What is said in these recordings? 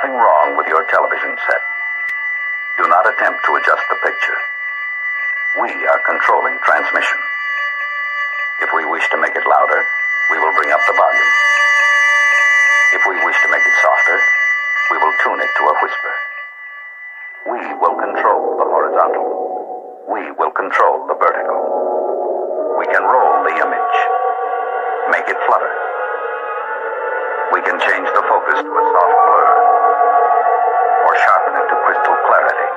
nothing wrong with your television set. Do not attempt to adjust the picture. We are controlling transmission. If we wish to make it louder, we will bring up the volume. If we wish to make it softer, we will tune it to a whisper. We will control the horizontal. We will control the vertical. We can roll the image, make it flutter. We can change the focus to a soft blur, or sharpen it to crystal clarity.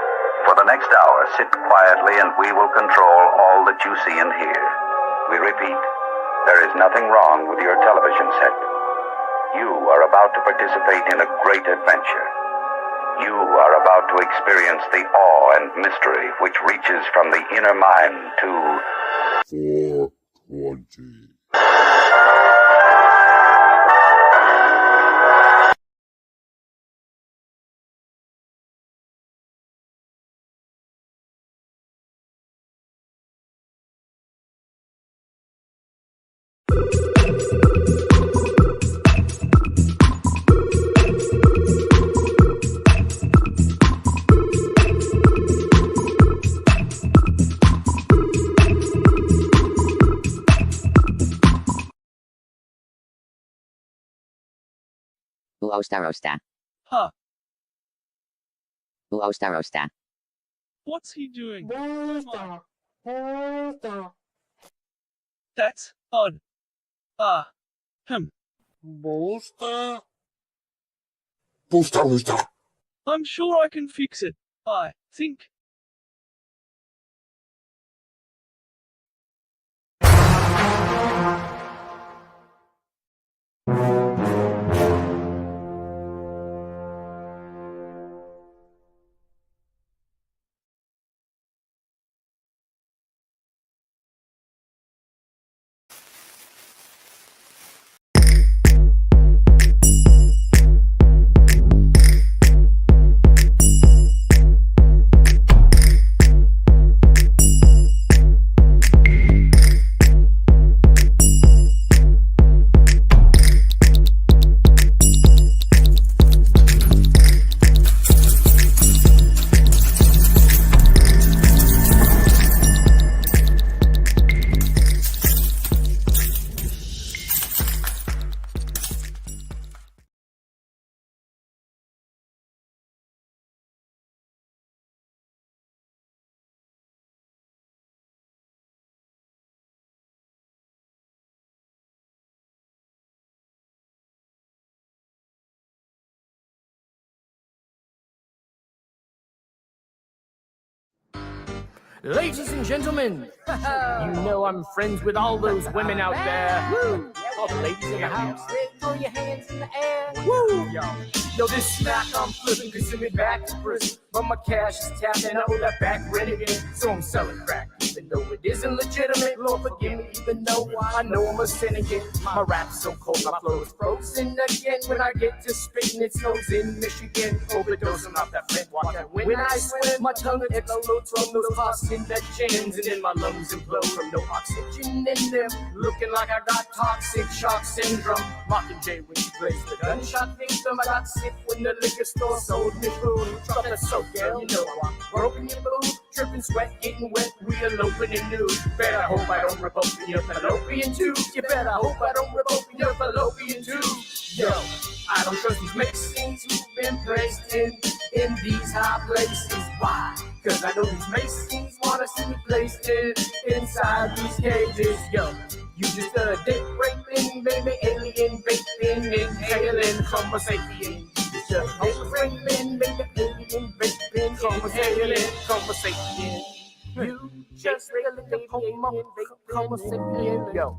For the next hour, sit quietly and we will control all that you see and hear. We repeat, there is nothing wrong with your television set. You are about to participate in a great adventure. You are about to experience the awe and mystery which reaches from the inner mind to 420. Uostarosta. Huh. Uostarosta. What's he doing? That's odd. Busta. I'm sure I can fix it. I think. Ladies and gentlemen, you know I'm friends with all those women out there. Woo! All the ladies in the house, throw your hands in the air. Woo! Yo, this snack I'm flipping could send me back to prison. But my cash is tapped and I owe that back rent again. So I'm selling crack, even though it isn't legitimate. Lord forgive me, even though I know I'm a sin again. My rap's so cold, my flow is frozen again. When I get to spitting, it snows in Michigan. Overdosing off that Flint water. When I swim, my tongue explodes from those tossed in the chins. And then my lungs implode from no oxygen in them. Looking like I got toxic shock syndrome. Mockingjay when she plays the gunshot victim. I got sick when the liquor store sold me food. Drop that soap, girl, you know I'm broken your boob. Dripping sweat, getting wet, we eloping in nude. Better hope I don't rip open your fallopian tube. You better hope I don't rip open your fallopian tube. Yo, I don't trust these Masons who've been placed in these high places. Why? Cause I know these Masons wanna see me placed inside these cages. Yo, you just a dick raping, baby, alien vaping, inhaling Homo sapien. You just dick raping, baby, alien vaping, inhaling Homo sapien. You just a Homo sapien. Yo,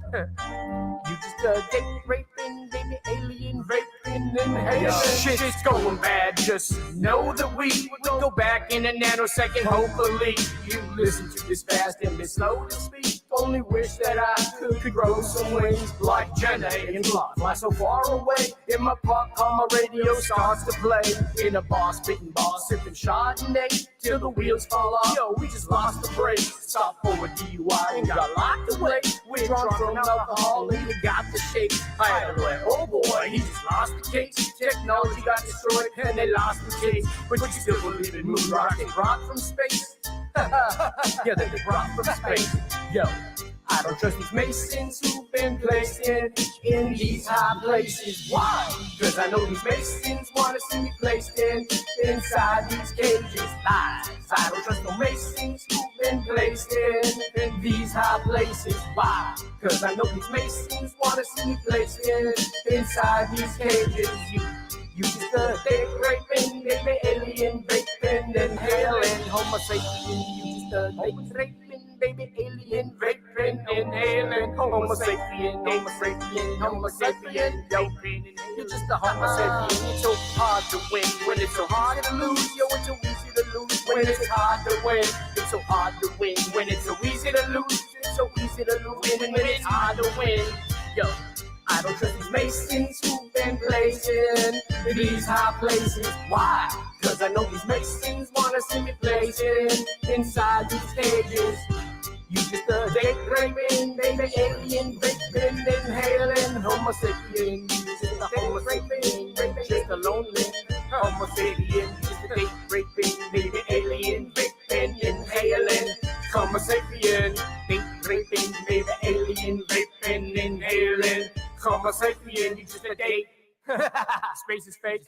you just a dick raping, baby, alien vaping, inhaling. Shit's going bad, just know that we will go back in a nanosecond. Hopefully, you listen to this fast and this slow to speak. Only wish that I could grow some wings like Jenny and fly so far away. In my park, on my radio starts to play. In a bar, spitting bars, sipping Chardonnay till the wheels fall off. Yo, we just lost the brake. Stop for a DUI and got locked away. We're drunk from alcohol and we got the shake. I had to like, oh boy, he just lost the case. Technology got destroyed and they lost the case. But you still believe in moon rock and rock from space? Yeah, they rock from space. Yo, I don't trust these masons who've been placed in these high places. Why? Cause I know these masons wanna see me placed inside these cages. Lies. I don't trust no masons who've been placed in these high places. Why? Cause I know these masons wanna see me placed inside these cages. You just a dick raping, baby alien raping, inhaling Homo sapien. You just a dick raping, baby alien raping, inhaling Homo sapien, Homo sapien, Homo sapien, doping. You're just a Homo sapien. It's so hard to win when it's so hard to lose. Yo, it's so easy to lose when it's hard to win. It's so hard to win when it's so easy to lose. It's so easy to lose when it's hard to win. Yo, I don't trust these masons who've been placed in these high places. Why? Cause I know these masons wanna see me placed inside these cages. You just a date raping, baby alien raping, inhaling Homo sapien. You just a Homo sapien, just a lonely Homo sapien. You just a date raping, baby alien raping, inhaling Homo sapien. Date raping, baby alien raping, inhaling Homo sapien. You just a date. Space is space.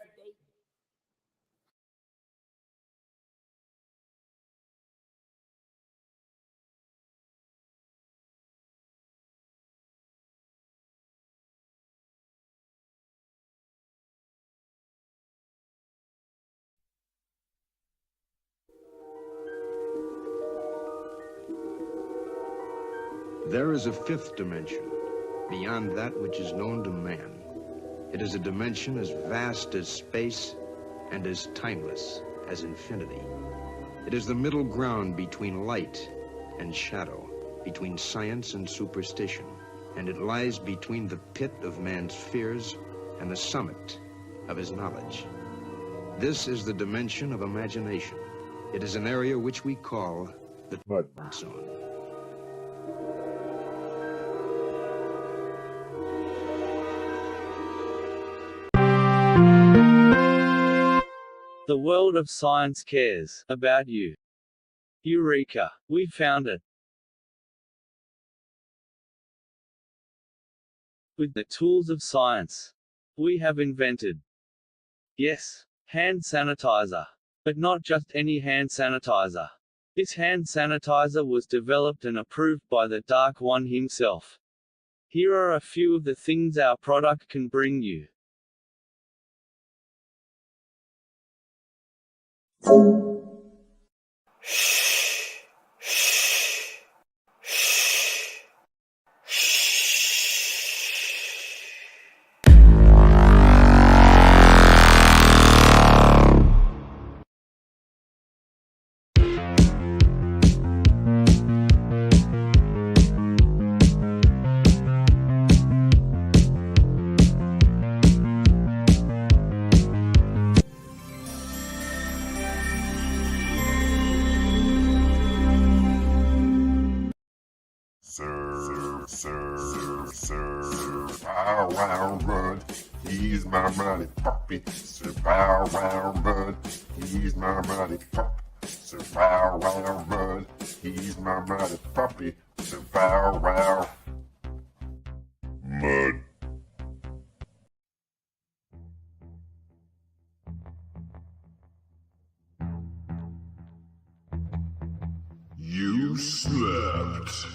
There is a fifth dimension, beyond that which is known to man. It is a dimension as vast as space and as timeless as infinity. It is the middle ground between light and shadow, between science and superstition, and it lies between the pit of man's fears and the summit of his knowledge. This is the dimension of imagination. It is an area which we call the mud zone. The world of science cares about you. Eureka! We found it. With the tools of science, we have invented, yes, hand sanitizer. But not just any hand sanitizer. This hand sanitizer was developed and approved by the Dark One himself. Here are a few of the things our product can bring you. Bow wow run, he's my mighty puppy. Sir bow wow run, he's my mighty puppy. Sir bow wow run, he's my mighty puppy. Sir bow wow. Mud. You slept.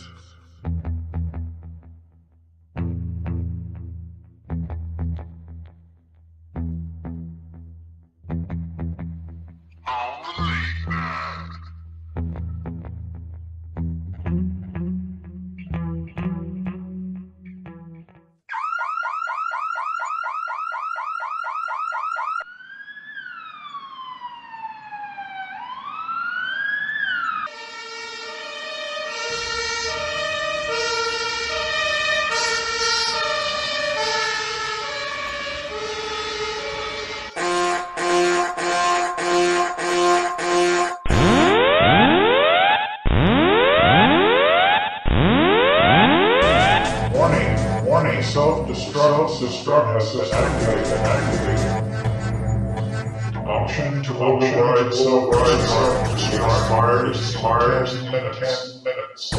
has just activated. Option to override self-destruct expires in 10 minutes.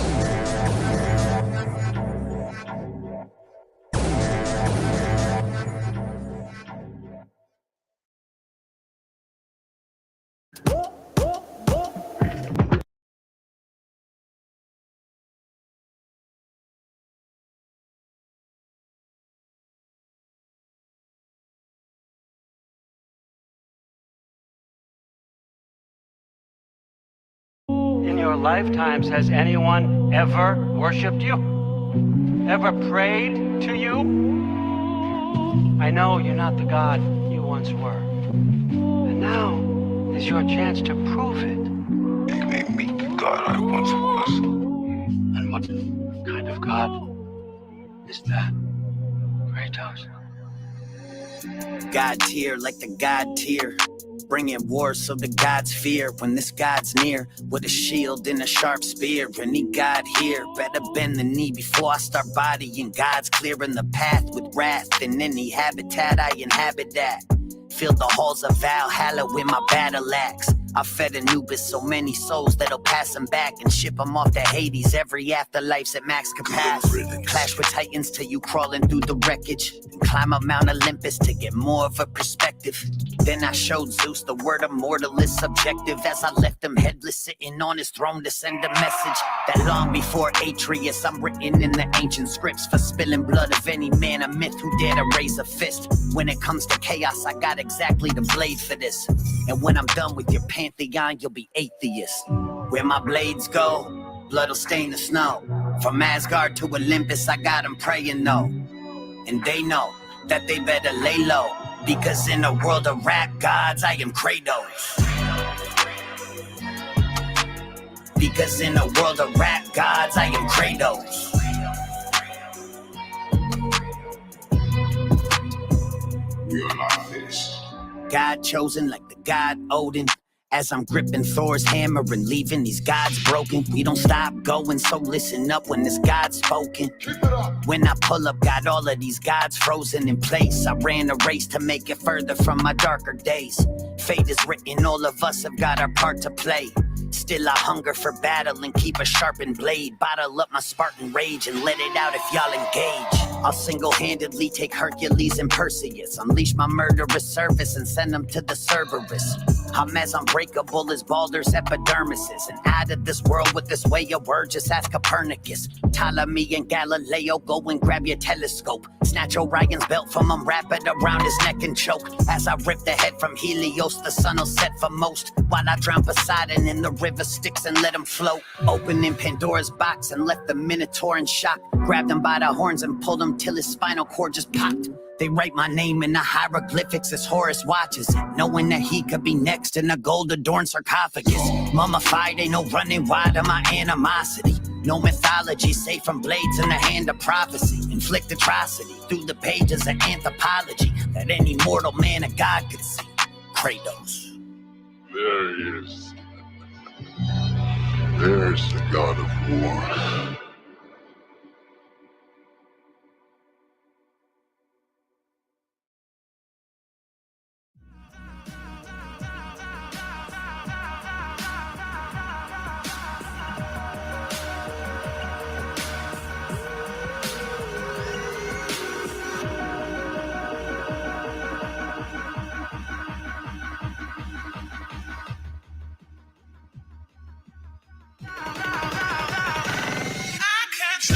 In your lifetimes, has anyone ever worshipped you? Ever prayed to you? I know you're not the God you once were. And now is your chance to prove it. Make me the God I once was. And what kind of God is that, Kratos? God tier like the God tier. Bringing war so the gods fear when this God's near. With a shield and a sharp spear. Any God here better bend the knee before I start bodying. God's clearing the path with wrath. In any habitat I inhabit that. Fill the halls of Valhalla with my battle axe. I fed Anubis so many souls that'll pass them back and ship them off to Hades. Every afterlife's at max capacity. Clash with titans till you crawling through the wreckage. And climb up Mount Olympus to get more of a perspective. Then I showed Zeus the word immortal is subjective. As I left him headless sitting on his throne to send a message. That long before Atreus I'm written in the ancient scripts. For spilling blood of any man, a myth who dare to raise a fist. When it comes to chaos I got exactly the blade for this. And when I'm done with your pantheon, you'll be atheist. Where my blades go, blood'll stain the snow. From Asgard to Olympus, I got them praying no. And they know that they better lay low. Because in a world of rap gods, I am Kratos. Because in a world of rap gods, I am Kratos. We are not this. God chosen like the god Odin. As I'm gripping Thor's hammer and leaving these gods broken. We don't stop going, so listen up when this God's spoken. When I pull up, got all of these gods frozen in place. I ran a race to make it further from my darker days. Fate is written, all of us have got our part to play. Still I hunger for battle and keep a sharpened blade. Bottle up my Spartan rage and let it out if y'all engage. I'll single-handedly take Hercules and Perseus. Unleash my murderous service and send them to the Cerberus. I'm as unbreakable as Baldur's epidermis is. And out of this world with this way of word, just ask Copernicus. Ptolemy and Galileo, go and grab your telescope. Snatch Orion's belt from him, wrap it around his neck and choke. As I rip the head from Helios, the sun will set for most. While I drown Poseidon in the river Styx and let him float. Opening Pandora's box and left the Minotaur in shock. Grabbed him by the horns and pulled him till his spinal cord just popped. They write my name in the hieroglyphics as Horus watches it, knowing that he could be next in a gold-adorned sarcophagus. Mummified, ain't no running wide of my animosity. No mythology, safe from blades in the hand of prophecy. Inflict atrocity through the pages of anthropology that any mortal man of God could see. Kratos. There he is. There's the god of war.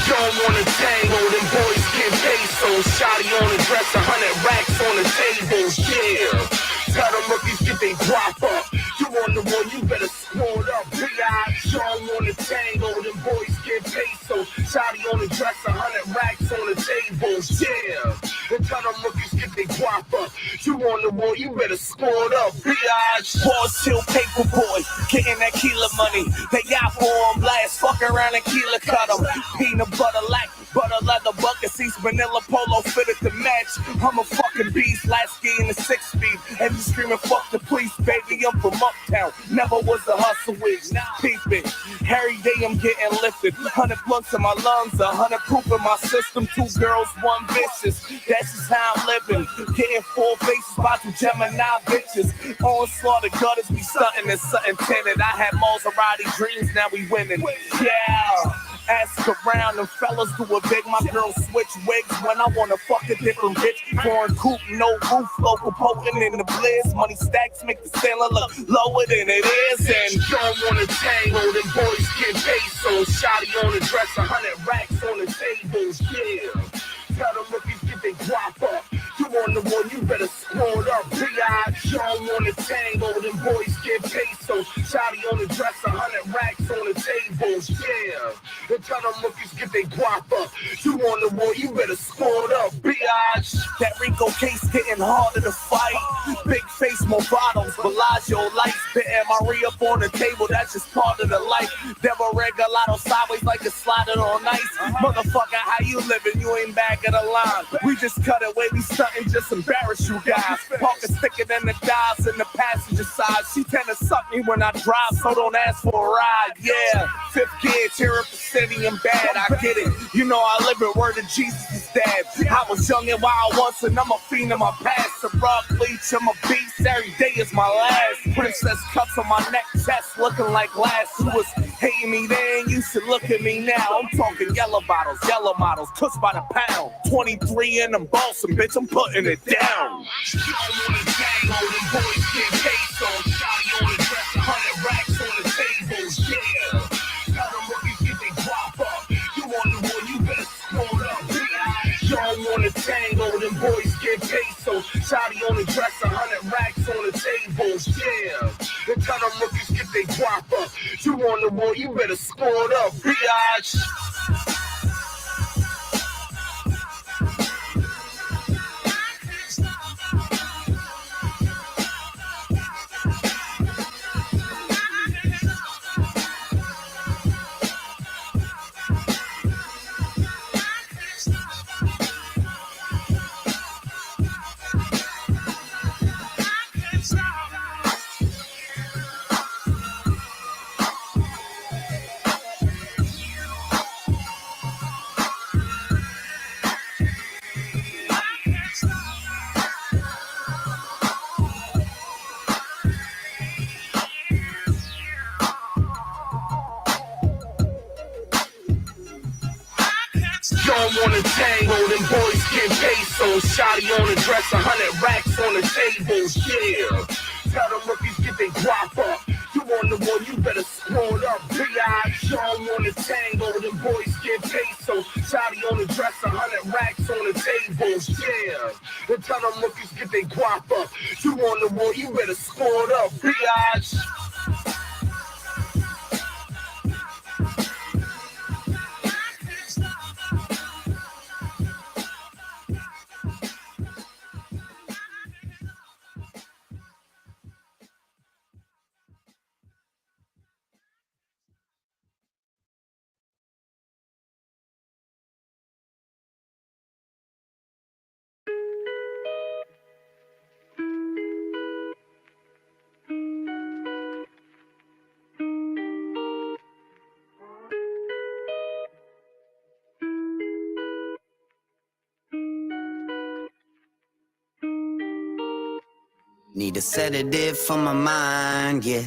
Don't wanna tangle, them boys get pesos. Shotty on the dress, 100 racks on the table, yeah. Tell them rookies get they guap up. You on the one, you better squad up. B.I. Don't wanna tangle, them boys get pesos. Shotty on the dress, 100 racks on the table, yeah. And tell them rookies get they guap up. You on the one, you better squad up. B.I. Boss till paper boy, getting that kilo money. They got for 'em, blast, fuck around and kilo cut 'em. Peanut butter like Butter leather bucket seats, vanilla polo fitted to match. I'm a fucking beast, last ski in the 6-speed. And you screaming, fuck the police, baby, I'm from Uptown. Never was a hustle wig, peep it. Every day I'm getting lifted. 100 blunts in my lungs, 100 proof in my system. 2 girls, 1 vicious. That's just how I'm living. Getting 4 faces by 2 Gemini bitches. Onslaught of gutters, we stunting and something tinted. I had Maserati dreams, now we winning. Yeah. Ask around, them fellas do a big. My girls switch wigs when I wanna fuck a different bitch. Foreign coupe, no roof, local poking in the blizz. Money stacks make the sailor look lower than it is. And don't wanna tangle, them boys get pesos. Shotty on the dress, 100 racks on the tables, yeah. Tell them rookies get they guap up. You on the one, you better squad up. B.I.G. don't wanna tango, them boys get pesos. Shotty on the dress, 100 racks on the tables, yeah. And tell them rookies get they guap up. You on the one, you better squad up. B.I.G. That Rico case getting harder to fight. Big face, more bottles, Bellagio lights. Spitting my re-up on the table, that's just part of the life. Devil regalado sideways like it's sliding on ice. Motherfucker, how you living? You ain't back of the line. We just cut away, we stunting, just embarrass you guys. Parker thicker than the dials in the passenger side. She tend to suck me when I drive, so don't ask for a ride. Yeah, 5th gear, tear up the city and bad. I get it. You know I live it, word of Jesus is dead. I was young and wild once, and I'm a fiend in my past. A rock bleach, I'm a beast. Every day is my last. Princess cuts on my neck, chest looking like glass. You was hating me then, you should look at me now. I'm talking yellow bottles, yellow models, cuts by the pound. 23 in them Boston, bitch, I'm putting it down. You don't wanna tango, them boys get pesos. Shotty on the dress, 100 racks on the tables, yeah. Tell them rookies get they guap up. You on the one, you better squad up. You don't wanna tango, them boys get pesos. Shotty on the dress, 100 racks on the tables, yeah. And tell them rookies get they guap up. You on the one, you better squad up, bitch. Don't wanna tango, them boys get pesos. Shotty on the dress, 100 racks on the tables, yeah. Tell them rookies get they guap up. You on the one, you better squad up. B.I.G. don't wanna tango, them boys get pesos. Shotty on the dress, 100 racks on the tables, yeah. And tell them rookies get they guap up. You on the one, you better squad up. B.I.G. Need a sedative for my mind, yeah.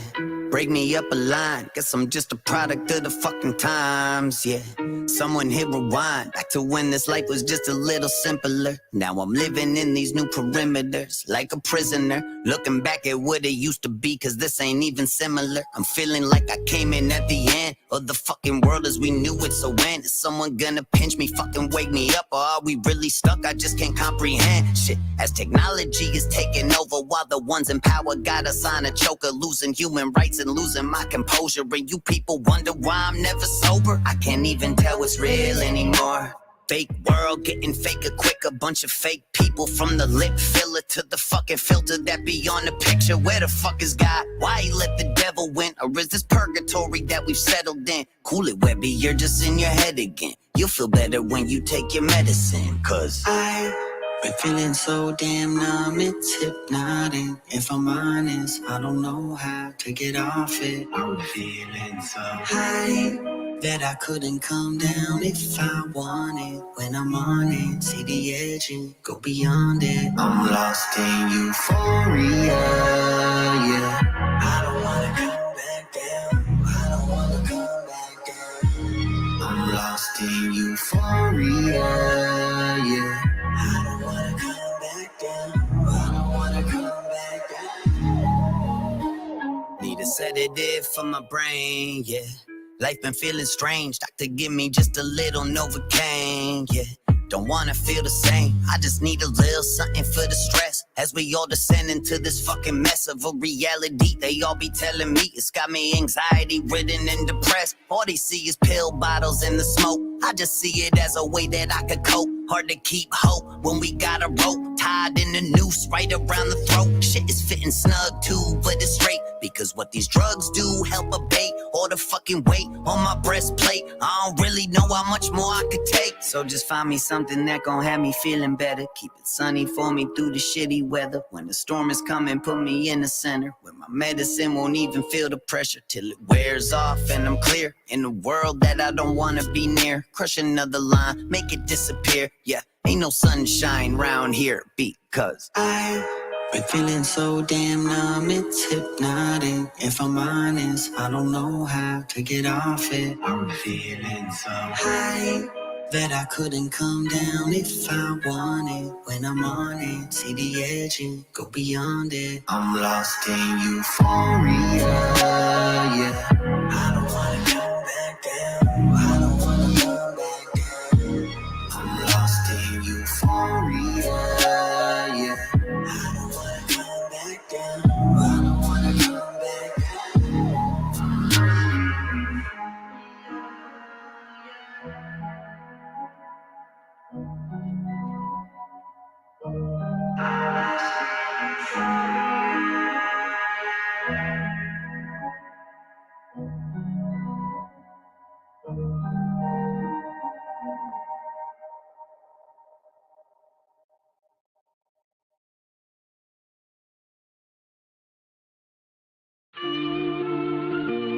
Break me up a line, guess I'm just a product of the fucking times, yeah. Someone hit rewind, back to when this life was just a little simpler. Now I'm living in these new perimeters, like a prisoner. Looking back at what it used to be, cause this ain't even similar. I'm feeling like I came in at the end of the fucking world as we knew it. So when is someone gonna pinch me, fucking wake me up? Or are we really stuck? I just can't comprehend shit. As technology is taking over while the ones in power got us on a choker, losing human rights and losing my composure. And you people wonder why I'm never sober. I can't even tell what's real anymore. Fake world getting faker quick. A bunch of fake people from the lip filler to the fucking filter that be on the picture. Where the fuck is God? Why he let the devil win? Or is this purgatory that we've settled in? Cool it, Webby, you're just in your head again. You'll feel better when you take your medicine. Cause I've been feeling so damn numb, it's hypnotic. If I'm honest, I don't know how to get off it. I'm feeling so high that I couldn't come down if I wanted. When I'm on it, see the edge and go beyond it. I'm lost in euphoria, yeah. I don't wanna come back down. I don't wanna come back down. I'm lost in euphoria, yeah. I don't wanna come back down. I don't wanna come back down. Need a sedative for my brain, yeah. Life been feeling strange. Doctor, give me just a little Novocaine, yeah. Don't wanna feel the same. I just need a little something for the stress. As we all descend into this fucking mess of a reality, they all be telling me it's got me anxiety ridden and depressed. All they see is pill bottles and the smoke. I just see it as a way that I could cope. Hard to keep hope when we got a rope tied in a noose right around the throat. Shit is fitting snug too, but it's straight. Because what these drugs do help abate all the fucking weight on my breastplate. I don't really know how much more I could take. So just find me something that gon' have me feeling better. Keep it sunny for me through the shitty weather. When the storm is coming, put me in the center. Where my medicine won't even feel the pressure. Till it wears off and I'm clear. In a world that I don't wanna be near. Crush another line, make it disappear. Yeah, ain't no sunshine round here. Because I've been feeling so damn numb, it's hypnotic. If I'm honest, I don't know how to get off it. I'm feeling so high that I couldn't come down if I wanted. When I'm on it, see the edge and go beyond it. I'm lost in euphoria, yeah. I don't wanna come back down. I don't wanna come back down. I'm lost in euphoria, yeah. I don't wanna come back down. I don't wanna come back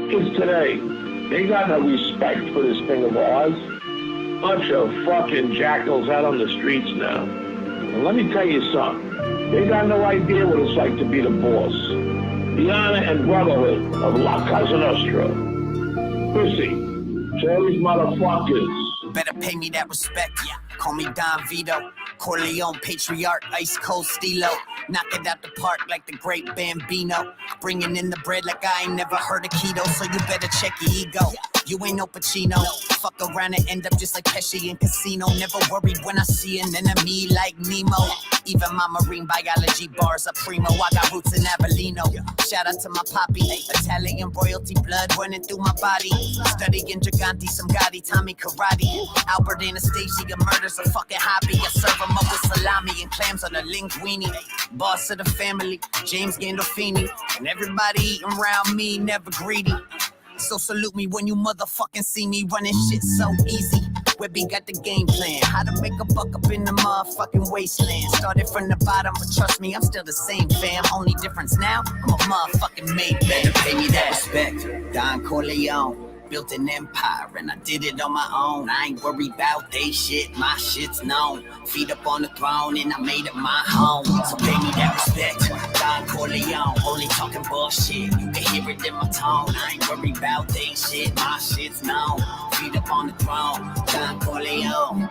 Kids today, they got no respect for this thing of ours. Bunch of fucking jackals out on the streets now. And let me tell you something. They got no idea what it's like to be the boss. The honor and brotherhood of La Casa Nostra. Pussy, to all these motherfuckers. better pay me that respect. Yeah. Call me Don Vito, Corleone, Patriarch, Ice Cold Stilo. Knock it out the park like the great Bambino. Bringing in the bread like I ain't never heard of keto, so you better check your ego. You ain't no Pacino. Fuck around and end up just like Pesci in Casino. Never worried when I see an enemy like Nemo. Even my marine biology bars are primo. I got roots in Avellino. Shout out to my poppy. Italian royalty blood running through my body. Studying Gigante, some Gotti, Tommy Karate. Albert Anastasia murders a fucking hobby. I serve them up with salami and clams on a linguine. Boss of the family, James Gandolfini. And everybody eating around me, never greedy. So salute me when you motherfucking see me running shit so easy. Webby got the game plan, how to make a buck up in the motherfucking wasteland. Started from the bottom, but trust me, I'm still the same fam. Only difference now, I'm a motherfucking made man. Better pay me that respect, Don Corleone. Built an empire and I did it on my own. I ain't worried about they shit, my shit's known. Feet up on the throne and I made it my home. So pay me that respect, Don Corleone. Only talking bullshit, you can hear it in my tone. I ain't worried about they shit, my shit's known. Feet up on the throne, Don Corleone.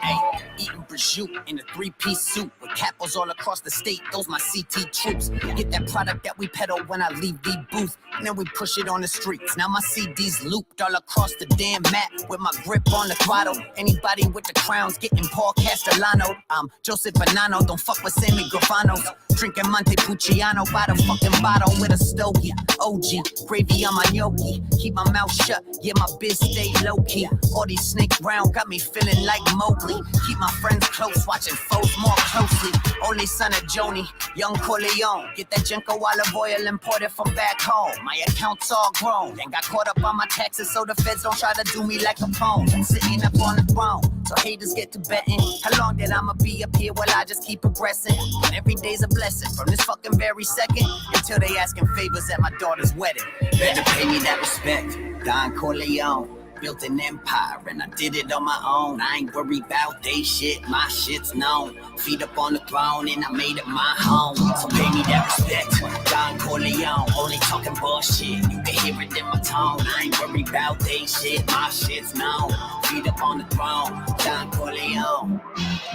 Hey, eating prosciutto in a 3-piece suit with Capos all across the state, those my CT troops. Get that product that we peddle when I leave the booth, and then we push it on the streets. Now my CD's looped all across the damn map with my grip on the throttle. Anybody with the crowns getting Paul Castellano. I'm Joseph Bonanno, don't fuck with Sammy Graffanos. Drinking Montepulciano by the fucking bottle with a stogie. OG, gravy on my gnocchi. Keep my mouth shut, yeah, my biz stay low-key. All these snakes round got me feeling like Mowgli. Keep my friends close, watching foes more closely. Only son of Joni, young Corleone. Get that Genko olive oil imported from back home. My account's all grown, and got caught up on my taxes, so the feds don't try to do me like a phone. I'm sitting up on the throne, so haters get to betting. How long that I'ma be up here? Well, I just keep progressing. And every day's a blessing from this fucking very second until they asking favors at my daughter's wedding. Better pay me that respect, Don Corleone. Built an empire and I did it on my own. I ain't worried about they shit, my shit's known. Feet up on the throne and I made it my home. So pay me that respect, Don Corleone. Only talking bullshit, you can hear it in my tone. I ain't worried about they shit, my shit's known. Feet up on the throne, Don Corleone.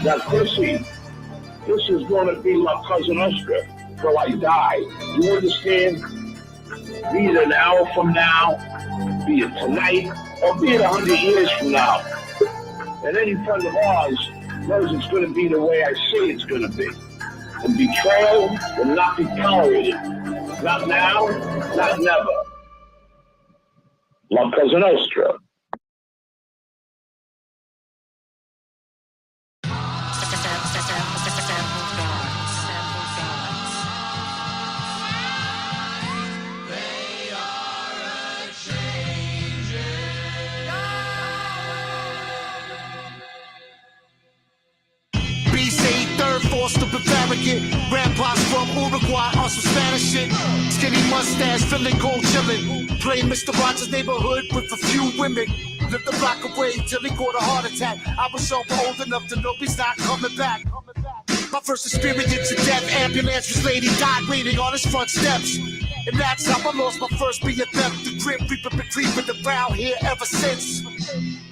Now, Chrissy, this is going to be my cousin Oscar till I die. You understand? Be it an hour from now, be it tonight, or be it 100 years from now. And any friend of ours knows it's going to be the way I say it's going to be. And betrayal will not be tolerated. Not now, not never. La Cosa Nostra. Stupid farragut, grandpa's from Uruguay on some Spanish shit. Skinny mustache, feeling cold chillin'. Playing Mr. Rogers' neighborhood with a few women. Lived the block away till he caught a heart attack. I was so old enough to know he's not coming back. My first experience of death, ambulance was lady died waiting on his front steps. And that's how I lost my first BFF. The grim reaper been creeping around here ever since.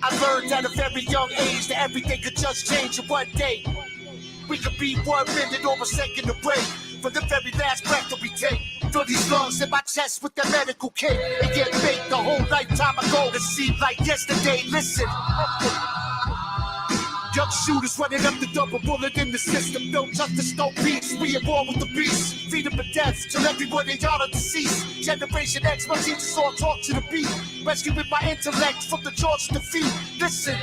I learned at a very young age that everything could just change in one day. We could be 1 minute or a second away from the very last breath that we take. Fill these lungs in my chest with that medical kit and get baked the whole lifetime ago. It seemed like yesterday. Listen. Young shooters running up the double bullet in the system. No justice, no peace. We at war with the beast. Feed them to death till everyone in y'all are deceased. Generation X, my teachers all talk to the beat. Rescuing my intellect from the jaws of defeat. Listen.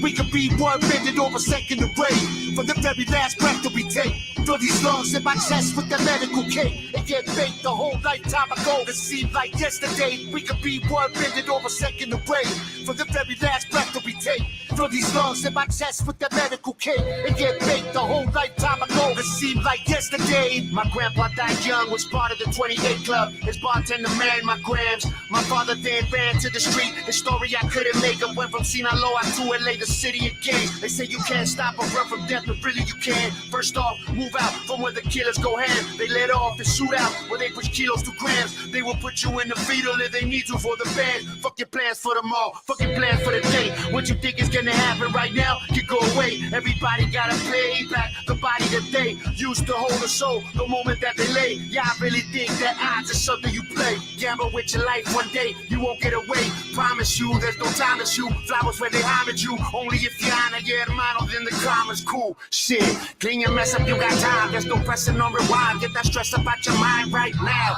We could be 1 minute or a second away from the very last breath that we take. Fill these lungs in my chest with that medical kit and get baked the whole lifetime ago. It seemed like yesterday. We could be 1 minute or a second away from the very last breath that we take. Fill these lungs in my chest with that medical kit and get baked the whole lifetime ago. It seemed like yesterday. My grandpa died young, was part of the 28 Club. His bartender married my grams. My father then ran to the street. His story I couldn't make up. Went from Sinaloa to LA, the city again. They say you can't stop a run from death, but really you can. First off, move out from where the killers go ham. They let off and shoot out where they push kilos to grams. They will put you in the fetal if they need you for the band. Fuck your plans for tomorrow, fuck your plans for the day. What you think is gonna happen right now, you go away. Everybody gotta pay back the body that they used to hold a soul the moment that they lay. Yeah, I really think that odds are something you play. Gamble with your life one day, you won't get away. Promise you, there's no time to shoot flowers where they homage you. Only if you honor your hermano, then the karma's cool. Shit, clean your mess up, you got time. There's no pressing on rewind. Get that stress up out your mind right now.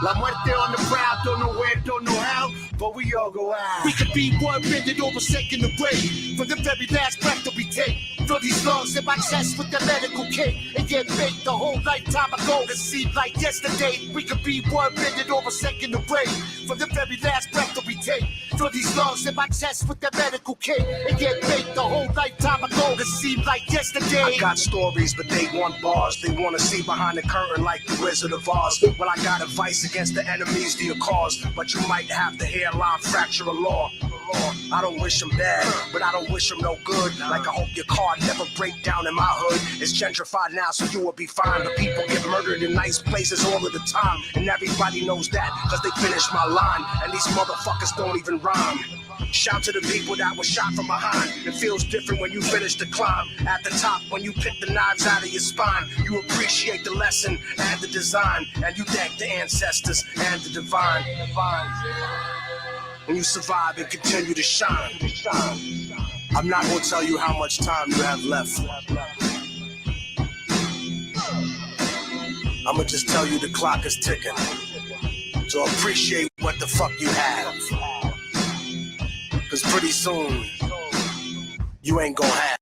La muerte on the prowl, don't know where, don't know how, but we all go out. We could be 1 minute or a second away from the very last breath that we take. Fill these lungs in my chest with the medical kit and get baked the whole lifetime ago. It seemed like yesterday. We could be 1 minute or a second away from the very last breath that we take. Fill these lungs in my chest with the medical kit and get baked the whole lifetime ago. It seemed like yesterday. I got stories, but they want bars. They want to see behind the curtain like the Wizard of Oz. Well, I got advice against the enemies to your cause, but you might have the hairline fracture of law. I don't wish them bad, but I don't wish them no good. Like I hope your car never break down in my hood. It's gentrified now, so you will be fine. But people get murdered in nice places all of the time, and everybody knows that, cause they finished my line. And these motherfuckers don't even rhyme. Shout to the people that were shot from behind. It feels different when you finish the climb. At the top, when you pick the knives out of your spine, you appreciate the lesson and the design, and you thank the ancestors and the divine. And you survive and continue to shine. I'm not gonna tell you how much time you have left. I'ma just tell you the clock is ticking. So appreciate what the fuck you have. Cause pretty soon, you ain't gonna have.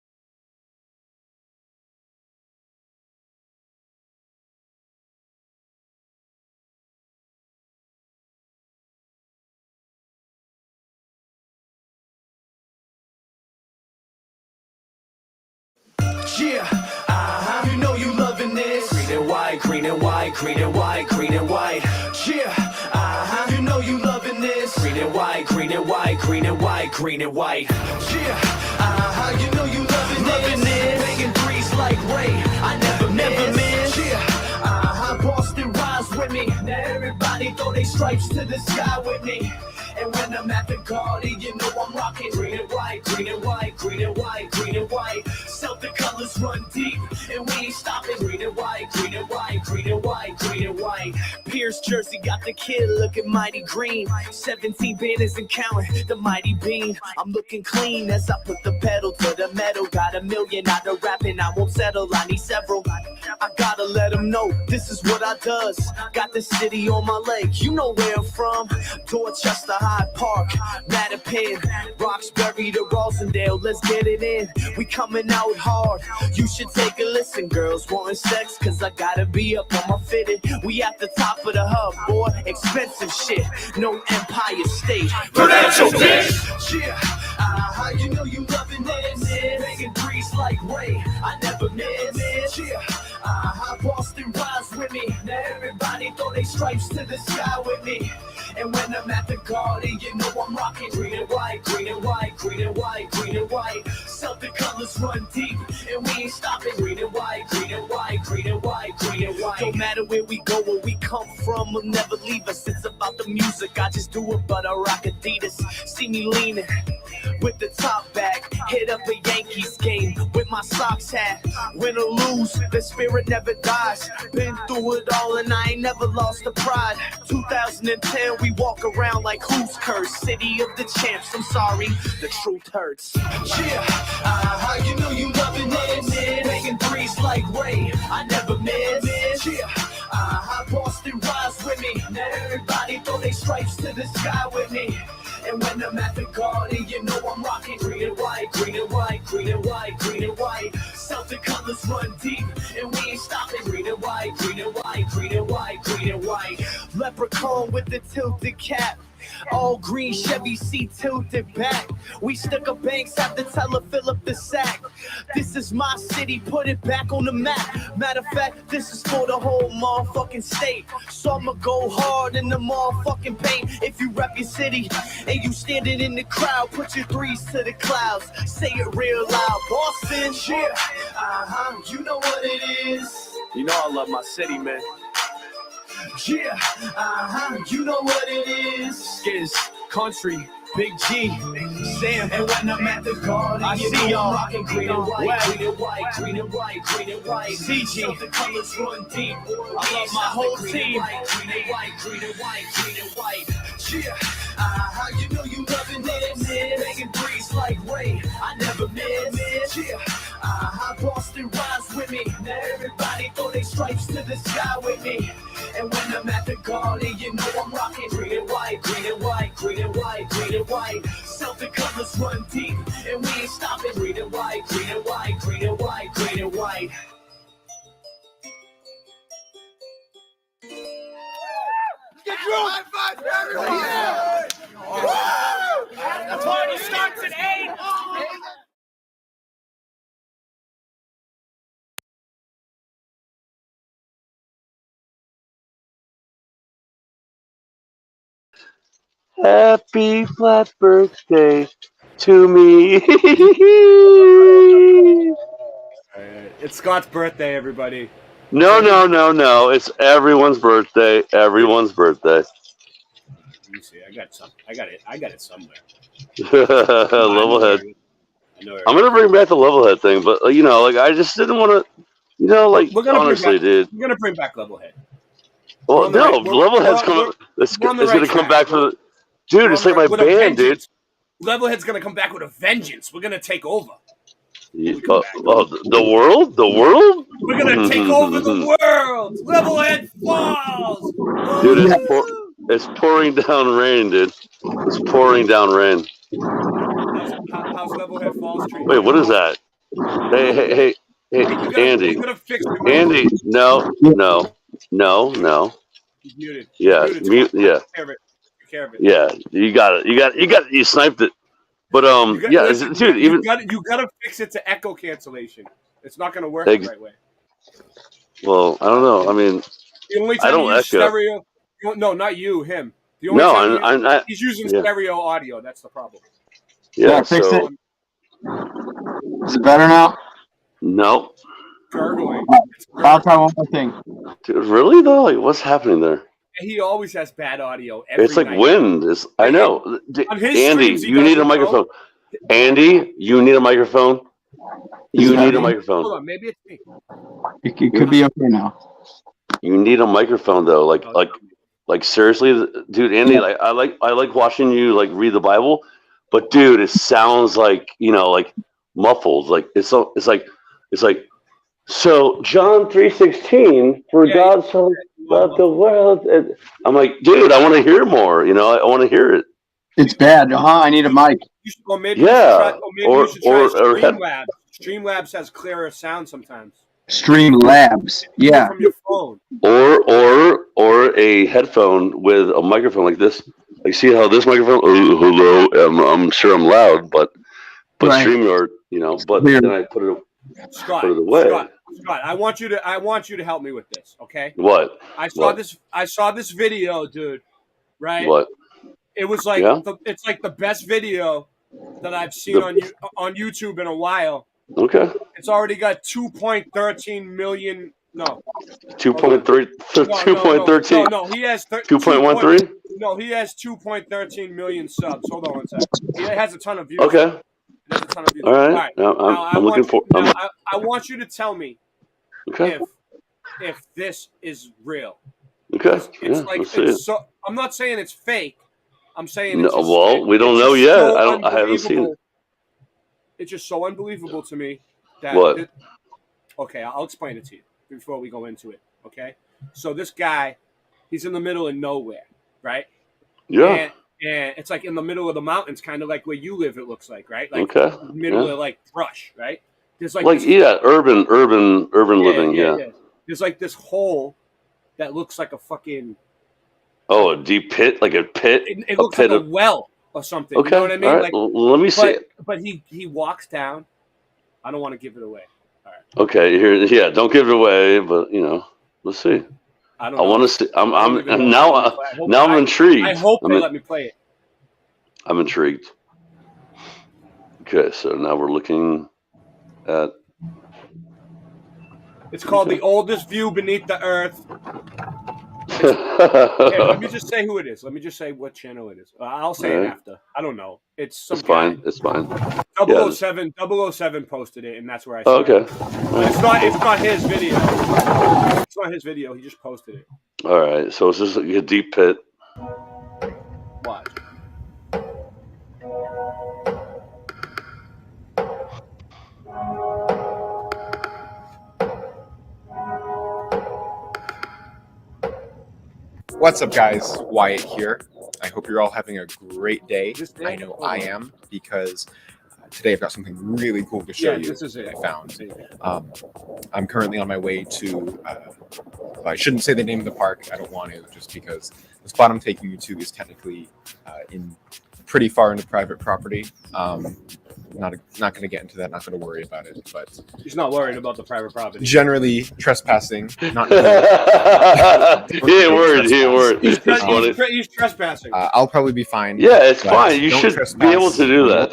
Yeah, you know you loving this. Green and white, green and white, green and white, green and white. Yeah, you know you loving this. Green and white, green and white, green and white, green and white. Yeah, you know you loving this. Banging threes like Ray, I never miss. Yeah, Boston rhymes with me. Now everybody throw their stripes to the sky with me. And when I'm at the Garden, you know I'm rocking green and white, green and white, green and white, green and white. Celtic colors run deep, and we ain't stopping. Green and white, green and white, green and white, green and white. Pierce jersey got the kid looking mighty green. 17 banners and counting, the mighty bean. I'm looking clean as I put the pedal to the metal. Got a million out of rapping, I won't settle, I need several. I gotta let them know, this is what I does. Got the city on my leg, you know where I'm from. Dorchester, Hyde Park, Mattapan, Roxbury to Rosendale, let's get it in. We coming out hard, you should take a listen. Girls wanting sex, cause I gotta be up on my fitted. We at the top of the hub, boy, expensive shit. No Empire State, Prudential bitch. Yeah, you know you loving this. Banging threes like Ray, I never miss. Yeah, Boston rise with me. Now everybody throw their stripes to the sky with me. And when I'm at the Garden, you know I'm rocking green and white, green and white, green and white, green and white. Celtic colors run deep, and we ain't stopping. Green and white, green and white, green and white, green and white. No matter where we go, where we come from, will never leave us. It's about the music, I just do it, but I rock Adidas. See me leaning with the top back, hit up a Yankees game with my socks hat. Win or lose, the spirit never dies. Been through it all and I ain't never lost the pride. 2010, we walk around like who's cursed? City of the champs, I'm sorry, the truth hurts. Yeah, you know you loving this. Making threes like Ray, I never miss. Yeah, Boston rise with me. Now everybody throw their stripes to the sky with me. And when I'm at the Garden, you know I'm rocking green and white, green and white, green and white, green and white. Celtic colors run deep, and we ain't stopping. Green and white, green and white, green and white, green and white. Leprechaun with the tilted cap. All green Chevy seat tilted back. We stuck a banks, have to tell her fill up the sack. This is my city, put it back on the map. Matter of fact, this is for the whole motherfucking state. So I'ma go hard in the motherfucking paint. If you rep your city and you standing in the crowd, put your threes to the clouds. Say it real loud, Boston. Yeah, you know what it is. You know I love my city, man. Yeah, you know what it is. Skiz, country, Big G, Sam. And when I'm at the Garden, I see y'all rocking green and white, green and white, green and white, green and white. CG, the colors run deep. I love my whole team. Green and white, green and white, green and white. Yeah, you know you loving this. Making threes like Ray, I never miss. Yeah, Boston rise with me. Now everybody throw their stripes to the sky with me. And when I'm at the Garden, you know I'm rocking green and white, green and white, green and white, green and white. Celtic colors run deep, and we ain't stopping. Green and white, green and white, green and white, green and white. Get drunk! High five for everyone! Yeah. The party starts at 8. Happy flat birthday to me. It's Scott's birthday, everybody. No. It's everyone's birthday. Everyone's birthday. Let me see. I got it somewhere. Levelhead. I'm gonna bring back the Levelhead thing, but like I just didn't want to. Like honestly, dude. We're gonna bring back Levelhead. Well, no, Levelhead's coming. It's gonna come back for the. Dude, it's like my band, dude. Levelhead's gonna come back with a vengeance. We're gonna take over. The world? The world? We're gonna take over the world. Levelhead falls. Dude, it's pouring down rain, dude. It's pouring down rain. How's Levelhead Falls treating? Wait, what is that? Hey, Andy. Andy, no. He's muted. Yeah, mute. Yeah. Yeah, you got it. You sniped it. But dude, you gotta fix it to echo cancellation. It's not gonna work the right way. Well, I don't know. I mean, the only time I don't you use echo. stereo. No, not you. Him. The only time he's using stereo audio. That's the problem. Yeah, fix it. Is it better now? No. Gurgling. I'll try one more thing. Dude, really though? Like, what's happening there? He always has bad audio. It's like wind. I know. Andy, you need a microphone. Andy, you need a microphone. You need a microphone. Hold on, maybe it's me. It could be okay now. You need a microphone though. Like seriously, dude, Andy. Like I like watching you like read the Bible, but dude, it sounds like like muffled. Like it's like. So John 3:16, for God so loved the world. And I'm like, dude, I want to hear more. I want to hear it. It's bad, I need a mic. Maybe you should try Streamlabs. Streamlabs has clearer sound sometimes. Streamlabs, yeah. From your phone. Or a headphone with a microphone like this. Like, see how this microphone? Oh, hello. I'm sure I'm loud, but right. StreamYard, But then I put it away. Scott, I want you to help me with this, okay? What? I saw this video, dude. Right? What? It was like it's like the best video that I've seen on YouTube in a while. Okay. It's already got 2.13 million. No. 2.13. No, he has 2.13. No, he has 2.13 million subs. Hold on one second. He has a ton of views. Okay. He has a ton of views. All right. Now, I'm looking for. I want you to tell me if this is real. Okay. I'm not saying it's fake. I'm saying we don't know yet. I haven't seen it. It's just so unbelievable to me that. What? Okay, I'll explain it to you before we go into it. Okay, so this guy, he's in the middle of nowhere, right? Yeah. And it's like in the middle of the mountains, kind of like where you live. It looks like, right? Like middle of like brush, right? There's urban living. Yeah. There's like this hole that looks like a fucking. Oh, a deep pit, like a pit. It looks like a well or something. Okay. You know what I mean? All right. Let me see it. But he walks down. I don't want to give it away. All right. Okay. Here. Don't give it away. But let's see. I want to see. I'm intrigued. I hope they let me play it. I'm intrigued. Okay, so now we're looking at. It's called The Oldest View Beneath the Earth. Let me just say who it is. Let me just say what channel it is. I'll say it after. I don't know. It's some fine. It's fine. 007 posted it, and that's where I saw it. Okay. It's not his video. It's not his video. He just posted it. All right. So it's just like a deep pit. Watch. What's up, guys? Wyatt here. I hope you're all having a great day. I know I am, because today I've got something really cool to show you that I found. I'm currently on my way to, I shouldn't say the name of the park. I don't want to, just because the spot I'm taking you to is technically in pretty far into private property. Not going to get into that. Not going to worry about it. But he's not worried about the private property. Generally, trespassing. Not. He ain't worried. He's trespassing. I'll probably be fine. Yeah, it's fine. You should be able to do that.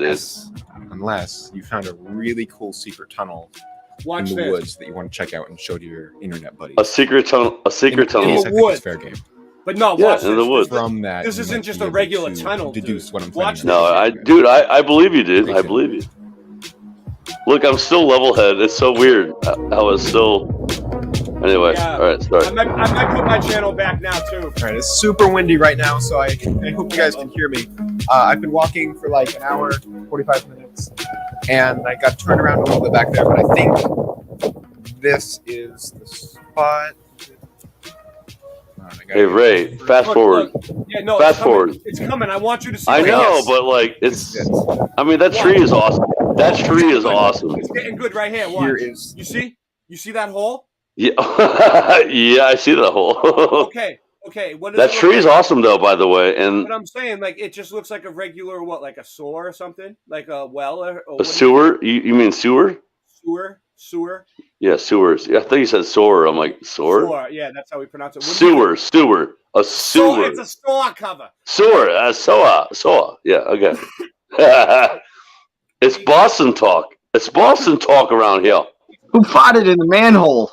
Unless you found a really cool secret tunnel in the woods that you want to check out and show to your internet buddies. A secret tunnel. A secret tunnel. In the woods. Fair game. But no, Yeah, watch in the this. woods. From that, This you isn't might just be a able regular to tunnel. deduce what I'm Watch planning. No, I believe you, dude. I believe you. Look, I'm still level-headed. It's so weird how it's still. Anyway, Yeah. all right, sorry. I might put my channel back now too. All right, it's super windy right now, so I hope you guys can hear me. I've been walking for like an hour, 45 minutes, and I got turned around a little bit back there, but I think this is the spot. Hey Ray, fast forward. Yeah, no, fast forward. It's coming. I want you to see. I what know, it is. but like it's. I mean, that tree is awesome. That tree is awesome. It's getting good right here. Watch. Here is. You see? You see that hole? Yeah, yeah, I see that hole. Okay. What does That it look tree is like? awesome, though. By the way, and But I'm saying, like, it just looks like a regular like a sewer or something, like a well or a sewer. You mean sewer? Sewer. Yeah, sewers. Yeah, I thought you said sewer. I'm like sewer. Sewer. Yeah, that's how we pronounce it. What do you think? Sewer. A sewer. It's a store cover. Sewer. Soa. Yeah. Okay. It's Boston talk. It's Boston talk around here. Who farted in the manhole?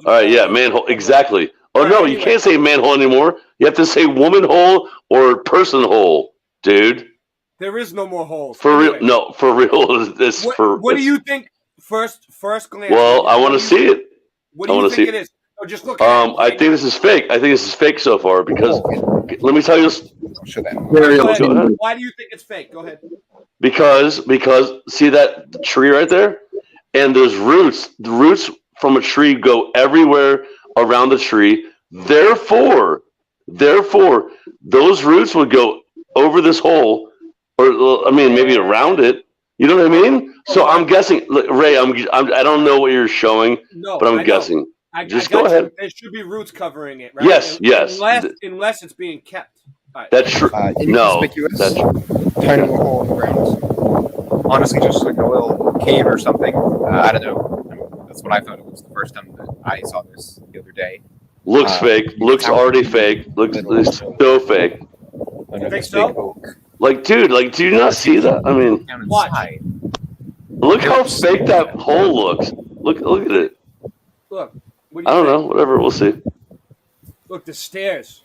All right. Yeah, manhole. Exactly. Oh no, you can't say manhole anymore. You have to say woman hole or person hole, dude. There is no more holes. For real? No, for real. What do you think? First glance. Well, I want to see it. What do you think it is? Oh, just look. At it I think this is fake. I think this is fake so far because let me tell you this. Why do you think it's fake? Go ahead. Because see that tree right there, and there's roots. The roots from a tree go everywhere around the tree. Therefore, those roots would go over this hole, or I mean maybe around it. You know what I mean? So I'm guessing, look, Ray. I don't know what you're showing, but I'm guessing. Just go ahead. There should be roots covering it, right? Yes. Unless it's being kept. Right. That's true. No, that's tiny little hole in the ground. Honestly, just like a little cave or something. I don't know. I mean, that's what I thought it was the first time that I saw this the other day. Looks fake. Looks already fake. Looks so fake. You think so? Like, dude, do you not see that? I mean, watch. Look how fake that hole looks. Look at it. Look. I don't know. Whatever. We'll see. Look, the stairs.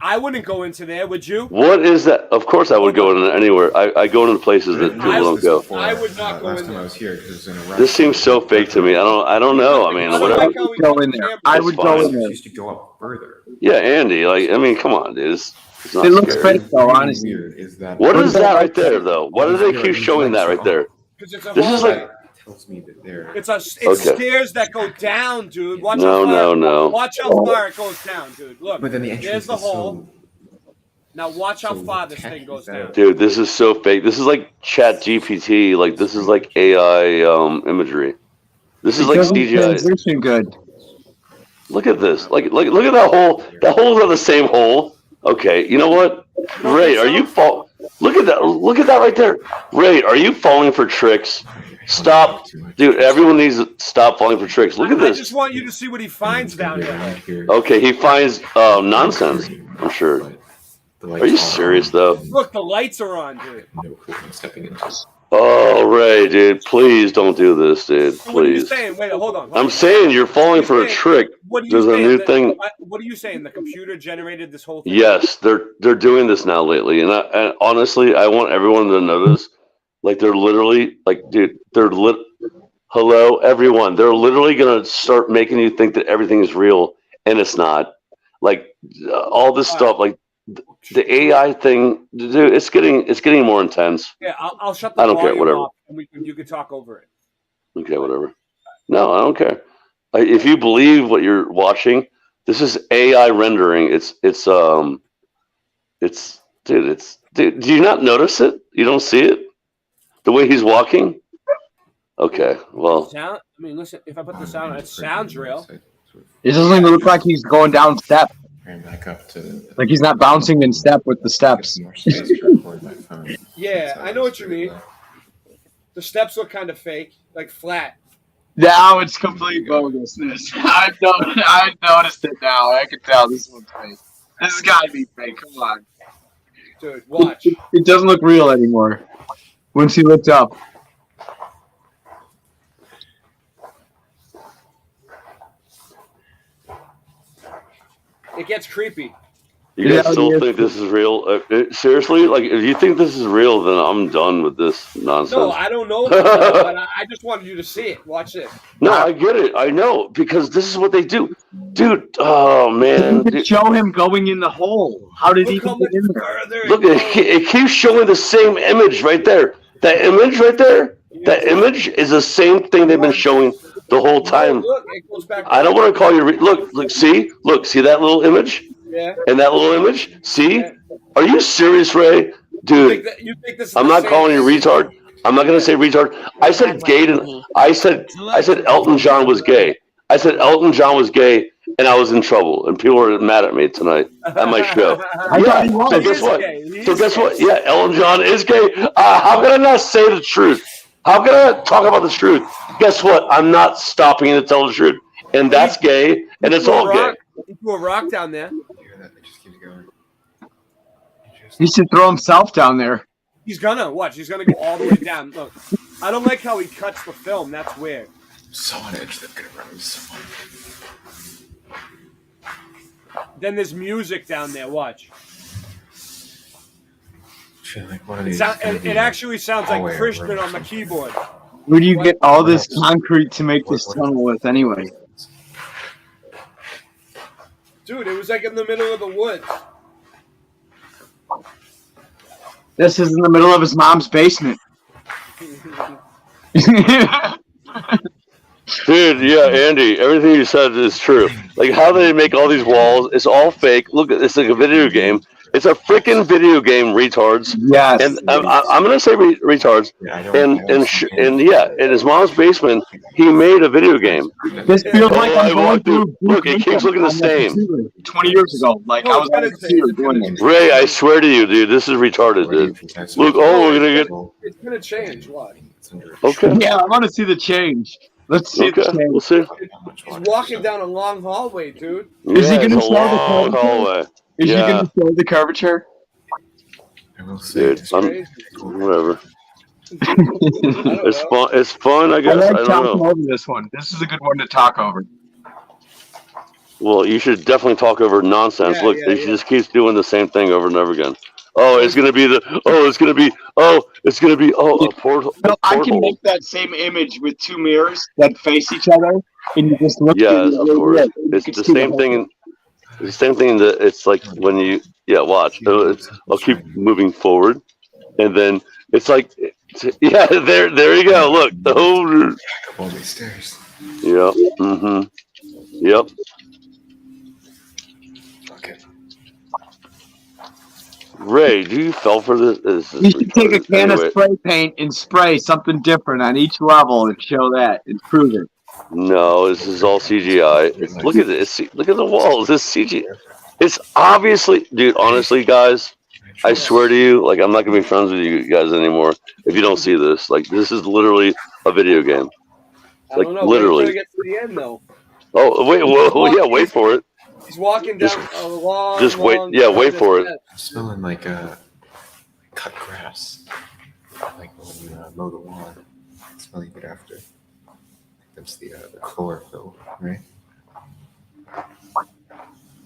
I wouldn't go into there, would you? What is that? Of course, I would go in anywhere. I go into places that people don't go. I would not go in there. I was here because it was in a This seems so fake to me. I don't know. I mean, whatever. I would go in there. I would go in there. Used to go up further. Yeah, Andy. I mean, come on, dude. It's not It looks scary. fake though, honestly. What is that right there, though? Why do they keep showing that right there? This is like. Tells me that there. It's stairs that go down, dude. Watch No. Watch how far it goes down, dude. Look. But then the there's the hole. Now watch how far this thing goes down. Dude, this is so fake. This is like Chat GPT. Like this is like AI imagery. This is like CGI. Transition good. Look at this. Look at that hole. That hole's not the same hole. Okay, you know what? Ray, are you fall? Look at that. Look at that right there. Ray, are you falling for tricks? Stop, dude. Everyone needs to stop falling for tricks. Look at this. I just want you to see what he finds down here. Okay, he finds nonsense. I'm sure. Are you serious though? Look, the lights are on, dude. Oh, Ray, dude, please don't do this, dude. So what are you Please. saying? Wait, hold on. I'm saying you're falling for a trick. What are you There's a saying? new thing. What are you saying? The computer generated this whole thing? Yes, they're doing this now lately, and honestly, I want everyone to notice. Like they're literally, like, dude, hello, everyone. They're literally gonna start making you think that everything is real, and it's not. Like all this stuff, like the AI thing, dude. It's getting more intense. Yeah, I'll shut the I don't care. volume Whatever. off and you can talk over it. Okay, whatever. No, I don't care. If you believe what you're watching, this is AI rendering. Dude, do you not notice it? You don't see it? The way he's walking? Okay, well. I mean, listen, if I put the sound on, it sounds real. It doesn't even look like he's going down step. Back up to like he's not bouncing in step with the steps. Yeah, I know what you mean. The steps look kind of fake, like flat. Now it's complete bogusness. I've noticed it now. I can tell this one's fake. This has got to be fake. Come on. Dude, watch. It doesn't look real anymore. Once he looked up. It gets creepy. You guys still think this is real? Seriously? Like, if you think this is real, then I'm done with this nonsense. No, I don't know, but I just wanted you to see it. Watch this. No, I get it. I know, because this is what they do. Dude, oh, man. Show him going in the hole. How did he get in there? Look, it keeps showing the same image right there. That image right there, that image is the same thing they've been showing the whole time. Look, it goes back. I don't want to call you. Look, see that little image? Yeah. And that little image? See? Yeah. Are you serious, Ray? Dude, you think this is I'm not calling you retard. I'm not going to say retard. I said gay. I said Elton John was gay. I said Elton John was gay, and I was in trouble, and people were mad at me tonight at my show. Yeah. So guess what? Yeah, Elton John is gay. How can I not say the truth? How can I talk about the truth? Guess what? I'm not stopping to tell the truth, and that's gay, and it's all gay. He threw a rock down there. He should throw himself down there. He's gonna watch. He's gonna go all the way down. Look, I don't like how he cuts the film. That's weird. So on edge that could run so Then there's music down there. Watch. Like one of these it actually sounds like Christian on the keyboard. Where do you get all this concrete to make this tunnel with anyway? Dude, it was like in the middle of the woods. This is in the middle of his mom's basement. Dude, yeah, Andy, everything you said is true. Like, how they make all these walls, it's all fake. Look, it's like a video game. It's a freaking video game, retards. Yes. And I'm going to say retards. And in his mom's basement, he made a video game. This feels like I'm going through. Look, it keeps looking the same. 20 years ago. Like, I was on the computer doing this. Ray, I swear to you, dude, this is retarded, dude. Look, we're going to get... It's going to change. What? Okay. Yeah, I want to see the change. Let's see the change. We'll see. He's walking down a long hallway, dude. Is he going to show the curvature? hallway? Is he going to show the curvature? I will see. Dude, whatever. It's fun. It's fun, I guess. I don't know. Over this one. This is a good one to talk over. Well, you should definitely talk over nonsense. Look, he just keeps doing the same thing over and over again. Oh, it's gonna be a portal. No, I can make that same image with two mirrors that face each other, and you just look. Yes, of course. It's the same thing. The same thing that it's like when you watch. I'll keep moving forward, and then it's like there you go. Look, the whole up all these stairs. Yep. Mm-hmm. Yep. Okay. Ray, do you fell for this? You should take a can of spray paint and spray something different on each level and show that and prove it. No, this is all CGI. Look at this. Look at the walls. This CGI. It's obviously, dude. Honestly, guys, I swear to you, like I'm not gonna be friends with you guys anymore if you don't see this. Like this is literally a video game. Like literally. Wait till we get to the end, though. Oh wait, wait for it. He's walking down a long. Just wait. Wait for it. I'm smelling like cut grass. Like when you mow the lawn. It's smelling good after. That's the chlorophyll, right?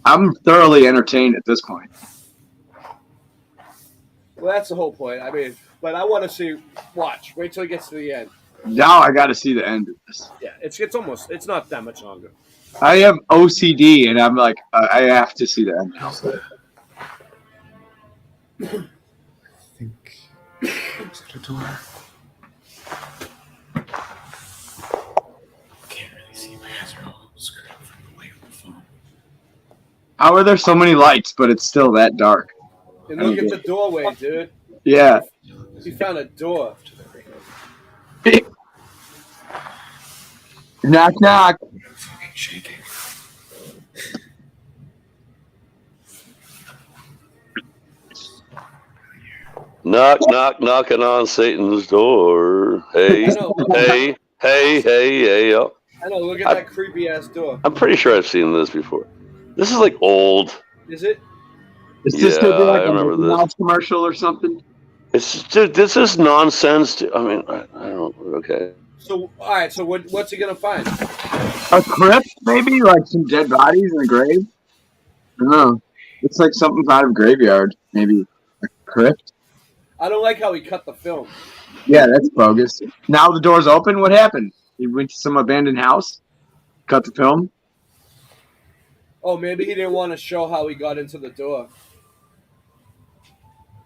I'm thoroughly entertained at this point. Well, that's the whole point. I mean, but I want to see. Watch. Wait till it gets to the end. Now I got to see the end of this. Yeah, it's almost. It's not that much longer. I have OCD, and I'm like, I have to see the end. I think. Is that a door? How are there so many lights, but it's still that dark? And look at the doorway, dude. Yeah. He found a door. Knock, knock. Fucking shaking. Knock, knock, knocking on Satan's door. Hey, hey. I know. Look at that creepy ass door. I'm pretty sure I've seen this before. This is like old. Is it? Is this gonna be like I remember a mouse commercial or something? Dude, this is nonsense. I mean, I don't. Okay. So, all right. So, what's he gonna find? A crypt, maybe, like some dead bodies in a grave. don't know. It's like something out of Graveyard, maybe a crypt. I don't like how he cut the film. Yeah, that's bogus. Now the door's open. What happened? He went to some abandoned house, cut the film. Oh, maybe he didn't want to show how he got into the door.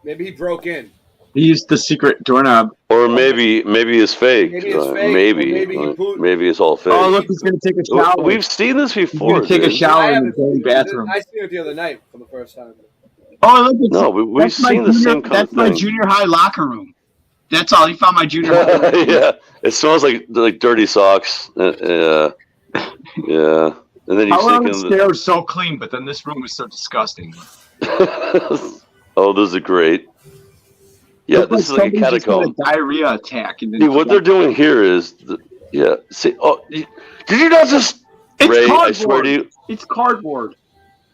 Maybe he broke in. He used the secret doorknob. Or maybe it's fake. Maybe it's fake. Maybe it's all fake. Oh, look, he's gonna take a shower. We've seen this before. He's gonna take a shower in the bathroom. I seen it the other night for the first time. Oh, look! No, we've seen the same kind of thing. That's my junior high locker room. That's all. He found my junior high. Yeah, it smells like dirty socks. Yeah. And then How are the stairs so clean, but then this room is so disgusting? Oh, those are great. Yeah, this is like a catacomb. A diarrhea attack. See, what they're doing here is, See, did you not just? It's Ray, cardboard. I swear to you. It's cardboard.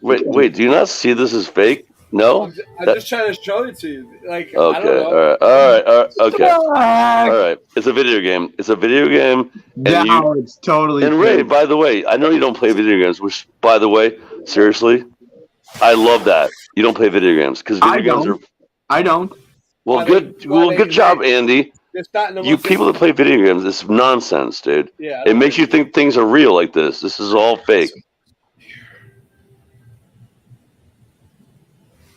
Wait. Do you not see this as fake? No. I'm just trying to show it to you. Like, Okay. I don't know. All right. Okay. All right. It's a video game. Now it's totally. And Ray, by the way, I know you don't play video games. Which, by the way, seriously, I love that you don't play video games because video games are. I don't. Well, good job, Andy. You people that play video games, it's nonsense, dude. Yeah. It makes you think things are real like this. This is all fake.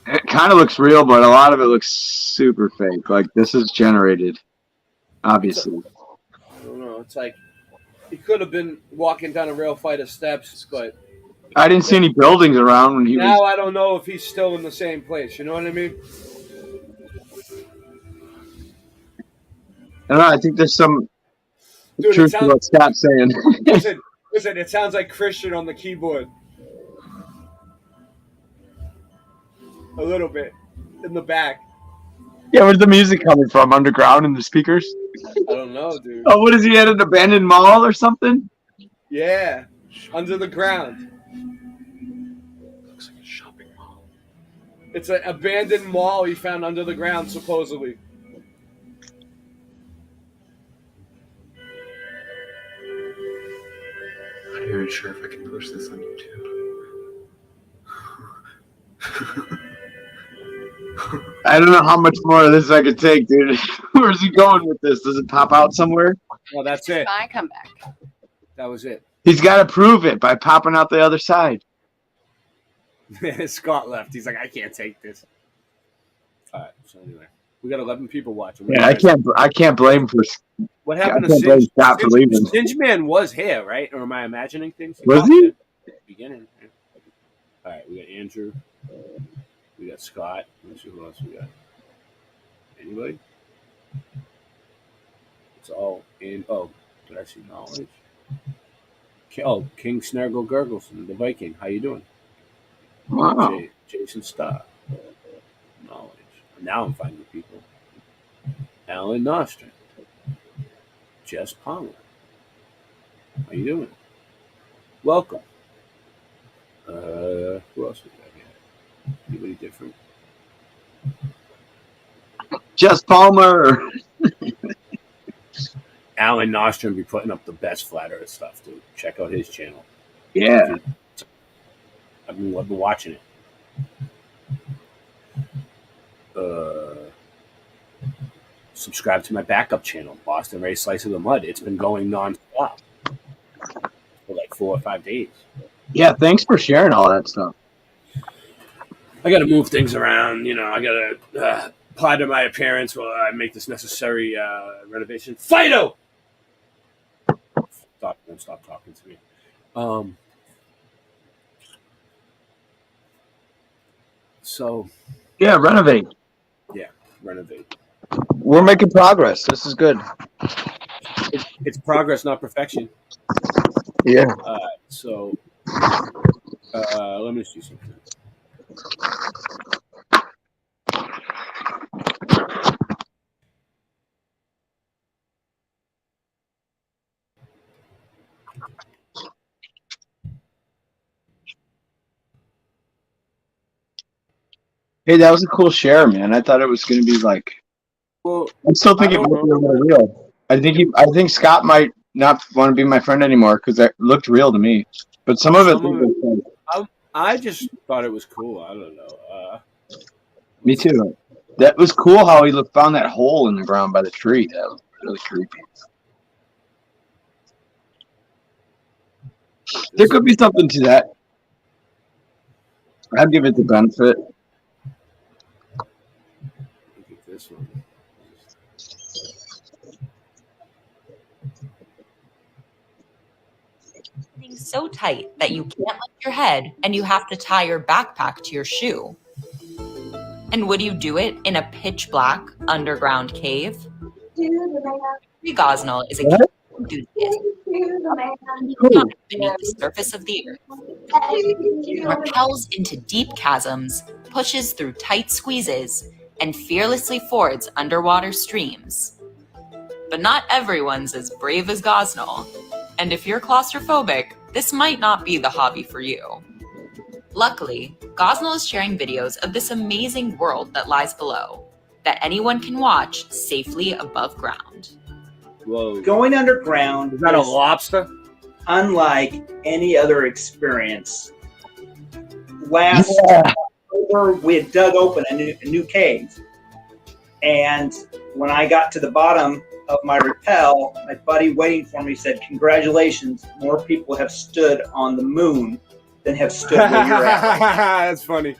It kind of looks real, but a lot of it looks super fake. Like this is generated, obviously. I don't know. It's like he could have been walking down a real flight of steps, but I didn't see any buildings around when he was. Now I don't know if he's still in the same place. You know what I mean? I don't know. I think there's some truth to what Scott's saying. listen. It sounds like Christian on the keyboard. A little bit in the back. Yeah, where's the music coming from? Underground in the speakers? I don't know, dude. Oh, what is he at an abandoned mall or something? Yeah, under the ground. Looks like a shopping mall. It's an abandoned mall he found under the ground, supposedly. I'm not even sure if I can post this on YouTube. I don't know how much more of this I could take, dude. Where's he going with this? Does it pop out somewhere? Well, that's it. I come back. That was it. He's got to prove it by popping out the other side. Scott left. He's like, I can't take this. All right. So anyway, we got 11 people watching. Yeah, I can't blame for. What happened to Singe? Singe Man was here, right? Or am I imagining things? Was he? At the beginning. All right. We got Andrew. We got Scott. Let's see who else we got. Anybody? It's all in. Oh, did I see knowledge? Oh, King Snurgle Gurgleson, the Viking. How you doing? Wow. Jason Starr. Knowledge. Now I'm finding people. Alan Nostrin. Jess Palmer. How you doing? Welcome. Who else we got here? Anybody different? Jess Palmer. Alan Nostrum be putting up the best flat earth stuff, dude. Check out his channel. Yeah. I've been watching it. Subscribe to my backup channel, Boston Ray Slice of the Mud. It's been going non-stop for like 4 or 5 days. Yeah, thanks for sharing all that stuff. I got to move things around. You know, I got to apply to my appearance while I make this necessary renovation. Fido! Stop talking to me. So. Yeah, renovate. Yeah, renovate. We're making progress. This is good. It's progress, not perfection. Yeah. So, let me see something. Hey, that was a cool share, man. I thought it was going to be like. Well, I'm still thinking it might be real. I think Scott might not want to be my friend anymore because that looked real to me. But some of it. I just thought it was cool. I don't know. Me too. That was cool how he found that hole in the ground by the tree. That was really creepy. There could be something to that. I'd give it the benefit. Look at this one. So tight that you can't lift your head and you have to tie your backpack to your shoe. And would you do it in a pitch black underground cave? Gosnell is a cave enthusiast beneath the surface of the earth. He rappels into deep chasms, pushes through tight squeezes, and fearlessly fords underwater streams. But not everyone's as brave as Gosnell. And if you're claustrophobic, this might not be the hobby for you. Luckily, Gosnell is sharing videos of this amazing world that lies below, that anyone can watch safely above ground. Whoa. Going underground is that a lobster? Unlike any other experience. Last October, we had dug open a new cave. And when I got to the bottom of my rappel, my buddy waiting for me said, "Congratulations, more people have stood on the moon than have stood where you're at." Right now." That's funny.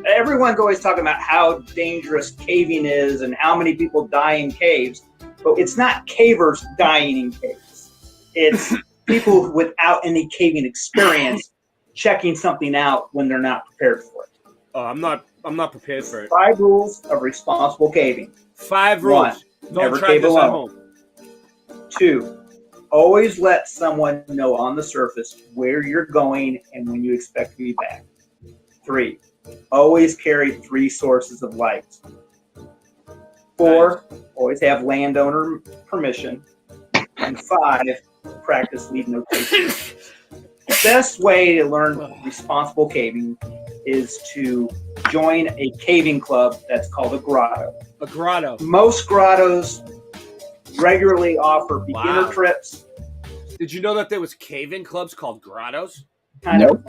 Everyone's always talking about how dangerous caving is and how many people die in caves, but it's not cavers dying in caves. It's people without any caving experience checking something out when they're not prepared for it. Oh, I'm not prepared for it. 5 rules of responsible caving. 5 rules. 1, Don't never try cave this alone. at home. 2, always let someone know on the surface where you're going and when you expect to be back. 3, always carry 3 sources of light. 4, always have landowner permission. And 5, practice lead notation. The best way to learn responsible caving is to join a caving club that's called a grotto. A grotto. Most grottos regularly offer beginner trips. Did you know that there was cave-in clubs called grottos? Kind of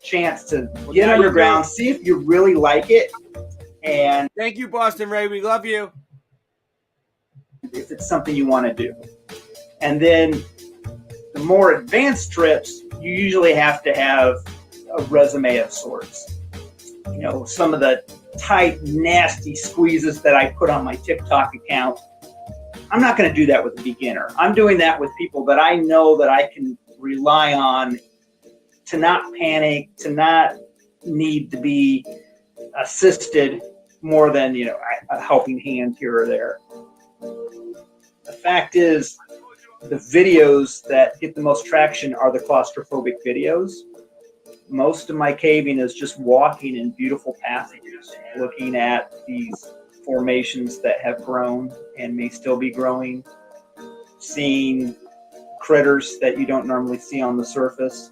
chance to get underground, see if you really like it, and thank you, Boston Ray. We love you. If it's something you want to do. And then the more advanced trips, you usually have to have a resume of sorts. You know, some of the tight, nasty squeezes that I put on my TikTok account, I'm not going to do that with a beginner. I'm doing that with people that I know that I can rely on to not panic, to not need to be assisted more than, you know, a helping hand here or there. The fact is, the videos that get the most traction are the claustrophobic videos. Most of my caving is just walking in beautiful passages, looking at these formations that have grown and may still be growing, seeing critters that you don't normally see on the surface.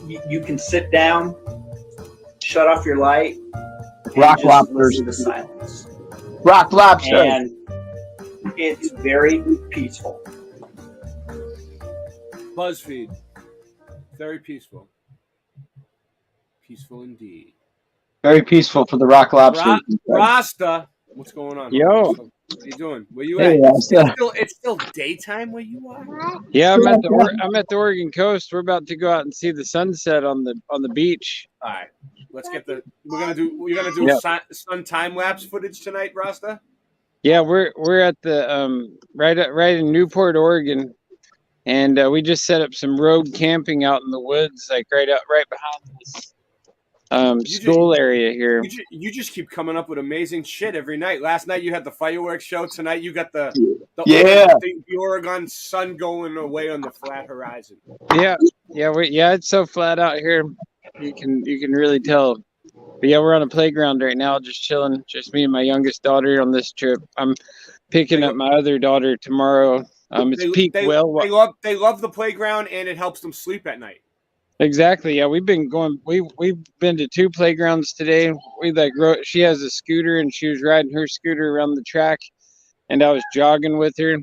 You can sit down, shut off your light, rock lobsters. Listen to silence. Rock lobsters. And it's very peaceful. BuzzFeed. Very peaceful. Peaceful indeed. Very peaceful for the rock lobsters. Rasta. What's going on? Yo. How you doing? Where you Hey, at? Rasta. It's still daytime where you are? Yeah, I'm at the Oregon coast. We're about to go out and see the sunset on the beach. All right. Let's get we're gonna do Yep. sun time lapse footage tonight, Rasta? Yeah, we're at the right in Newport, Oregon, and we just set up some road camping out in the woods, like right behind this school area here. You just keep coming up with amazing shit every night. Last night you had the fireworks show. Tonight you got the Oregon sun going away on the flat horizon. Yeah, it's so flat out here. You can really tell. But yeah, we're on a playground right now, just chilling. Just me and my youngest daughter on this trip. I'm picking up my other daughter tomorrow. It's peak well. They love the playground, and it helps them sleep at night. Exactly. Yeah, we've been going. We've been to 2 playgrounds today. She has a scooter, and she was riding her scooter around the track, and I was jogging with her.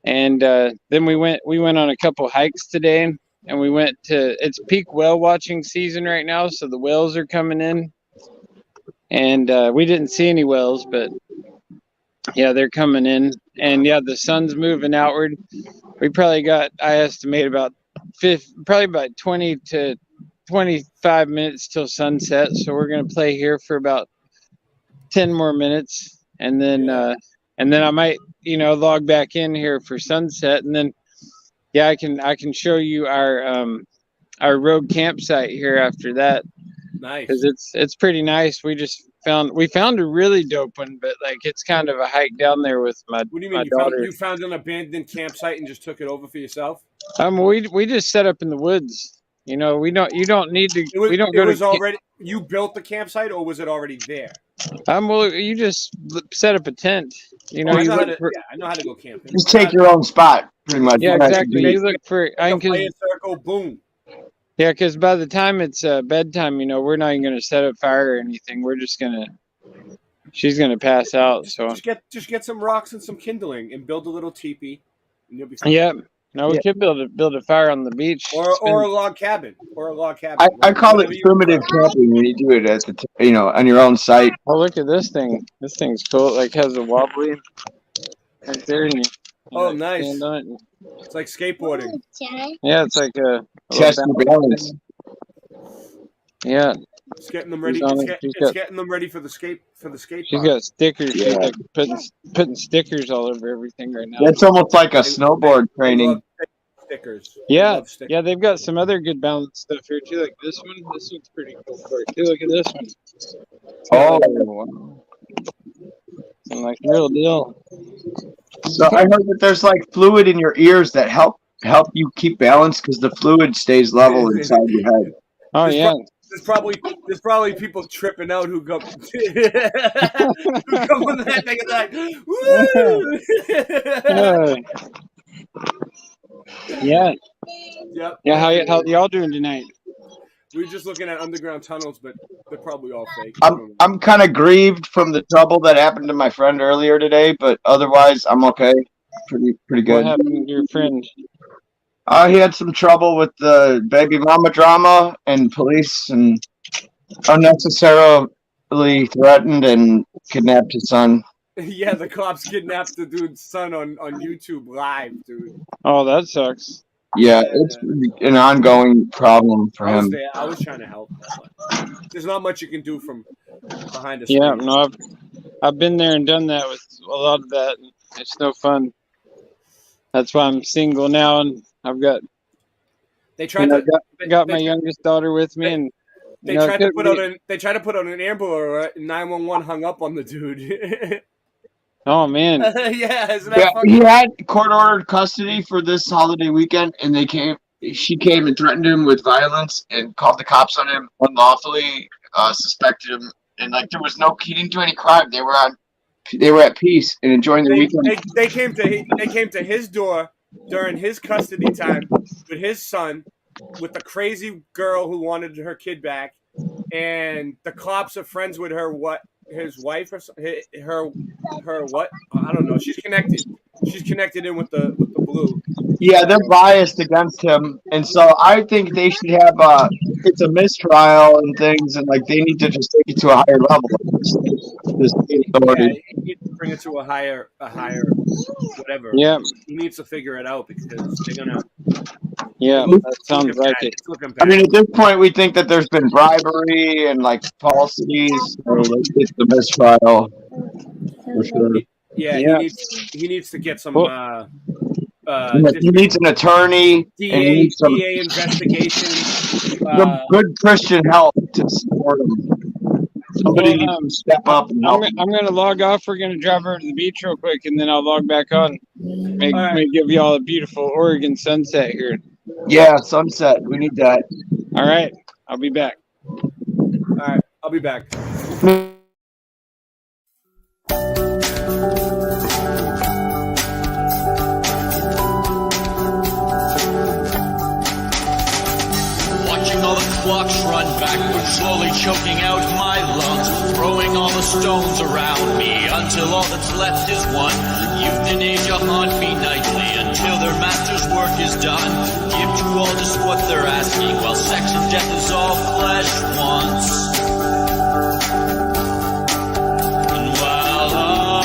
And then we went on a couple hikes today. and we went to. It's peak whale watching season right now, so the whales are coming in, and we didn't see any whales, but yeah, they're coming in, and yeah, the sun's moving outward. We probably got, I estimate, probably about 20 to 25 minutes till sunset. So we're gonna play here for about 10 more minutes, and then I might, log back in here for sunset, and then I can show you our road campsite here after that. Nice. Because it's pretty nice. We found a really dope one, but like it's kind of a hike down there with my. What do you mean? You found an abandoned campsite and just took it over for yourself? We just set up in the woods. You don't need to. We don't go to. Already. You built the campsite, or was it already there? Well, you just set up a tent. I know how to go camping. Just take your own spot, pretty much. Yeah, exactly. You look for. Play a circle, boom. Yeah, because by the time it's bedtime, we're not even gonna set up fire or anything. We're just gonna. She's gonna pass out. So just get some rocks and some kindling and build a little teepee, and you'll be fine. Yeah. No, we could build a fire on the beach, or a log cabin, I call it primitive camping when you do it at the on your own site. Oh, look at this thing! This thing's cool. It like has a wobbly right there, and you nice. Stand on it. It's like skateboarding. Yeah, it's like a test your balance. Yeah, it's getting them ready. It's getting them ready for the skate. She's got stickers. Yeah. She's like putting stickers all over everything right now. That's almost like a snowboard training. Stickers. Yeah, they've got some other good balance stuff here too. Like this one. This one's pretty cool for it too. Look at this one. Oh, wow. Like real deal. So I heard that there's like fluid in your ears that help you keep balance because the fluid stays level inside your head. Oh yeah. There's probably people tripping out who come with that thing and like, yeah. Yep. Yeah. How y'all doing tonight? We're just looking at underground tunnels, but they're probably all fake. I'm kind of grieved from the trouble that happened to my friend earlier today, but otherwise I'm okay. Pretty good. What happened to your friend? He had some trouble with the baby mama drama and police, and unnecessarily threatened and kidnapped his son. Yeah, the cops kidnapped the dude's son on YouTube live, dude. Oh, that sucks. Yeah, it's an ongoing problem for him. I was trying to help. There's not much you can do from behind a screen. Yeah, no, I've been there and done that with a lot of that. And it's no fun. That's why I'm single now, and I've got. Got my youngest daughter with me, and they tried to put out an Amber Alert, and 911 hung up on the dude. Oh man! Yeah, isn't that funny? He had court-ordered custody for this holiday weekend, and she came and threatened him with violence and called the cops on him unlawfully, suspected him, and like he didn't do any crime. They were at peace and enjoying the weekend. They came to his door during his custody time with his son, with the crazy girl who wanted her kid back, and the cops are friends with his wife or her what? I don't know. She's connected in with the blue. Yeah, they're biased against him, and so I think they should have it's a mistrial and things, and like they need to just take it to a higher level. This authority. Yeah, he needs to bring it to a higher whatever. Yeah, he needs to figure it out because they're gonna. Yeah, that sounds like it. I mean, at this point, we think that there's been bribery and like falsities, so it's the mistrial for sure. Yeah. He needs to get some. He needs an attorney. DA, and he needs some DA investigation. Some good Christian help to support him. Somebody needs to step up and help. I'm going to log off. We're going to drive over to the beach real quick, and then I'll log back on. Maybe give you all a beautiful Oregon sunset here. Yeah, sunset. We need that. All right. I'll be back. All right. I'll be back. Watching all the clocks run backwards, slowly choking out my lungs, throwing all the stones around me until all that's left left is one. Euthanasia haunt me nightly until their master's work is done. Give to all just what they're asking, while sex and death is all flesh wants. And while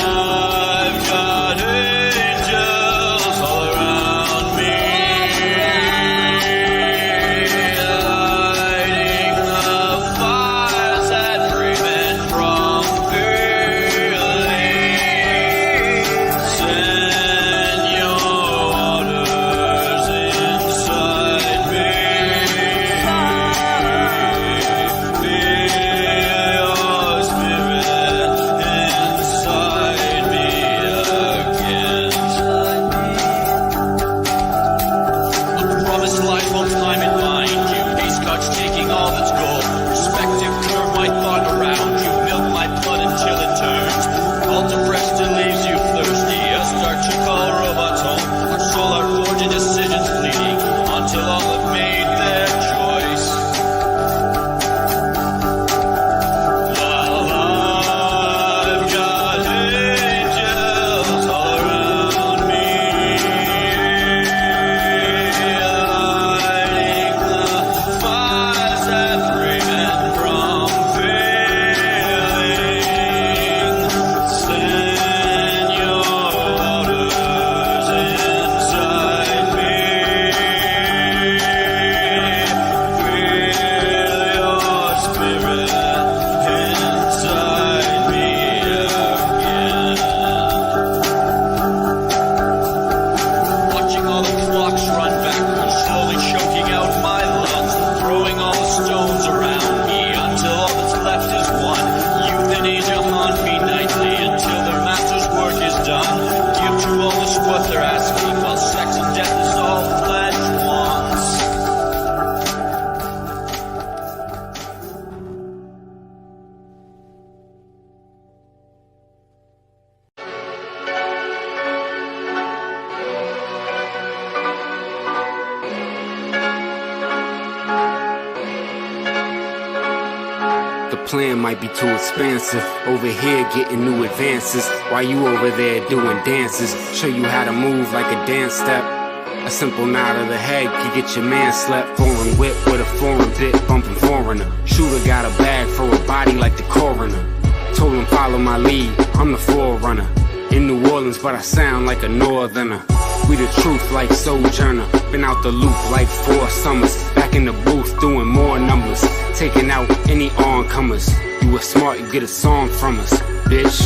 I've got angels all around me, lighting the fires that free men from feeling, send your waters inside me. Feel your spirit inside me again. A promised life will time in mind you. These cuts taking all that's gold. Perspective curve my thought around you. Milk my blood until it turns. All depressed and leaves you thirsty. A start to call robots home. Our soul, our forging decisions bleeding until all have made their choice. While I've got angels all around me, lighting the fires that free men from failing, send your waters inside me. Feel your spirit inside me again. Watching all the clocks run backwards, slowly choking out my lungs, throwing all the stones around me until all that's left is one. Euthanasia haunt me nightly until their master's work is done. Give to all just what they're asking, while sex and death is all flesh wants. The plan might be too expansive. Over here getting new advances, while you over there doing dances. Show you how to move like a dance step. A simple nod of the head could get your man slept. Foreign whip with a foreign bit, bumping foreigner. Shooter got a bag for a body like the coroner. Told him follow my lead, I'm the forerunner. In New Orleans, but I sound like a northerner. We the truth like Sojourner. Been out the loop like 4 summers. Back in the booth doing more numbers. Taking out any oncomers. You were smart, you get a song from us, bitch.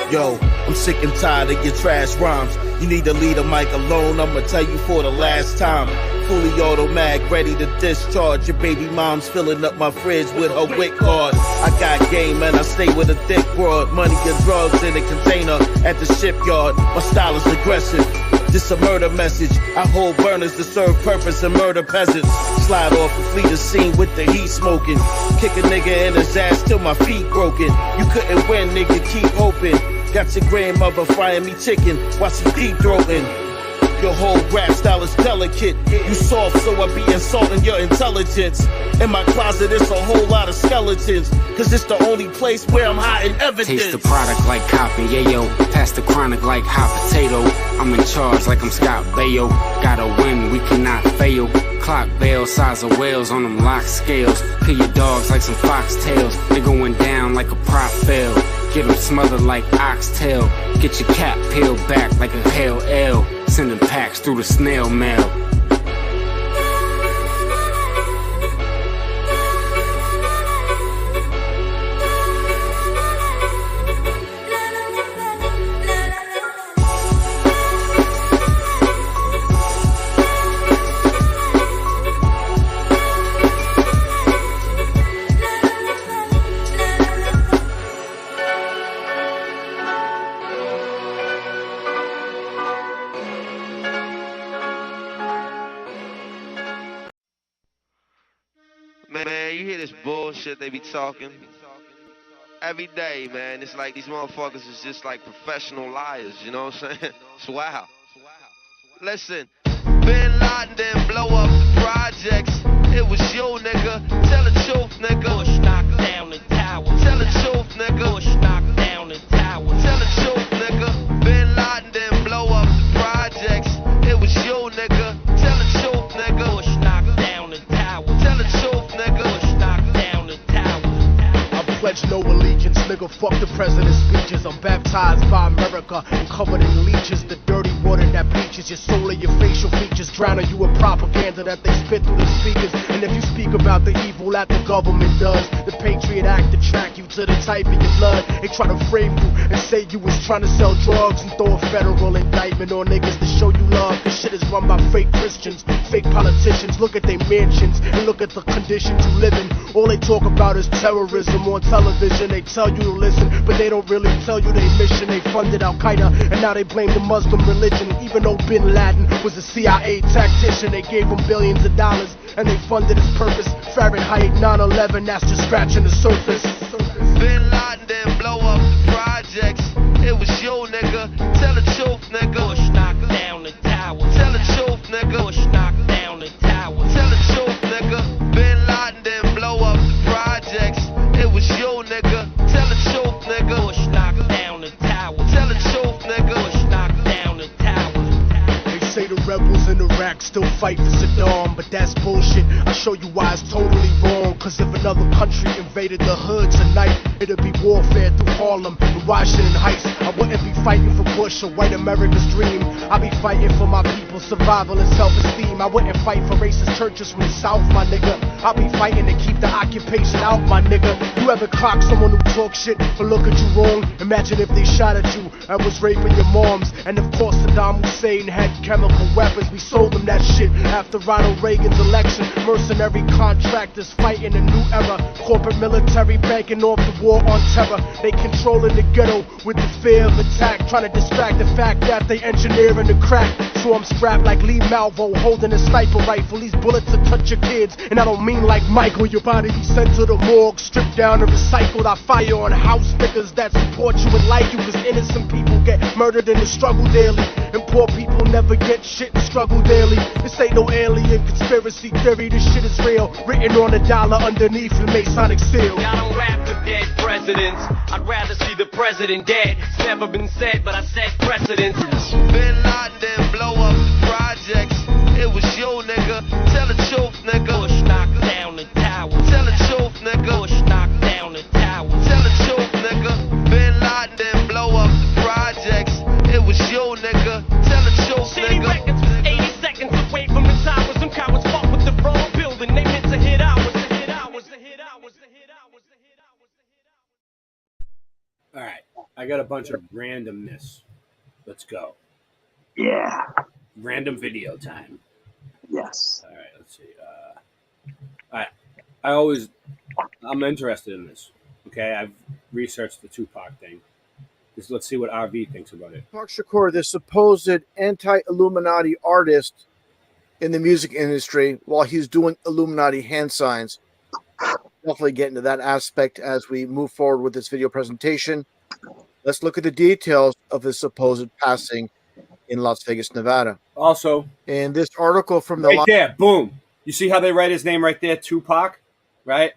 Yo, I'm sick and tired of your trash rhymes. You need to leave the mic alone, I'ma tell you for the last time. Fully automatic, ready to discharge. Your baby mom's filling up my fridge with her WIC card. I got game and I stay with a thick broad. Money and drugs in a container at the shipyard. My style is aggressive. This a murder message. I hold burners to serve purpose and murder peasants. Slide off and flee the scene with the heat smoking. Kick a nigga in his ass till my feet broken. You couldn't win, nigga, keep hoping. Got your grandmother frying me chicken while she deep throating. Your whole rap style is delicate. You soft, so I be insulting your intelligence. In my closet, it's a whole lot of skeletons. Cause it's the only place where I'm hiding evidence. Taste the product like cop and yayo. Pass the chronic like hot potato. I'm in charge like I'm Scott Baio. Gotta win, we cannot fail. Clock bell, size of whales on them lock scales. Kill your dogs like some foxtails. They going down like a prop fail. Get them smothered like oxtail. Get your cap peeled back like a hail L. Sending packs through the snail mail. bullshit they be talking. Every day, man, it's like these motherfuckers is just like professional liars, you know what I'm saying? It's wild. Listen, Bin Laden didn't blow up the projects. It was you, nigga. Tell the truth, nigga. Bush knocked down the tower. Tell the truth, nigga. Bush knocked down the tower. Tell the truth, nigga. Bin Laden didn't blow up the projects. It was you, nigga. Tell the truth, nigga. Bush knocked down the tower. Tell the truth, nigga. Bush knocked down the tower. I pledge no allegiance, nigga. Fuck the president's speeches. I'm baptized by America and covered in leeches. The dirty water that bleaches your soul and your facial features, drowning you in propaganda that they spit through the speakers. And if you speak about the evil that the government does, the Patriot Act to track you to the type of your blood. They try to frame you and say you was trying to sell drugs and throw a federal indictment on niggas to show you love. This shit is run by fake Christians, fake politicians. Look at their mansions and look at the conditions you live in. All they talk about is terrorism on television. They tell you to listen, but they don't really tell you their mission. They funded Al-Qaeda and now they blame the Muslim religion. Even though Bin Laden was a CIA tactician, they gave him billions of dollars and they funded his purpose. Fahrenheit 9/11, that's just scratching the surface. Bin Laden didn't blow up the projects. It was you, nigga. Tell the truth, nigga. Bush knocked down the tower. Tell the truth, nigga. Bush knocked down the tower. Tell the truth, nigga. Bin Laden didn't blow up the projects. It was you, nigga. Tell the truth, nigga. Bush knocked down the tower. Tell the truth, nigga. Bush knocked down the tower. They say the rebels in Iraq still fight for Saddam, but that's bullshit. I'll show you why it's totally wrong. Cause if another country invaded the hood tonight, it'd be warfare through Harlem and Washington Heights. I wouldn't be fighting for Bush or white America's dream. I'd be fighting for my people's survival and self-esteem. I wouldn't fight for racist churches from the South, my nigga. I'll be fighting to keep the occupation out, my nigga. You ever clock someone who talk shit or look at you wrong? Imagine if they shot at you and was raping your moms. And of course Saddam Hussein had chemical weapons. We sold them that shit after Ronald Reagan's election. Mercenary contractors fighting a new era. Corporate military banking off the war on terror. They controlling the ghetto with the fear of attack, trying to distract the fact that they engineering the crack. So I'm strapped like Lee Malvo, holding a sniper rifle. These bullets will touch your kids, and I don't mean like Michael. Your body be sent to the morgue, stripped down and recycled. I fire on house niggas that support you and like you, cause innocent people get murdered in the struggle daily, and poor people never get shit and struggle daily. This ain't no alien conspiracy theory, this shit is real, written on a dollar underneath the Masonic seal. I don't rap for dead presidents, I'd rather see the president dead. It's never been said, but I set precedents. Bin Laden didn't blow up the projects. It was you, nigga. Tell the truth, nigga. Bush knocked down the tower. Tell the truth, nigga. Bush knocked down the tower. Tell the truth, nigga. Bin Laden didn't blow up the projects. It was you, nigga. Tell the truth, City nigga. Records was 80 seconds away from the towers. Some cowards fought with the wrong building. They meant to hit ours. To hit ours. To hit ours. To hit ours. To hit ours. All right, I got a bunch of randomness. Let's go. Yeah. Random video time. Yes. All right, let's see. I'm interested in this. Okay, I've researched the Tupac thing. Let's see what RV thinks about it. Tupac Shakur, the supposed anti-Illuminati artist in the music industry, while he's doing Illuminati hand signs. Definitely get into that aspect as we move forward with this video presentation. Let's look at the details of the supposed passing in Las Vegas, Nevada. Also, in this article from the right there, boom. You see how they write his name right there, Tupac, right?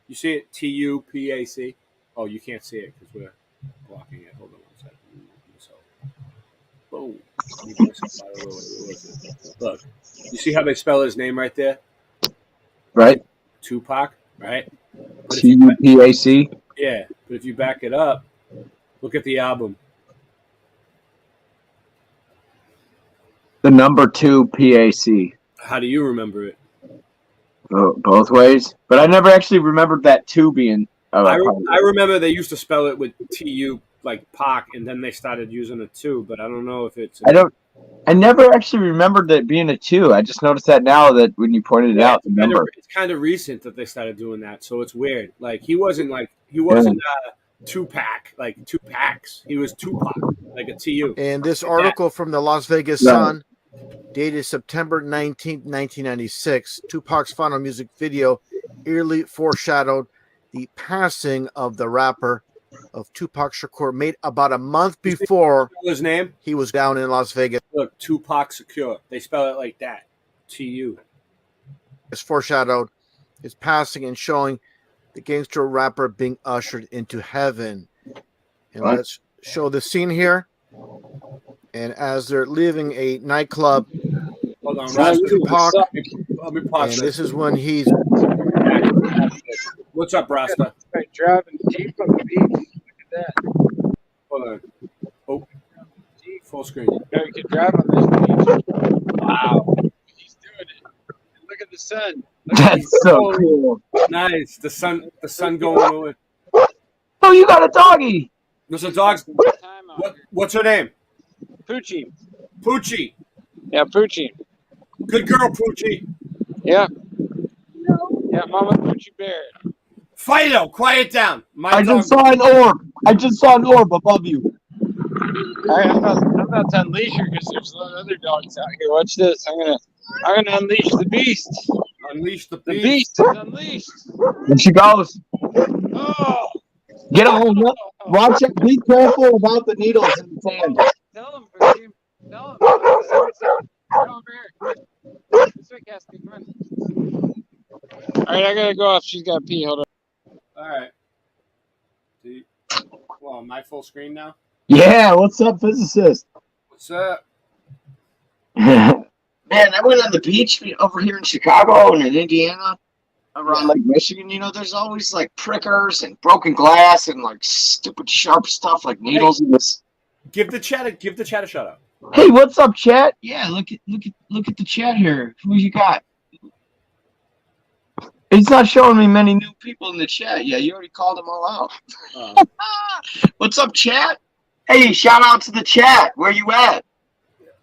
You see it, Tupac. Oh, you can't see it because we're blocking it. Hold on one second. So, boom. Look, you see how they spell his name right there? Right. Tupac, right? Tupac. Yeah, but if you back it up, look at the album. The number 2 PAC. How do you remember it? Both ways, but I never actually remembered that 2 being. I remember they used to spell it with TU, like Pac, and then they started using a 2. But I don't know if it's. I never actually remembered that being a 2. I just noticed that now that when you pointed it out, the number. It's kind of recent that they started doing that, so it's weird. Like he wasn't 2-pack, like 2 packs. He was Tupac, like a TU. And this article from the Las Vegas Sun, dated September 19th, 1996, Tupac's final music video eerily foreshadowed the passing of the rapper of Tupac Shakur, made about a month before his name. He was down in Las Vegas. Look, Tupac Shakur. They spell it like that. T-U. It's foreshadowed his passing and showing the gangster rapper being ushered into heaven. And let's show the scene here. And as they're leaving a nightclub, hold on, Tupac, let me pause and this is when he's. What's up, Rasta? Right, driving deep on the beach. Look at that. Hold on. Oh, full screen. No, you can drive on this beach. Wow. He's doing it. And look at the sun. That's so cool. Nice. The sun going away. Oh, you got a doggy. There's a dog. What's her name? Poochie. Poochie. Yeah, Poochie. Good girl, Poochie. Yeah. Yeah, Mama Poochie Bear. Fido, quiet down. I just saw an orb above you. All right, I'm about to unleash her because there's a lot of other dogs out here. Watch this. I'm gonna unleash the beast. Unleash the beast. The beast is unleashed. There she goes. Oh. Get a hold. Watch it. Be careful about the needles in the sand. Tell him, Poochie. Tell him. Come over here. This way, Cassie. Come on. All right, I gotta go off. She's got to pee. Hold on. All right. Well, am I full screen now? Yeah, what's up, physicist? What's up? Man, I went on the beach over here in Chicago and in Indiana, around Lake Michigan. You know, there's always like prickers and broken glass and like stupid sharp stuff like needles in this. Give the chat a shout out. Hey, what's up, chat? Yeah, look at the chat here. Who you got? It's not showing me many new people in the chat. Yeah, you already called them all out. What's up, chat? Hey, shout out to the chat. Where you at?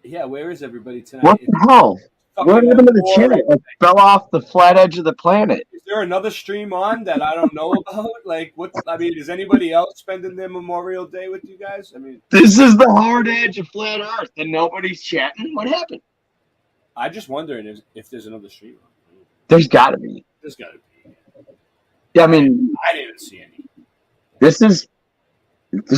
Yeah, where is everybody tonight? What the hell? What happened to the chat? It fell off the flat edge of the planet. Is there another stream on that I don't know about? Like, is anybody else spending their Memorial Day with you guys? I mean, this is the hard edge of flat Earth, and nobody's chatting. What happened? I'm just wondering if there's another stream on. There's got to be. There's got to be. Yeah, I mean, I didn't see any. This is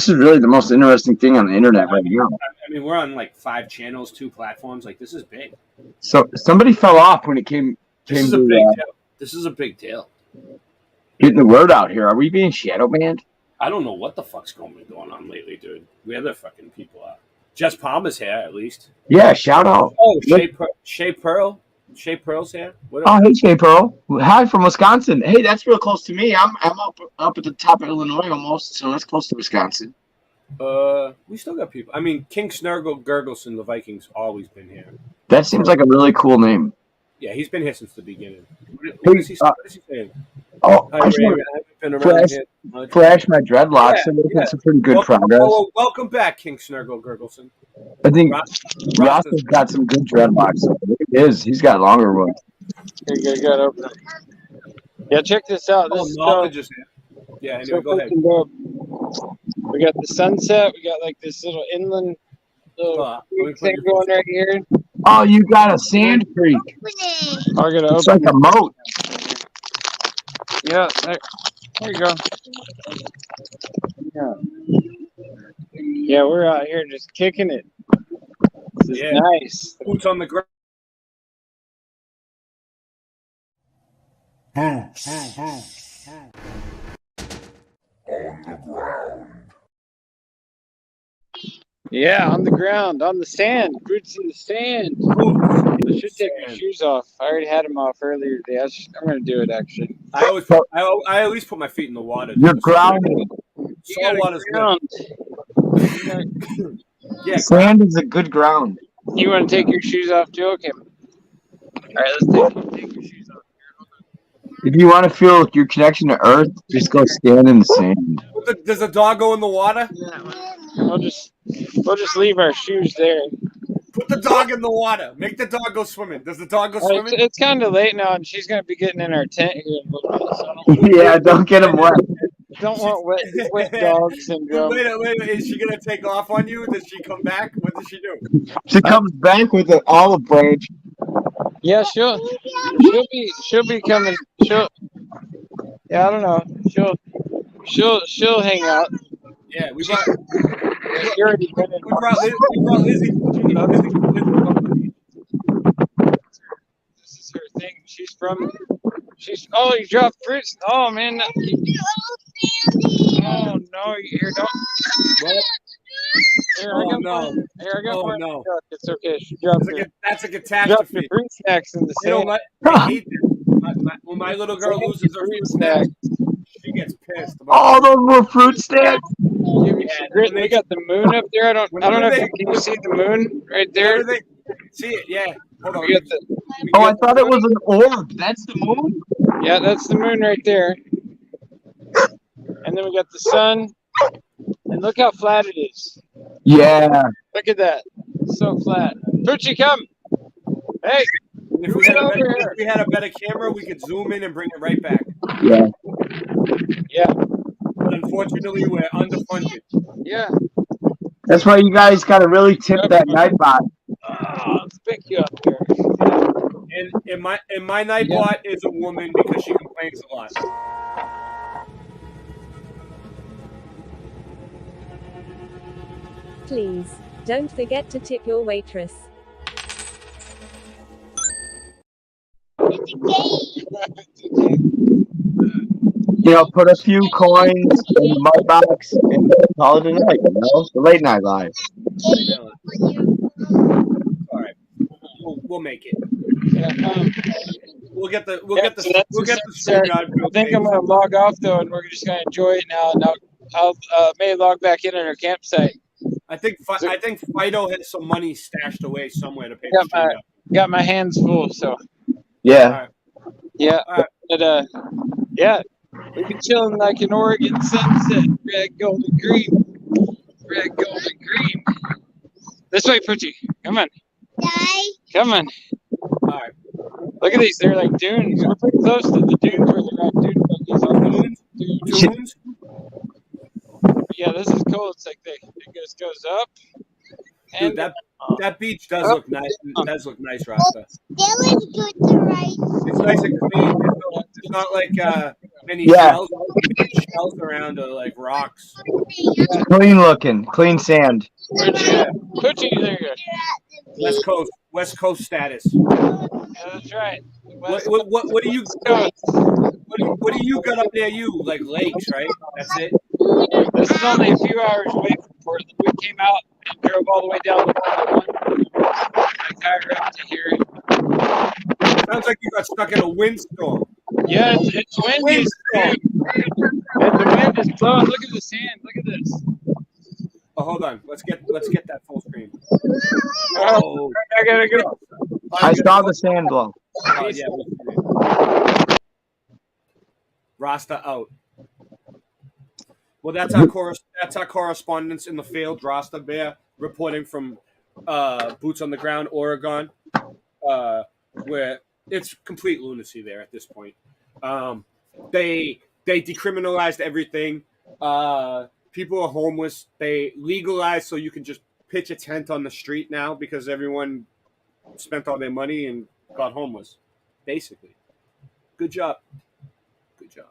really the most interesting thing on the internet right now. I mean, we're on like 5 channels, 2 platforms. Like, this is big. So somebody fell off when it came This is to a big deal. This is a big deal. Getting the word out here. Are we being shadow banned? I don't know what the fuck's going on lately, dude. We have the fucking people out. Jess Palmer's here, at least. Yeah, shout out. Oh, Shay Pearl. Shay Pearl's here. Oh, hey, Shay Pearl. Hi from Wisconsin. Hey, that's real close to me. I'm up at the top of Illinois almost, so that's close to Wisconsin. We still got people. I mean, King Snurgle Gurgleson, the Vikings, always been here. That seems like a really cool name. Yeah, he's been here since the beginning. What is he saying? Oh, Hi, I just Ray, want I haven't been around to here much. flash my dreadlocks. I'm making some pretty good progress. Welcome back, King Snurgle Gurgleson. I think Ross has got some good dreadlocks. He's got longer ones. Here you go. Open it. Yeah, check this out. This is knowledge is here. Yeah, anyway, go ahead. We got the sunset. We got like this little inland thing going right here. Oh, you got a sand creek. I'm gonna it's like a moat. Yeah, there you go. Yeah, we're out here just kicking it. This is nice. Boots on the ground. Boots. On the ground. Yeah, on the ground, on the sand, boots in the sand. I should take my shoes off. I already had them off earlier today. I'm going to do it actually. I at least put my feet in the water. You're grounded. Salt water's good. Yeah, sand is a good ground. You want to take your shoes off too? Okay. All right, let's take your shoes off. If you want to feel your connection to Earth, just go stand in the sand. Does the dog go in the water? We'll just leave our shoes there. Put the dog in the water. Make the dog go swimming. Does the dog go swimming? It's kind of late now, and she's going to be getting in our tent here in a little bit. So don't get them wet. Don't want wet dog syndrome. Wait. Is she going to take off on you? Does she come back? What does she do? She comes back with an olive branch. Yeah, she'll be coming. Yeah, I don't know. She'll hang out. Yeah, we brought Lizzie. This is her thing. Oh, you dropped fruits. Oh man. Oh no, here don't. What? Here, Oh I got no! one. Here, I got Oh one. no! It's okay. She dropped That's a Dropped catastrophe. the fruit snacks in the You know sand. what? I hate that. When my little girl loses her fruit snacks, she gets pissed. All those were fruit snacks. We got the moon up there. I don't know if you can see the moon right there. See it? Yeah. Hold on. We got the, Oh, I thought it was an orb. That's the moon? yeah, that's the moon right there. And then we got the sun. And look how flat it is. Yeah. Look at that. So flat. Poochie, come. Hey. If we had a better camera, we could zoom in and bring it right back. Yeah. Yeah. But unfortunately, we're underfunded. Yeah. That's why you guys got to really tip that Nightbot. Let's pick you up here. And my Nightbot is a woman because she complains a lot. Please, don't forget to tip your waitress. You know, put a few coins in the mud box and call it a night, you know? The late night live. All right. We'll make it. Yeah, We'll get the I think I'm gonna log off though, and we're just gonna enjoy it now. Now I'll may log back in on our campsite. I think Fido has some money stashed away somewhere to pay. Got my hands full, so yeah, yeah. But yeah, we've been chilling like an Oregon sunset, red, gold, and green, red, gold, and green. This way, Poochie. Come on. Come on. All right. Look at these. They're like dunes. We're pretty close to the dunes where they're at dune buggies on these dunes. Yeah, this is cool. It's like it goes up. And dude, that beach does look nice. It does look nice, Rasta. It's nice and clean. It's not like many shells around like rocks. It's clean looking, clean sand. Poochie, there you go. West Coast status. Yeah, that's right. What do you got up there? You like lakes, right? That's it. This is only a few hours away from Portland. We came out and drove all the way down to Tiger up to here. Sounds like you got stuck in a windstorm. Yeah, it's windy. And the wind is blowing. Look at the sand. Look at this. Oh, hold on. Let's get that full screen. Oh, I gotta go. I saw the sand blow. Yeah. Rasta out. Well, that's our correspondence in the field. Rasta Bear reporting from boots on the ground, Oregon, where it's complete lunacy there at this point. They decriminalized everything. People are homeless. They legalized so you can just pitch a tent on the street now because everyone spent all their money and got homeless, basically. Good job. Good job.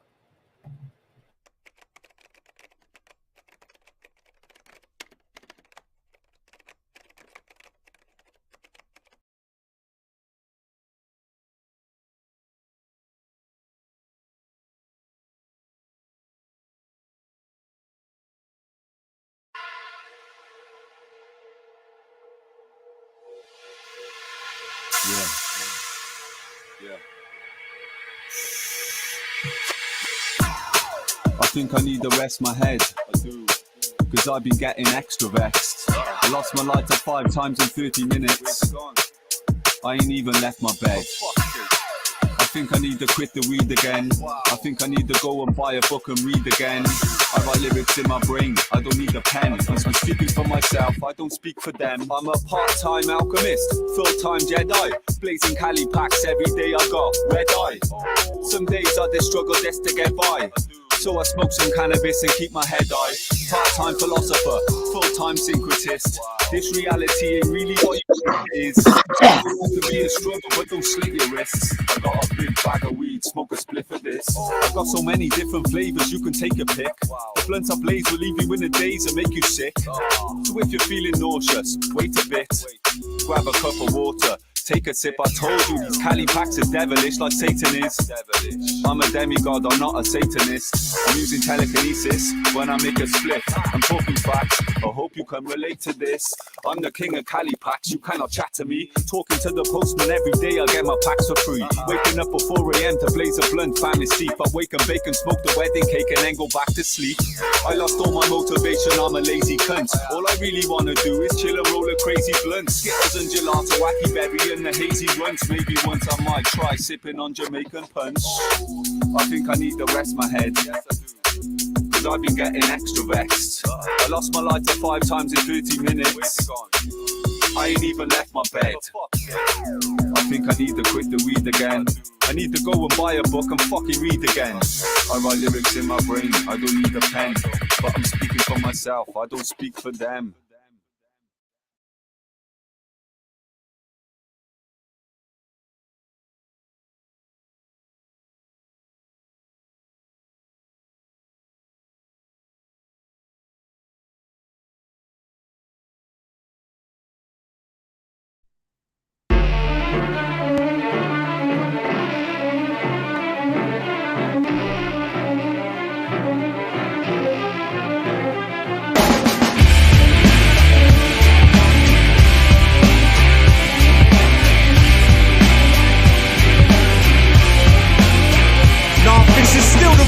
Yeah. I think I need to rest my head. I do. Because I've been getting extra vexed. I lost my lighter 5 times in 30 minutes. I ain't even left my bed. I think I need to quit the weed again. I think I need to go and buy a book and read again. I write lyrics in my brain, I don't need a pen. As I'm speaking for myself, I don't speak for them. I'm a part-time alchemist, full-time Jedi. Blazing Cali packs every day I got red eye. Some days I just struggle just to get by. So I smoke some cannabis and keep my head high. Part-time philosopher, full-time syncretist. This reality ain't really what you think it is. It can be a struggle, but don't slit your wrists. I got a big bag of weed, smoke a spliff of this. I've got so many different flavors, you can take a pick. The blunts I blaze will leave you in the daze and make you sick. So if you're feeling nauseous, wait a bit. Grab a cup of water, take a sip. I told you these Cali packs are devilish like Satan is. I'm a demigod, I'm not a Satanist. I'm using telekinesis when I make a split. I'm talking facts, I hope you can relate to this. I'm the king of Cali packs, you cannot chat to me. Talking to the postman every day, I get my packs for free. Waking up at 4 a.m. to blaze a blunt, fam is deep. I wake and bake and smoke the wedding cake and then go back to sleep. I lost all my motivation, I'm a lazy cunt. All I really wanna do is chill and roll a crazy blunt. Skittles and gelato, wacky berry and the hazy runs. Maybe once I might try sipping on Jamaican punch. I think I need to rest my head, cause I've been getting extra vexed. I lost my lighter 5 times in 30 minutes. I ain't even left my bed. I think I need to quit the weed again. I need to go and buy a book and fucking read again. I write lyrics in my brain, I don't need a pen. But I'm speaking for myself, I don't speak for them.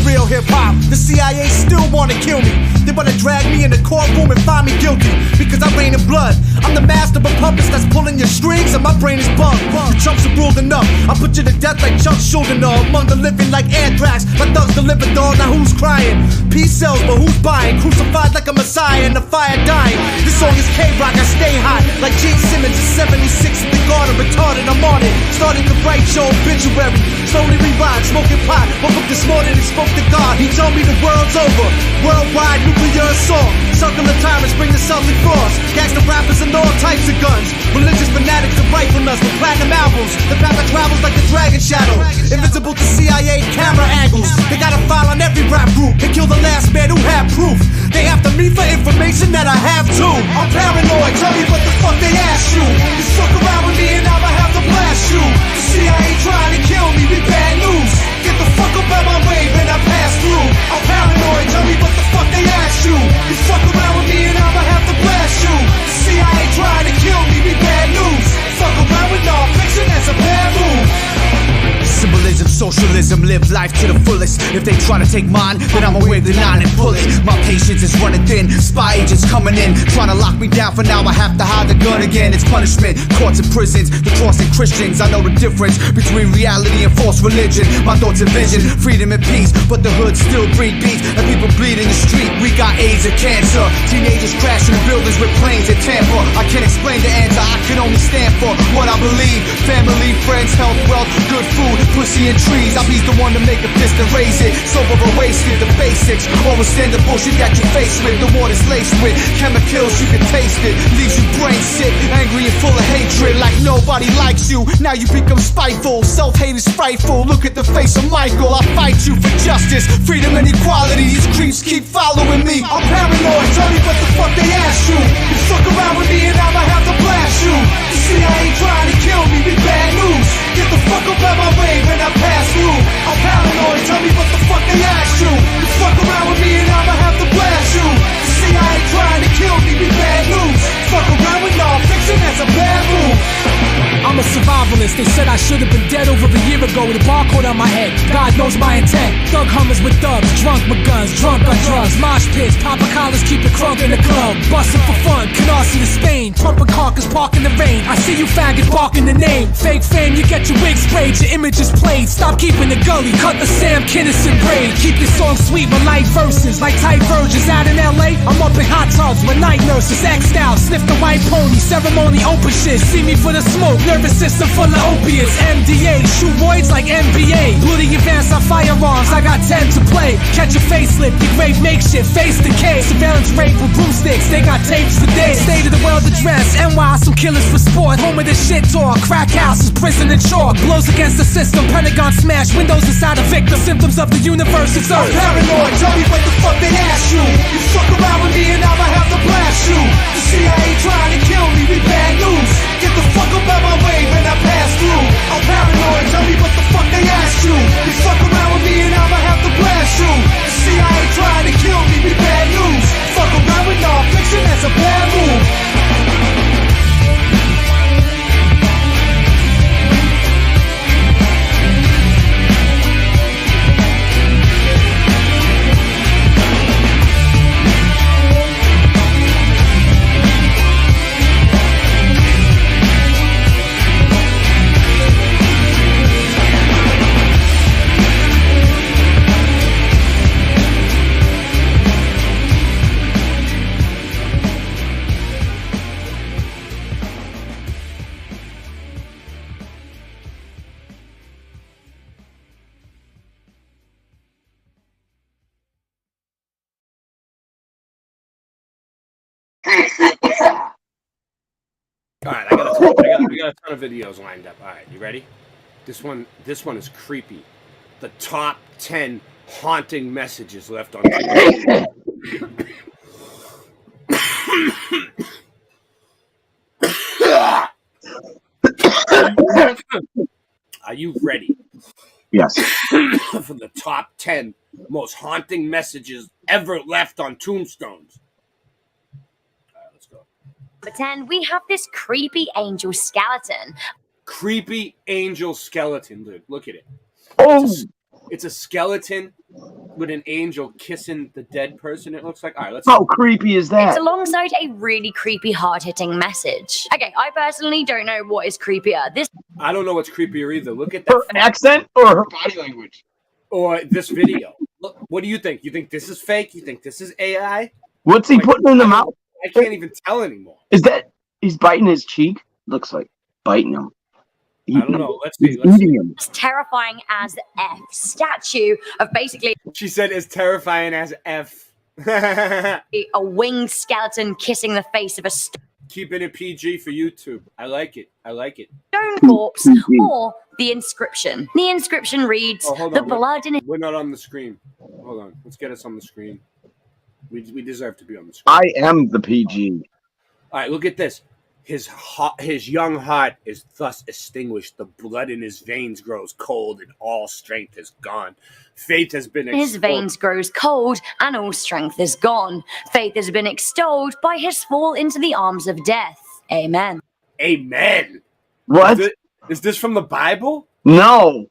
Real hip-hop, the CIA still wanna kill me. They wanna drag me in the courtroom and find me guilty because I reign in blood. I'm the master of puppets that's pulling your strings and my brain is bugged. The chumps are ruled enough, I put you to death like Chuck Schuldiner. Among the living like anthrax, my thugs deliver dog, now who's crying? Peace sells, but who's buying? Crucified like a messiah in the fire dying. This song is K-Rock, I stay hot like Gene Simmons in 76 at the garden, retarded, I'm on it. Started to write your obituary, slowly rewind, smoking pot. Woke up this morning and spoke to God, he told me the world's over. Worldwide nuclear assault, circle of tyrants bring the Celtic frost. Gangsta rappers and all types of guns, religious fanatics and riflenuts with platinum albums. The path that travels like a dragon shadow, invisible to CIA camera angles. They got a file on every rap group, they kill the last man who had proof. They after me for information that I have too. I'm paranoid, tell me what the fuck they asked you. You fuck around with me and I'ma have to blast you. The CIA trying to kill me, we bad news. Get the fuck up out my way, then I pass through. I'm paranoid, tell me what the fuck they asked you. You fuck around with me and I'ma have to blast you. The CIA trying to kill me, we bad news. Fuck around with non-fiction, that's a bad move. Symbolism, socialism, live life to the fullest. If they try to take mine, then I'ma wave the 9 and pull it. My patience is running thin, spy agents coming in, trying to lock me down. For now I have to hide the gun again. It's punishment, courts and prisons, the cross and Christians. I know the difference between reality and false religion. My thoughts and vision, freedom and peace, but the hood still breed beats and people bleed in the street. We got AIDS and cancer, teenagers crashing in buildings with planes in Tampa. I can't explain the answer, I can only stand for what I believe. Family, friends, health, wealth, good food, pussy and trees. I'll be the one to make a fist and raise it. Sober or wasted, the basics. Always stand the bullshit that you face with. The water's laced with chemicals, you can taste it. Leaves you brain sick, angry and full of hatred. Like nobody likes you, now you become spiteful. Self-hate is frightful, look at the face of Michael. I fight you for justice, freedom and equality. These creeps keep following me. I'm paranoid, tell me what the fuck they asked you. You fuck around with me and I'ma have to blast you. The CIA trying to kill me, be bad news. Get the fuck up out my way when I pass through. I'm paranoid, tell me what the fuck they asked you. You fuck around with me and I'ma have to blast you. The CIA trying to kill me, be bad news. Fuck around with non-fiction, that's a bad move. I'm a survivalist, they said I should have been dead over a year ago with a barcode on my head. God knows my intent. Thug hummers with dubs, drunk with guns, drunk on drugs. Mosh pits, popper collars, keep it crunk in the club. Bustin' for fun, Canarsie to Spain. Pumping carcass, park in the rain. I see you faggot barking the name. Fake fame, you get your wig sprayed, your image is played. Stop keeping the gully, cut the Sam Kinison braid. Keep your song sweet with light verses, like tight virgins out in LA. I'm up in hot tubs with night nurses, X'd out, sniff the white pony, ceremony open shit. See me for the smoke, nervous system full of opiates. MDA, shoot voids like NBA. Bloody advance pass out firearms, I got 10 to play. Catch a facelift, your grave makeshift, face decay. Surveillance rape with broomsticks, they got tapes for days. State of the world address, NY, some killers for sport. Home of the shit talk, crack houses, prison and chalk. Blows against the system, Pentagon smash, windows inside a victim. Symptoms of the universe, it's earth. Paranoid, tell me what the fuck they asked you. You fuck around with me and I'ma have to blast you. The CIA trying to kill me, we bad news. Get the fuck up out my way when I pass through. I'm paranoid, tell me what the fuck they asked you. You fuck around with me and I'ma have to blast you. The CIA trying to kill me, we bad news. Fuck around with non-fiction, that's a bad move. All right, I got a ton of videos lined up. All right, you ready? This one is creepy. The top 10 haunting messages left on Twitter. Are you ready? Yes. For the top 10 most haunting messages ever left on tombstones. Number 10, we have this creepy angel skeleton. Creepy angel skeleton, dude. Look at it. Oh! It's a skeleton with an angel kissing the dead person, it looks like. All right, let's How creepy is that? It's alongside a really creepy, hard-hitting message. Okay, I personally don't know what is creepier. This I don't know what's creepier either. Look at that. Her accent or her body language? Or this video. Look, what do you think? You think this is fake? You think this is AI? What's he putting in the mouth? I can't even tell anymore. Is that he's biting his cheek? Looks like biting him. I don't know. Let's see. Eating him. It's terrifying as F statue of basically She said as terrifying as F. a winged skeleton kissing the face of a stone Keeping it PG for YouTube. I like it. I like it. corpse or the inscription. The inscription reads, Oh, hold the on. blood in We're not on the screen. Hold on. Let's get us on the screen. We deserve to be on the screen. I am the PG. All right, look at this. His young heart is thus extinguished. The blood in his veins grows cold, and all strength is gone. Faith has been his veins grows cold, and all strength is gone. Faith has been extolled by his fall into the arms of death. Amen. Amen. What? Is this from the Bible? No.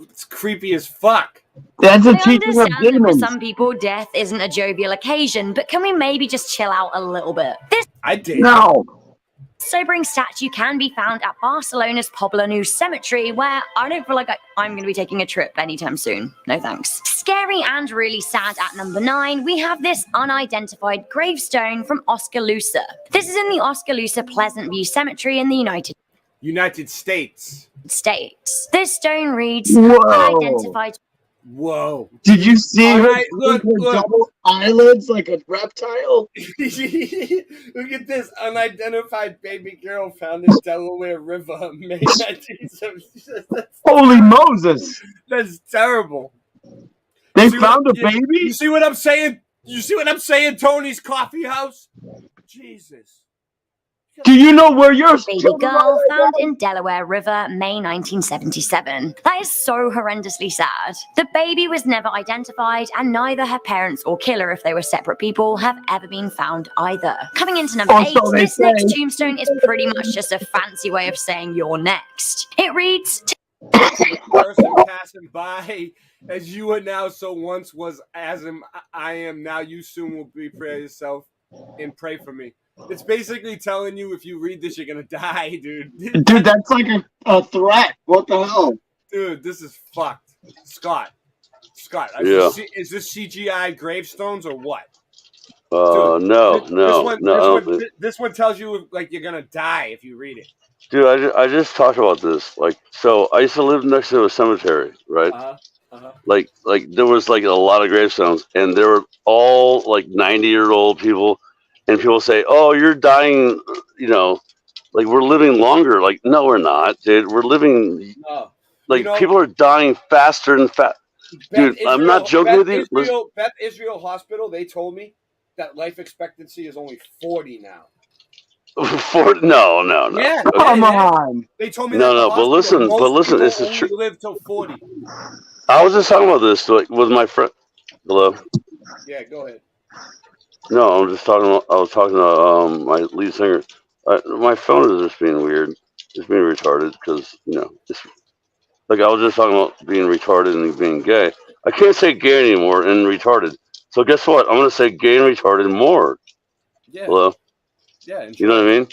It's creepy as fuck. That's a I teaching of understand that for demons. some people, death isn't a jovial occasion, but can we maybe just chill out a little bit? This I did. No. sobering statue can be found at Barcelona's Poblenou Cemetery, where I don't feel like I'm going to be taking a trip anytime soon. No thanks. Scary and really sad at number 9, we have this unidentified gravestone from Oskaloosa. This is in the Oskaloosa Pleasant View Cemetery in the United States. This stone reads, Whoa. unidentified. Whoa. Did you see All her right, look. double eyelids like a reptile? Look at this. Unidentified baby girl found in Delaware River, May 1976. Holy Moses. That's terrible. They See found what- a baby? You see what I'm saying? You see what I'm saying, Tony's Coffee House? Jesus. Do you know where your Baby children girl are? found in Delaware River, May 1977. That is so horrendously sad. The baby was never identified, and neither her parents or killer, if they were separate people, have ever been found either. Coming into number 8, so they this next say. tombstone is pretty much just a fancy way of saying you're next. It reads, Person passing by, as you are now, so once was as I am now. You soon will be. Pray yourself and pray for me. It's basically telling you if you read this, you're gonna die, dude. Dude, that's like a threat. What the hell? Dude, this is fucked. Scott, Yeah. is this CGI gravestones or what? No. This one tells you like you're gonna die if you read it. Dude, I just talked about this. Like, so I used to live next to a cemetery, right? Like there was like a lot of gravestones, and they were all like 90-year-old people, and people say, "Oh, you're dying," you know, like we're living longer. Like, no, we're not, dude. We're living. No. Like people are dying faster and fast. Dude, I'm not joking with you. Listen, Beth Israel Hospital, they told me that life expectancy is only 40 now. no. Yeah, Okay. come on. They told me that. No, but listen, it's the only truth. live till 40. I was just talking about this like with my friend. Hello. Yeah, go ahead. No, I'm just talking. I was talking to my lead singer. My phone is just being weird. It's being retarded because it's like I was just talking about being retarded and being gay. I can't say gay anymore and retarded. So guess what? I'm gonna say gay and retarded more. Yeah. Hello. Yeah. You know what I mean?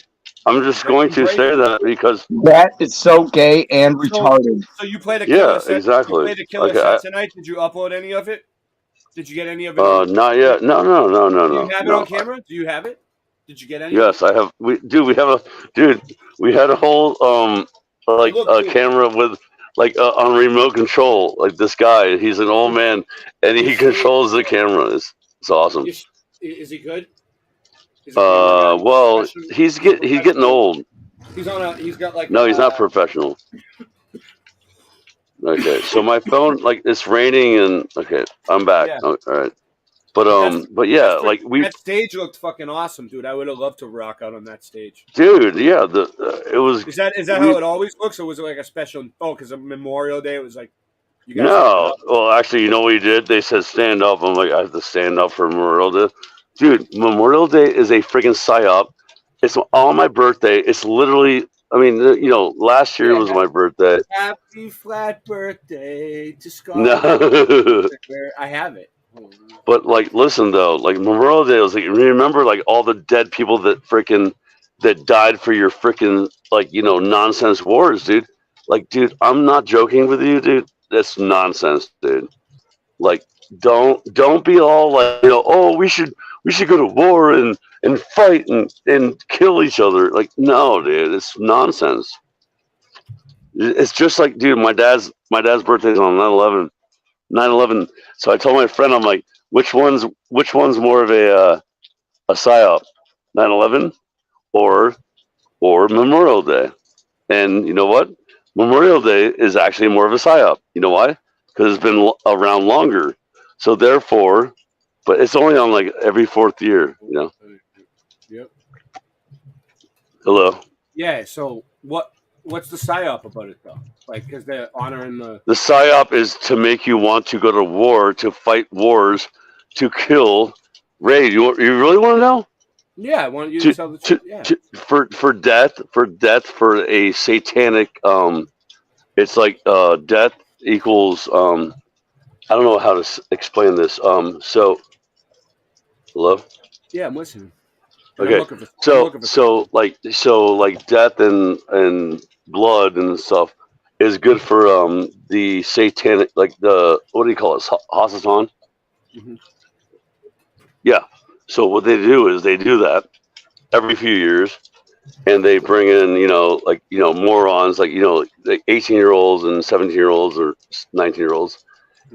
I'm just going to say that because That is so gay and retarded. So you played a yeah, killer set. exactly. You played a killer Okay, set tonight. Did you upload any of it? Did you get any of it? not yet. No. Do you have it on camera? Do you have it? Did you get any? Yes, I have. We had a whole like a camera with like on remote control. Like this guy, he's an old man, and he controls the camera. It's awesome. Is he good? Well, he's getting old. He's on a. He's got like. No, he's not professional. Okay, so my phone, like it's raining, and okay, I'm back. Yeah. All right, but yeah, like that stage looked fucking awesome, dude. I would have loved to rock out on that stage. Dude, yeah, it was. Is that how it always looks, or was it like a special? Oh, because of Memorial Day, it was like. You guys No, well, actually, you know what he did? They said stand up. I'm like, I have to stand up for Memorial Day. Dude, Memorial Day is a freaking psyop. It's on my birthday. It's literally. I mean, last year was my birthday. Happy flat birthday to Scott. No. I have it. But like, listen though, like Memorial Day was like, remember like all the dead people that died for your freaking like nonsense wars, dude. Like, dude, I'm not joking with you, dude. That's nonsense, dude. Like, don't be all like, oh, we should go to war and fight and kill each other. Like, no, dude, it's nonsense. It's just like, dude, my dad's birthday is on 9/11. So I told my friend, I'm like, which one's more of a psyop, 9/11 or Memorial Day? And you know what? Memorial Day is actually more of a psyop. You know why? Because it's been around longer. So therefore, but it's only on like every fourth year. Yep. Hello. Yeah. So what's the psyop about it though? Like, because they're honoring the. The psyop is to make you want to go to war, to fight wars, to kill. Ray, you really want to know? Yeah, I want you to tell the truth. Yeah. For death for a satanic it's like death equals I don't know how to explain this. So hello? Yeah, I'm listening. Okay. So like death and blood and stuff is good for the satanic, like the, what do you call it? Hasatan? Mm-hmm. Yeah. So what they do is they do that every few years, and they bring in, morons, like 18-year-olds and 17-year-olds or 19-year-olds,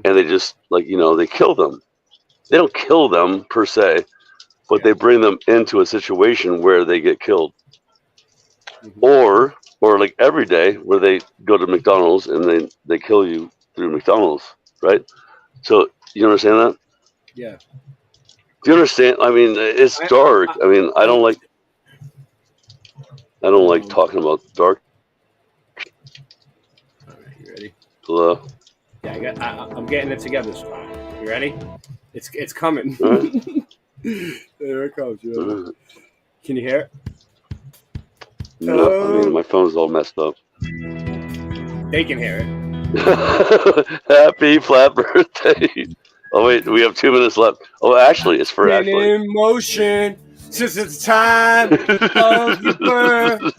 and they just they kill them. They don't kill them per se, but they bring them into a situation where they get killed. Mm-hmm. Or like every day where they go to McDonald's and they kill you through McDonald's, right? So you understand that? Yeah. Do you understand? I mean, it's dark. I mean, I don't like talking about dark. All right, you ready? Hello. Yeah, I'm getting it together. You ready? It's coming. Right. There it comes. Right. Can you hear it? No, I mean my phone's all messed up. They can hear it. Happy flat birthday. Oh wait, we have 2 minutes left. Oh, actually, it's for Ashley. In motion since it's time of your birth.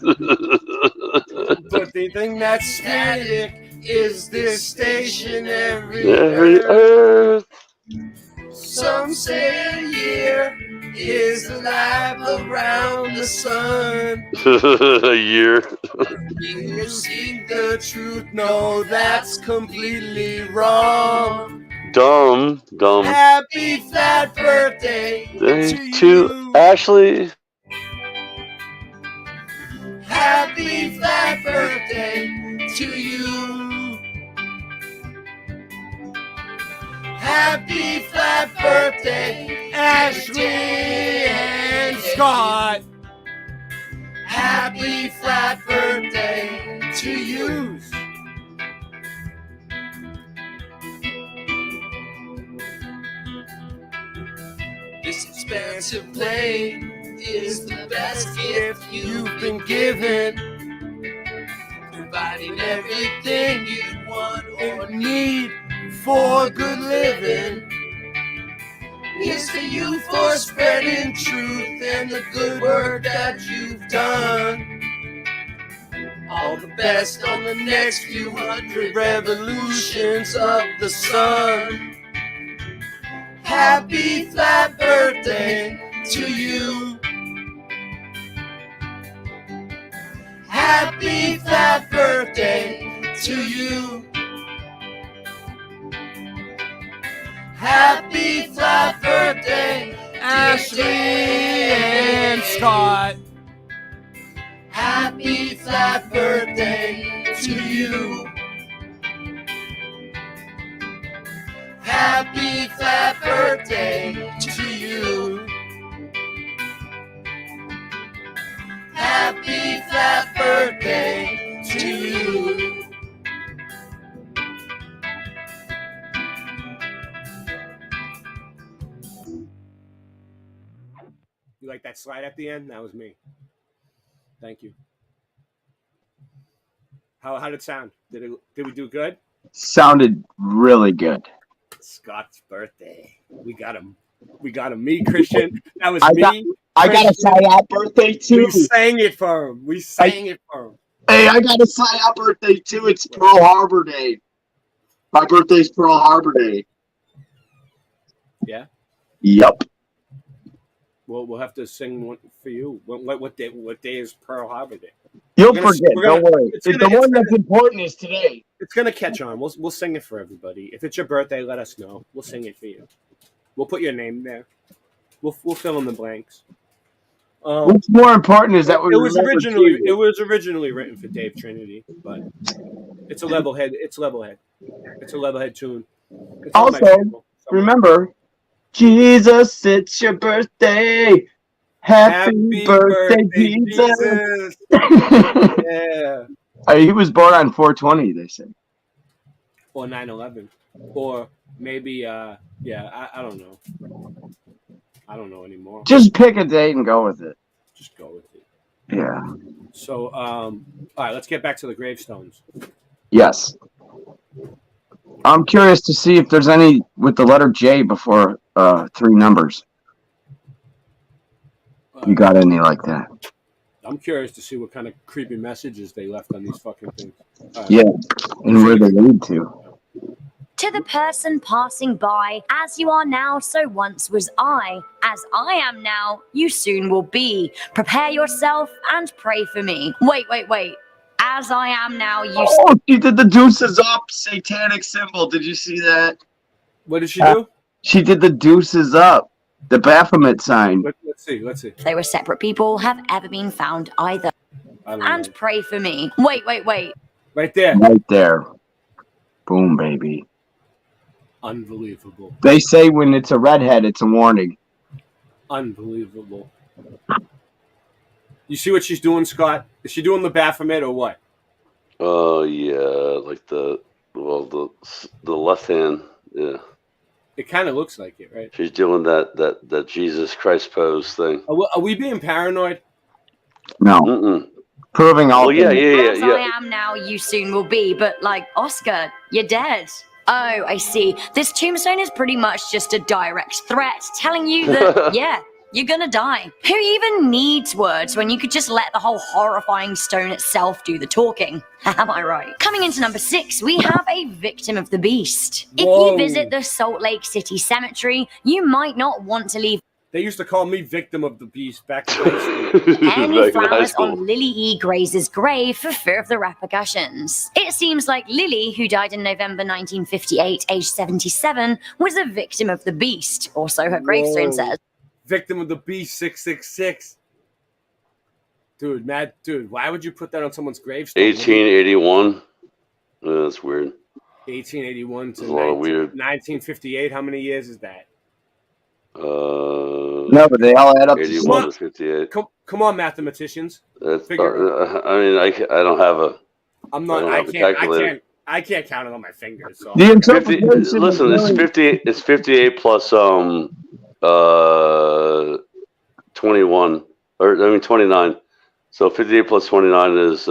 But the thing that's static is this stationary Every earth. Some say a year, is alive around the sun. A year. You seek the truth, no, that's completely wrong. Dumb. Happy flat birthday To Ashley. Happy flat birthday to you. Happy flat birthday, Ashley and Scott. Happy flat birthday to you. This expensive plane is the best gift you've been given, providing everything you'd want or need for good living. Here's to you for spreading truth and the good work that you've done. All the best on the next few hundred revolutions of the sun. Happy flat birthday to you. Happy flat birthday to you. Happy flat birthday, Ashley and Scott. Happy flat birthday to you. Happy flat birthday to you. Happy flat birthday to you. You like that slide at the end? That was me. Thank you. How did it sound? Did we do good? Sounded really good. Scott's birthday. We got him. Me, Christian. That was me. I got a sign-out birthday too. We sang it for him. Hey, I got a sign-out birthday too. It's Pearl Harbor Day. My birthday's Pearl Harbor Day. Yeah. Yep. Well, we'll have to sing one for you. What day? What day is Pearl Harbor Day? You'll forget. Don't worry. The one that's important is today. It's gonna catch on. We'll sing it for everybody. If it's your birthday, let us know. We'll sing it for you. We'll put your name there. We'll fill in the blanks. What's more important is that it was originally written for Dave Trinity, but it's a level head. It's a level head tune. It's also, remember, Jesus, it's your birthday. Happy birthday, Jesus. Yeah. He was born on 420, they say. Or 9/11. Or maybe, I don't know. I don't know anymore. Just pick a date and go with it. Just go with it. Yeah. So, all right, let's get back to the gravestones. Yes. I'm curious to see if there's any with the letter J before 3 numbers. You got any like that? I'm curious to see what kind of creepy messages they left on these fucking things. Yeah, and where they lead to. To the person passing by, as you are now, so once was I. As I am now, you soon will be. Prepare yourself and pray for me. Wait. As I am now, you... Oh, she did the deuces up satanic symbol. Did you see that? What did she do? She did the deuces up. The Baphomet sign. Let's see. If they were separate people, have ever been found either. And pray for me. Wait. Right there. Right there. Boom, baby. Unbelievable. They say when it's a redhead, it's a warning. Unbelievable. You see what she's doing, Scott? Is she doing the Baphomet or what? Oh yeah, like the left hand. Yeah. It kind of looks like it, right? She's doing that Jesus Christ pose thing. Are we being paranoid? No. Mm-mm. Proving all. Well, yeah. As I am now, you soon will be. But like, Oscar, you're dead. Oh, I see. This tombstone is pretty much just a direct threat telling you that, yeah, you're gonna die. Who even needs words when you could just let the whole horrifying stone itself do the talking? Am I right? Coming into number 6, we have a victim of the beast. If you visit the Salt Lake City Cemetery, you might not want to leave. They used to call me victim of the beast back in high school. Any flowers on Lily E. Grace's grave for fear of the repercussions. It seems like Lily, who died in November 1958, aged 77, was a victim of the beast, or so her gravestone says. Victim of the beast 666. Dude, why would you put that on someone's gravestone? 1881. Yeah, that's weird. 1881 to a lot of weird. 1958. How many years is that? No, but they all add up to 81 to 58. Come on, mathematicians. That's Figure I mean, I don't have a. I'm not. I I can't count it on my fingers. So. Listen, it's 50. It's 58 plus 21, or I mean 29. So 58 plus 29 is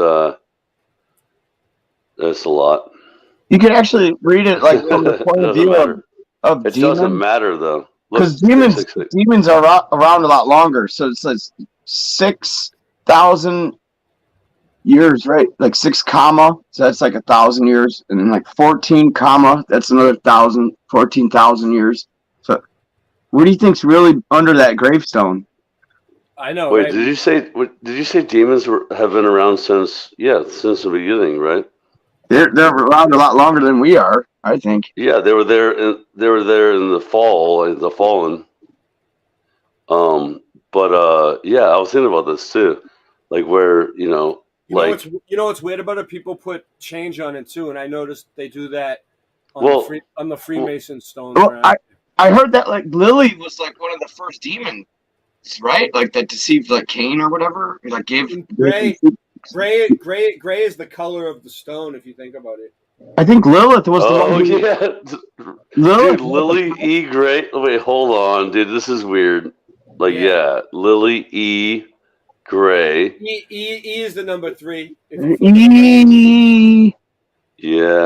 that's a lot. You could actually read it like from the point of view of it demons. doesn't matter though. Because demons are around a lot longer. So it says 6,000 years, right? Like 6 comma, so that's like 1,000 years. And then like 14 comma, that's another 14,000 years. So what do you think's really under that gravestone? I know. Wait, right? did you say demons have been around since the beginning, right? They're around a lot longer than we are, I think. Yeah, they were there in the fall, the fallen. But yeah, I was thinking about this too, like where You know what's weird about it? People put change on it too, and I noticed they do that on the Freemason stones. Well, I heard that like Lily was like one of the first demons, right? Like that deceived like Cain or whatever. Like gave Gray is the color of the stone, if you think about it. I think Lilith was the one. Oh yeah, dude, Lily E. Gray. Wait, hold on, dude. This is weird. Like, yeah, Lily E. Gray. E is the number 3. Yeah,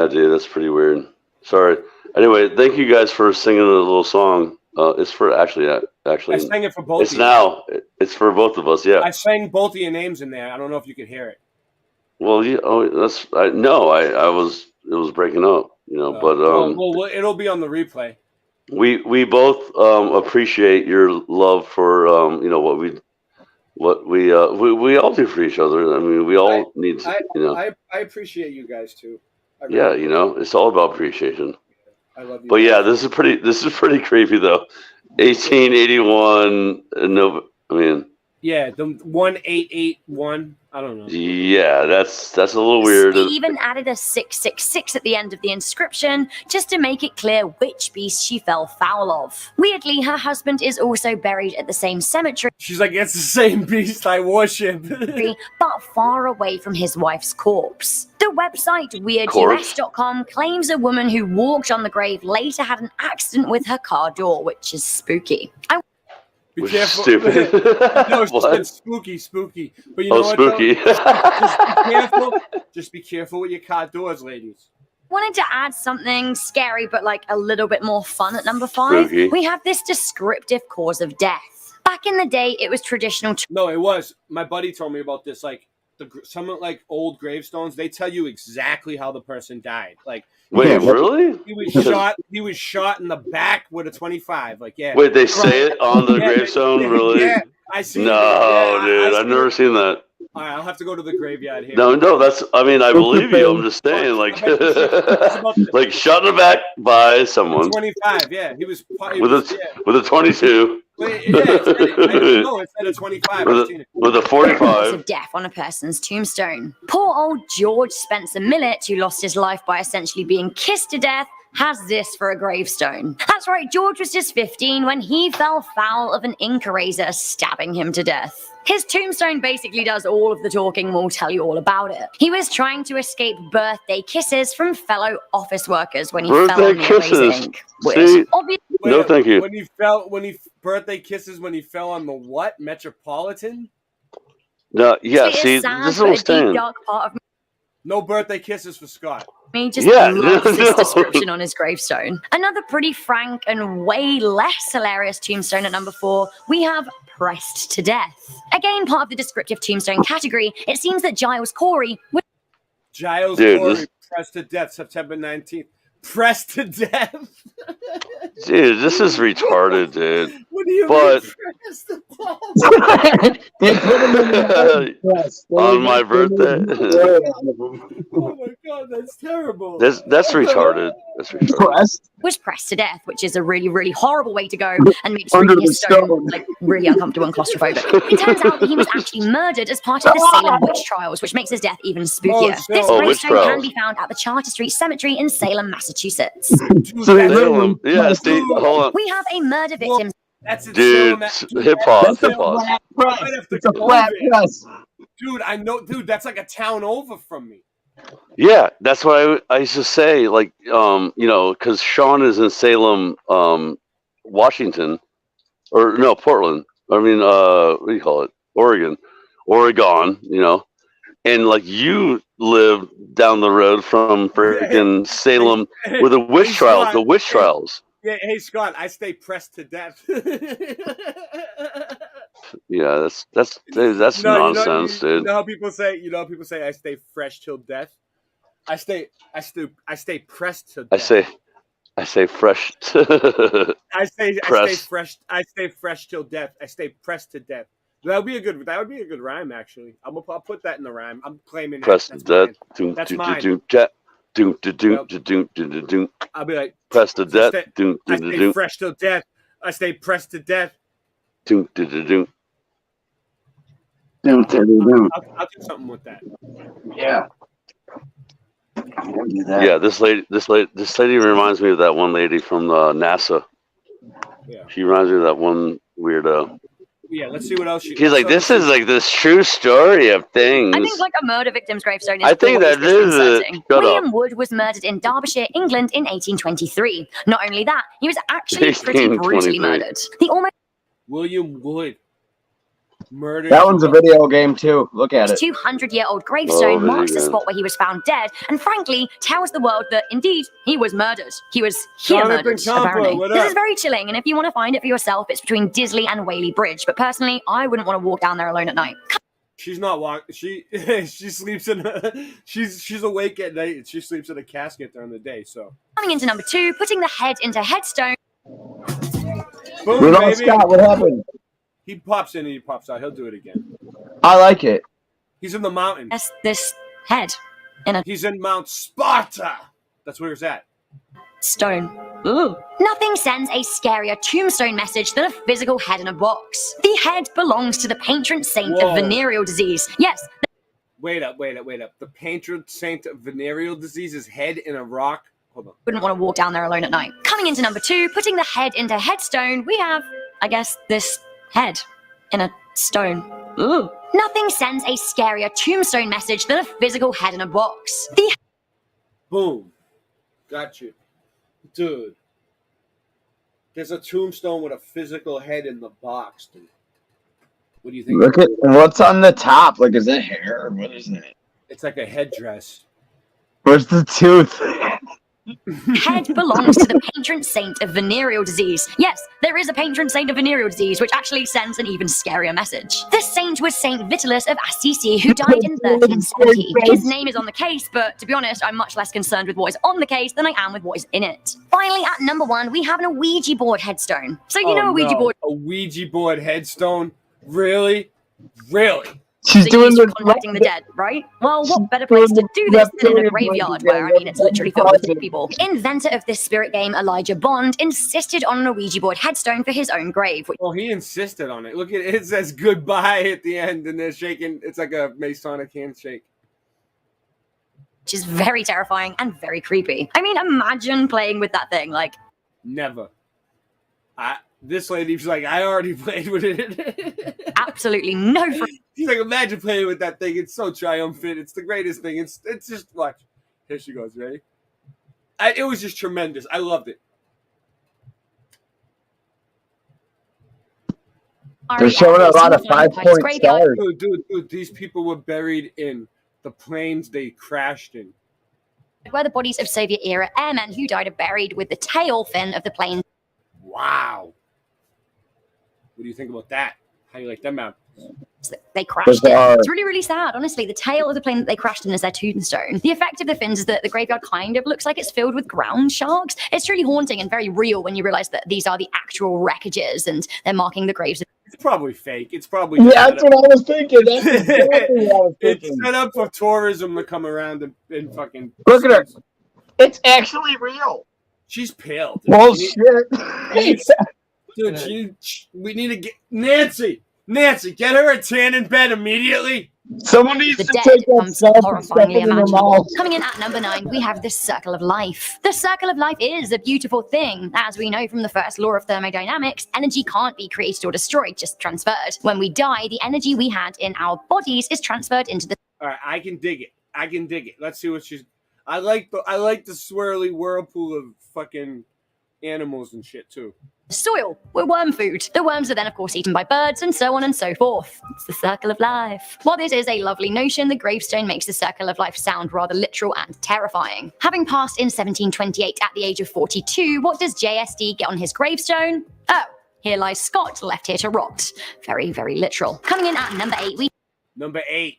dude, that's pretty weird. Sorry. Anyway, thank you guys for singing a little song. It's for actually. I sang it for both. It's now. It's for both of us. Yeah. I sang both of your names in there. I don't know if you could hear it. Well, yeah. Oh, that's. I was. It was breaking up. But well, it'll be on the replay. We both appreciate your love for what we all do for each other. I mean, we all need. I appreciate you guys too. Yeah, it's all about appreciation. I love you. But yeah, this is pretty creepy though. 1881. No, I mean. Yeah, the 1881. I don't know. Yeah, that's a little weird. They even added a 666 at the end of the inscription just to make it clear which beast she fell foul of. Weirdly, her husband is also buried at the same cemetery. She's like, it's the same beast I worship. But far away from his wife's corpse. The website WeirdUS.com claims a woman who walked on the grave later had an accident with her car door, which is spooky. Be careful. Stupid. No, it's spooky. But you know what? Spooky. Just be careful with your car doors, ladies. Wanted to add something scary, but like a little bit more fun at number 5. Spooky. We have this descriptive cause of death. Back in the day, it was traditional. No, it was. My buddy told me about this. Like some like old gravestones, they tell you exactly how the person died. Like, wait, really? He was shot in the back with a 25. Like, yeah. Wait, they say it on the gravestone, really? Yeah, I see. No, dude, I've never seen that. All right, I'll have to go to the graveyard here. No, that's. I mean, I believe you. I'm just saying, like, like shot in the back by someone. 25. Yeah, he was with a 22. Wait, yeah, it said a 25. With a 45. Of death on a person's tombstone. Poor old George Spencer Millett, who lost his life by essentially being kissed to death, has this for a gravestone. That's right, George was just 15 when he fell foul of an ink eraser stabbing him to death. His tombstone basically does all of the talking and will tell you all about it. He was trying to escape birthday kisses from fellow office workers when he fell on the eraser ink. See? No, thank you. Birthday kisses when he fell on the what? Metropolitan? No, yeah, see, this is what I'm saying. No birthday kisses for Scott. He just loves this description on his gravestone. Another pretty frank and way less hilarious tombstone at number 4, we have pressed to death. Again, part of the descriptive tombstone category, it seems that Giles Corey... pressed to death, September 19th. Pressed to death? Dude, this is retarded, dude. What do you mean? They put him in the press. On my birthday. Oh my god, that's terrible. That's retarded. That's retarded. Was pressed to death, which is a really, really horrible way to go and makes Under reading a the stone stone. like really uncomfortable and claustrophobic. It turns out that he was actually murdered as part of the Salem witch trials, which makes his death even spookier. This witch gravestone can trials. be found at the Charter Street Cemetery in Salem, Massachusetts. Salem. Yeah, Steve, hold on. We have a murder victim. That's Dude, hip hop. Hip hop. It's a flat press. Dude, I know, dude, that's like a town over from me. Yeah, that's what I used to say. Like, you know, because Sean is in Salem, Washington, or no, Portland. I mean, what do you call it? Oregon. You know, and like you live down the road from freaking Salem with the witch trials. The witch trials. Yeah, hey Scott, I stay pressed to death. Yeah, that's nonsense, dude. You know how people say I stay fresh till death. I stay pressed to death. I say fresh. I stay fresh. I stay fresh till death. I stay pressed to death. That would be a good rhyme, actually. I'll put that in the rhyme. I'm claiming that. Pressed to death. That's mine. I'll be like pressed to death. I stay fresh till death. I stay pressed to death. Do. I'll do something with that. Yeah. Yeah, this lady reminds me of that one lady from NASA. Yeah. She reminds me of that one weirdo. Yeah, let's see what else She's like, this is like this true story of things. I think like a murder victim's gravestone is I think always that is it. disconcerting. Shut William up. Wood was murdered in Derbyshire, England in 1823. Not only that, he was actually pretty brutally 1823. murdered. The almost William Wood murdered. That one's a video game too. Look at it. 200-year-old gravestone Oh, marks the video spot where he was found dead, and frankly tells the world that indeed he was murdered. He was here Jonathan murdered, Campo, apparently. what This up? is very chilling, and if you want to find it for yourself, it's between Disley and Whaley Bridge. But personally, I wouldn't want to walk down there alone at night. She's not walking. She sleeps in. She's awake at night and she sleeps in a casket during the day. So Coming into number 2, putting the head into headstone. boom, Rudolph baby. Scott, what happened? He pops in and he pops out. He'll do it again. I like it. He's in the mountain. Yes, this head in a He's in Mount Sparta. That's where he's at. stone. Ooh. Nothing sends a scarier tombstone message than a physical head in a box. The head belongs to the patron saint Whoa. of venereal disease. Yes, Wait up. The patron saint of venereal disease's head in a rock. Hold on. wouldn't want to walk down there alone at night. Coming into number 2, putting the head into headstone, we have, I guess, this head in a stone. Ooh. Nothing sends a scarier tombstone message than a physical head in a box. The Boom. Got you. Dude. There's a tombstone with a physical head in the box, dude. What do you think? Look at what's on the top. Like, is it hair or what is it? It's like a headdress. Where's the tooth? head belongs to the patron saint of venereal disease. Yes, there is a patron saint of venereal disease, which actually sends an even scarier message. This saint was Saint Vitalis of Assisi, who died in 1370. His name is on the case, but to be honest, I'm much less concerned with what is on the case than I am with what is in it. Finally, at number 1, we have an Ouija board headstone. So you know a Ouija board. A Ouija board headstone? Really? Really? She's doing the contacting the dead, right? Well, what better place to do this than in a graveyard where, I mean, it's literally filled with dead people. Inventor of this spirit game, Elijah Bond, insisted on an Ouija board headstone for his own grave. Well, he insisted on it. Look at it. It says goodbye at the end, and they're shaking. It's like a Masonic handshake. Which is very terrifying and very creepy. I mean, imagine playing with that thing, like... Never. This lady, she's like, I already played with it. Absolutely no. She's like, imagine playing with that thing. It's so triumphant. It's the greatest thing. It's just, watch. Here she goes. Ready? It was just tremendous. I loved it. They're showing a lot of 5-point stars. Dude, these people were buried in the planes they crashed in. Where the bodies of Soviet-era airmen who died are buried with the tail fin of the plane. Wow. What do you think about that? How do you like them out? They crashed in. It's really, really sad, honestly. The tail of the plane that they crashed in is their tombstone. The effect of the fins is that the graveyard kind of looks like it's filled with ground sharks. It's really haunting and very real when you realize that these are the actual wreckages and they're marking the graves. It's probably fake. It's probably Yeah, that's what I was thinking. That's exactly what I was thinking. It's set up for tourism to come around and fucking. Look at her. It's actually real. She's pale. Dude. Bullshit. Dude, we need to get Nancy, get her a tan in bed immediately. Someone needs The to dead take that comes stuff and horrifyingly stuff it in her imaginable. mouth. Coming in at number 9, we have the circle of life. The circle of life is a beautiful thing. As we know from the first law of thermodynamics, energy can't be created or destroyed, just transferred. When we die, the energy we had in our bodies is transferred into the... All right, I can dig it. Let's see what she's. I like the swirly whirlpool of fucking animals and shit too. soil. We're worm food. The worms are then, of course, eaten by birds, and so on and so forth. It's the circle of life. While this is a lovely notion, the gravestone makes the circle of life sound rather literal and terrifying. Having passed in 1728 at the age of 42, what does JSD get on his gravestone? Oh, here lies Scott, left here to rot. Very, very literal. Coming in at number 8, we... Number eight.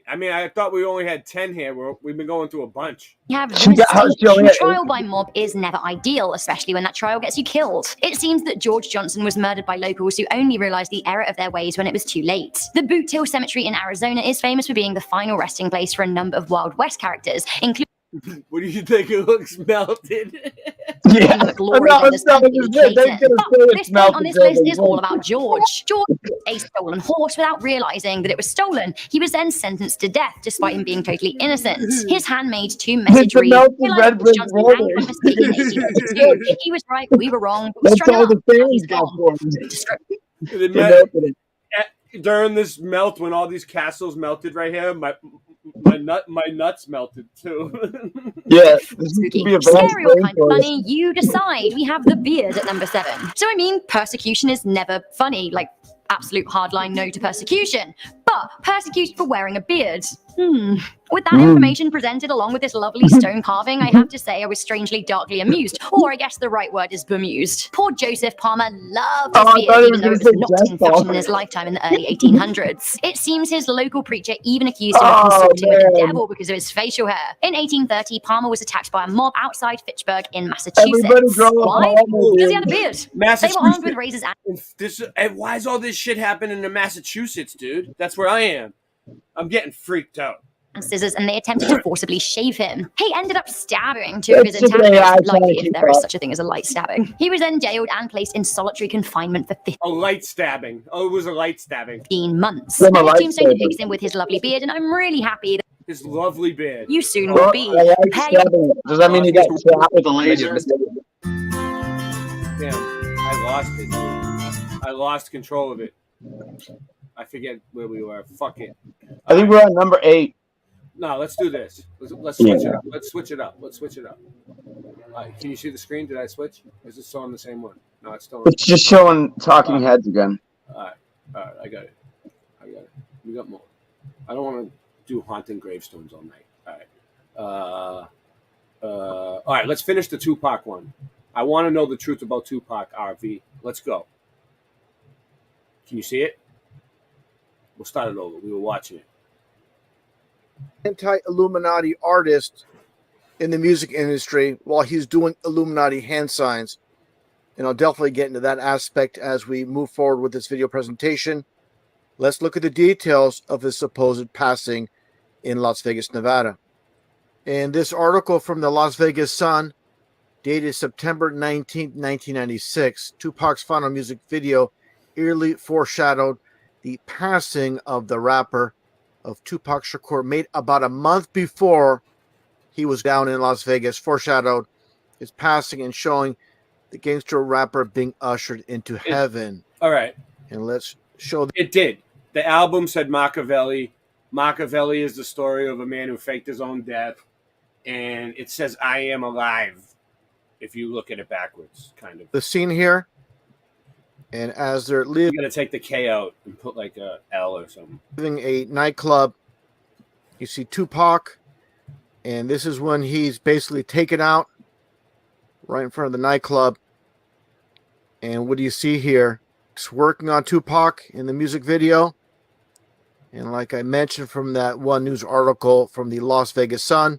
I mean, I thought we only had 10 here. We've been going through a bunch. We have the trial by mob is never ideal, especially when that trial gets you killed. It seems that George Johnson was murdered by locals who only realized the error of their ways when it was too late. The Boot Hill Cemetery in Arizona is famous for being the final resting place for a number of Wild West characters, including... What do you think? It looks melted. Yeah. This point on this list is all about George. George took a stolen horse without realizing that it was stolen. He was then sentenced to death despite him being totally innocent. His handmaid to message read, he was right, we were wrong, but we That's all the fans got for him. During this melt, when all these castles melted right here, my nuts melted too. Yeah, this used to be a scary or kind of funny, you decide. We have the beard at number 7. So I mean, persecution is never funny, like absolute hardline no to persecution. But persecuted for wearing a beard. With that information presented along with this lovely stone carving, I have to say I was strangely darkly amused. Or I guess the right word is bemused. Poor Joseph Palmer loved his beard, even though it was not in fashion in his lifetime in the early 1800s. It seems his local preacher even accused him of consorting with the devil because of his facial hair. In 1830, Palmer was attacked by a mob outside Fitchburg in Massachusetts. Why? Because he had a beard. They were armed with razors and... Why is all this shit happening in Massachusetts, dude? That's where I am. I'm getting freaked out. Scissors, and they attempted to forcibly shave him. He ended up stabbing two of his antagonists, likely if there is such a thing as a light stabbing. He was then jailed and placed in solitary confinement for 15 a light stabbing. Oh, it was a light stabbing. months. And the tombstone depicts him with his lovely beard, and I'm really happy that his lovely beard. You soon will be. Does that mean you got shot with a laser? Damn, I lost it. I lost control of it. I forget where we were. Fuck it. I think we're on number 8. No, let's do this. Let's switch it up. Let's switch it up. Can you see the screen? Did I switch? Is it still on the same one? No, it's still on. It's just showing talking heads again. All right, I got it. We got more. I don't want to do haunting gravestones all night. All right, let's finish the Tupac one. I want to know the truth about Tupac, RV. Let's go. Can you see it? We'll start it over. We were watching it. Anti-Illuminati artist in the music industry while he's doing Illuminati hand signs. And I'll definitely get into that aspect as we move forward with this video presentation. Let's look at the details of his supposed passing in Las Vegas, Nevada. And this article from the Las Vegas Sun, dated September 19, 1996, Tupac's final music video eerily foreshadowed the passing of the rapper of Tupac Shakur, made about a month before he was down in Las Vegas, foreshadowed his passing and showing the gangster rapper being ushered into heaven. All right. And let's show... It did. The album said Machiavelli. Machiavelli is the story of a man who faked his own death. And it says, I am alive, if you look at it backwards, kind of. The scene here, and as they're leaving... You got to take the K out and put like a L or something. Leaving a nightclub, you see Tupac, and this is when he's basically taken out right in front of the nightclub. And what do you see here? He's working on Tupac in the music video. And like I mentioned from that one news article from the Las Vegas Sun,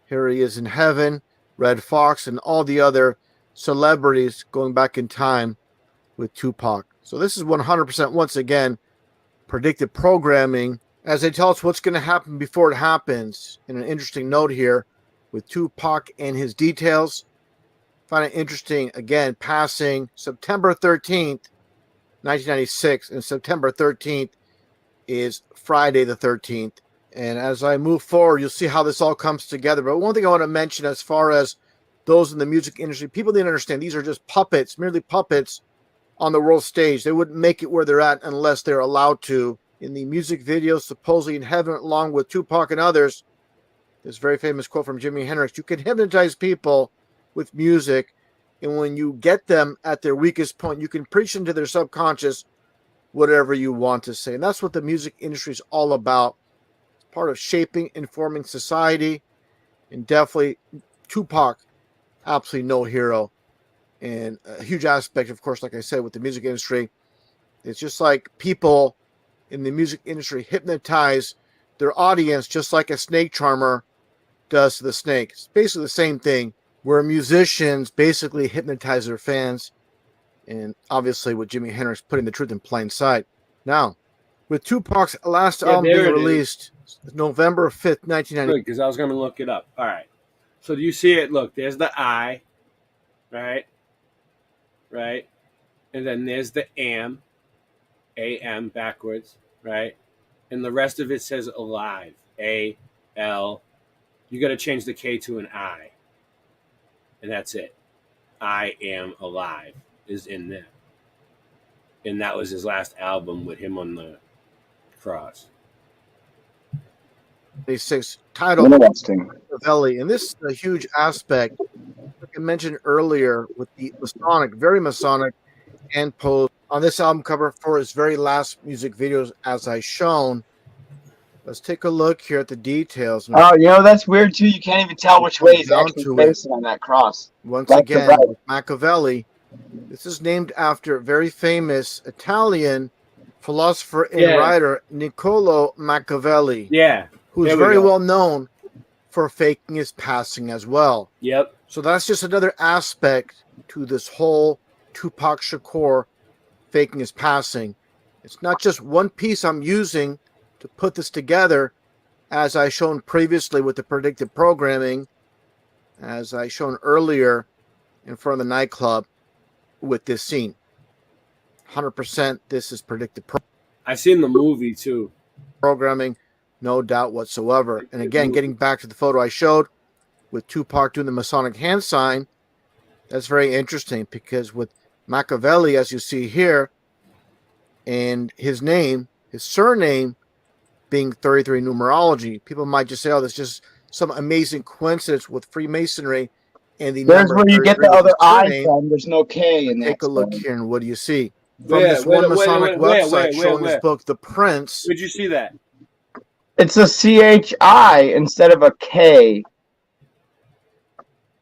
here he is in heaven, Red Fox, and all the other celebrities going back in time with Tupac. So this is 100% once again predictive programming as they tell us what's going to happen before it happens. And an interesting note here with Tupac and his details. Find it interesting, again, passing September 13th, 1996, and September 13th is Friday the 13th. And as I move forward, you'll see how this all comes together. But one thing I want to mention as far as those in the music industry, people need to understand these are just puppets, merely puppets on the world stage. They wouldn't make it where they're at unless they're allowed to. In the music videos, supposedly in heaven, along with Tupac and others, this very famous quote from Jimi Hendrix, you can hypnotize people with music, and when you get them at their weakest point, you can preach into their subconscious whatever you want to say. And that's what the music industry is all about. It's part of shaping, informing society, and definitely Tupac, absolutely no hero. And a huge aspect, of course, like I said, with the music industry, it's just like people in the music industry hypnotize their audience just like a snake charmer does to the snake. It's basically the same thing, where musicians basically hypnotize their fans, and obviously with Jimi Hendrix putting the truth in plain sight. Now, with Tupac's last album being released November 5th, 1990. Because I was going to look it up. All right. So do you see it? Look, there's the I, right? Right? And then there's the AM, AM backwards, right? And the rest of it says alive, A-L. You got to change the K to an I. And that's it. I am alive is in there. And that was his last album with him on the cross. 26 titled Machiavelli. And this is a huge aspect, like I mentioned earlier, with the Masonic, very Masonic hand pose on this album cover for his very last music videos, as I shown. Let's take a look here at the details. Oh, you know, that's weird too. You can't even tell which way he's actually facing on that cross. Once again, with Machiavelli, this is named after a very famous Italian philosopher and writer, Niccolo Machiavelli. Yeah. Who's very well known for faking his passing as well. Yep. So that's just another aspect to this whole Tupac Shakur faking his passing. It's not just one piece I'm using to put this together, as I shown previously with the predictive programming, as I shown earlier in front of the nightclub with this scene. 100% this is predictive I've seen the movie too. Programming, no doubt whatsoever. And again, getting back to the photo I showed with Tupac doing the Masonic hand sign, that's very interesting because with Machiavelli, as you see here, and his name, his surname being 33 numerology, people might just say, oh, that's just some amazing coincidence with Freemasonry and the There's number where you get the 33 other with I surname. from. There's no K in that. Take a look here, and what do you see? From Where? this one Masonic Where? website showing his book, The Prince. Where'd you see that? It's a CHI instead of a K.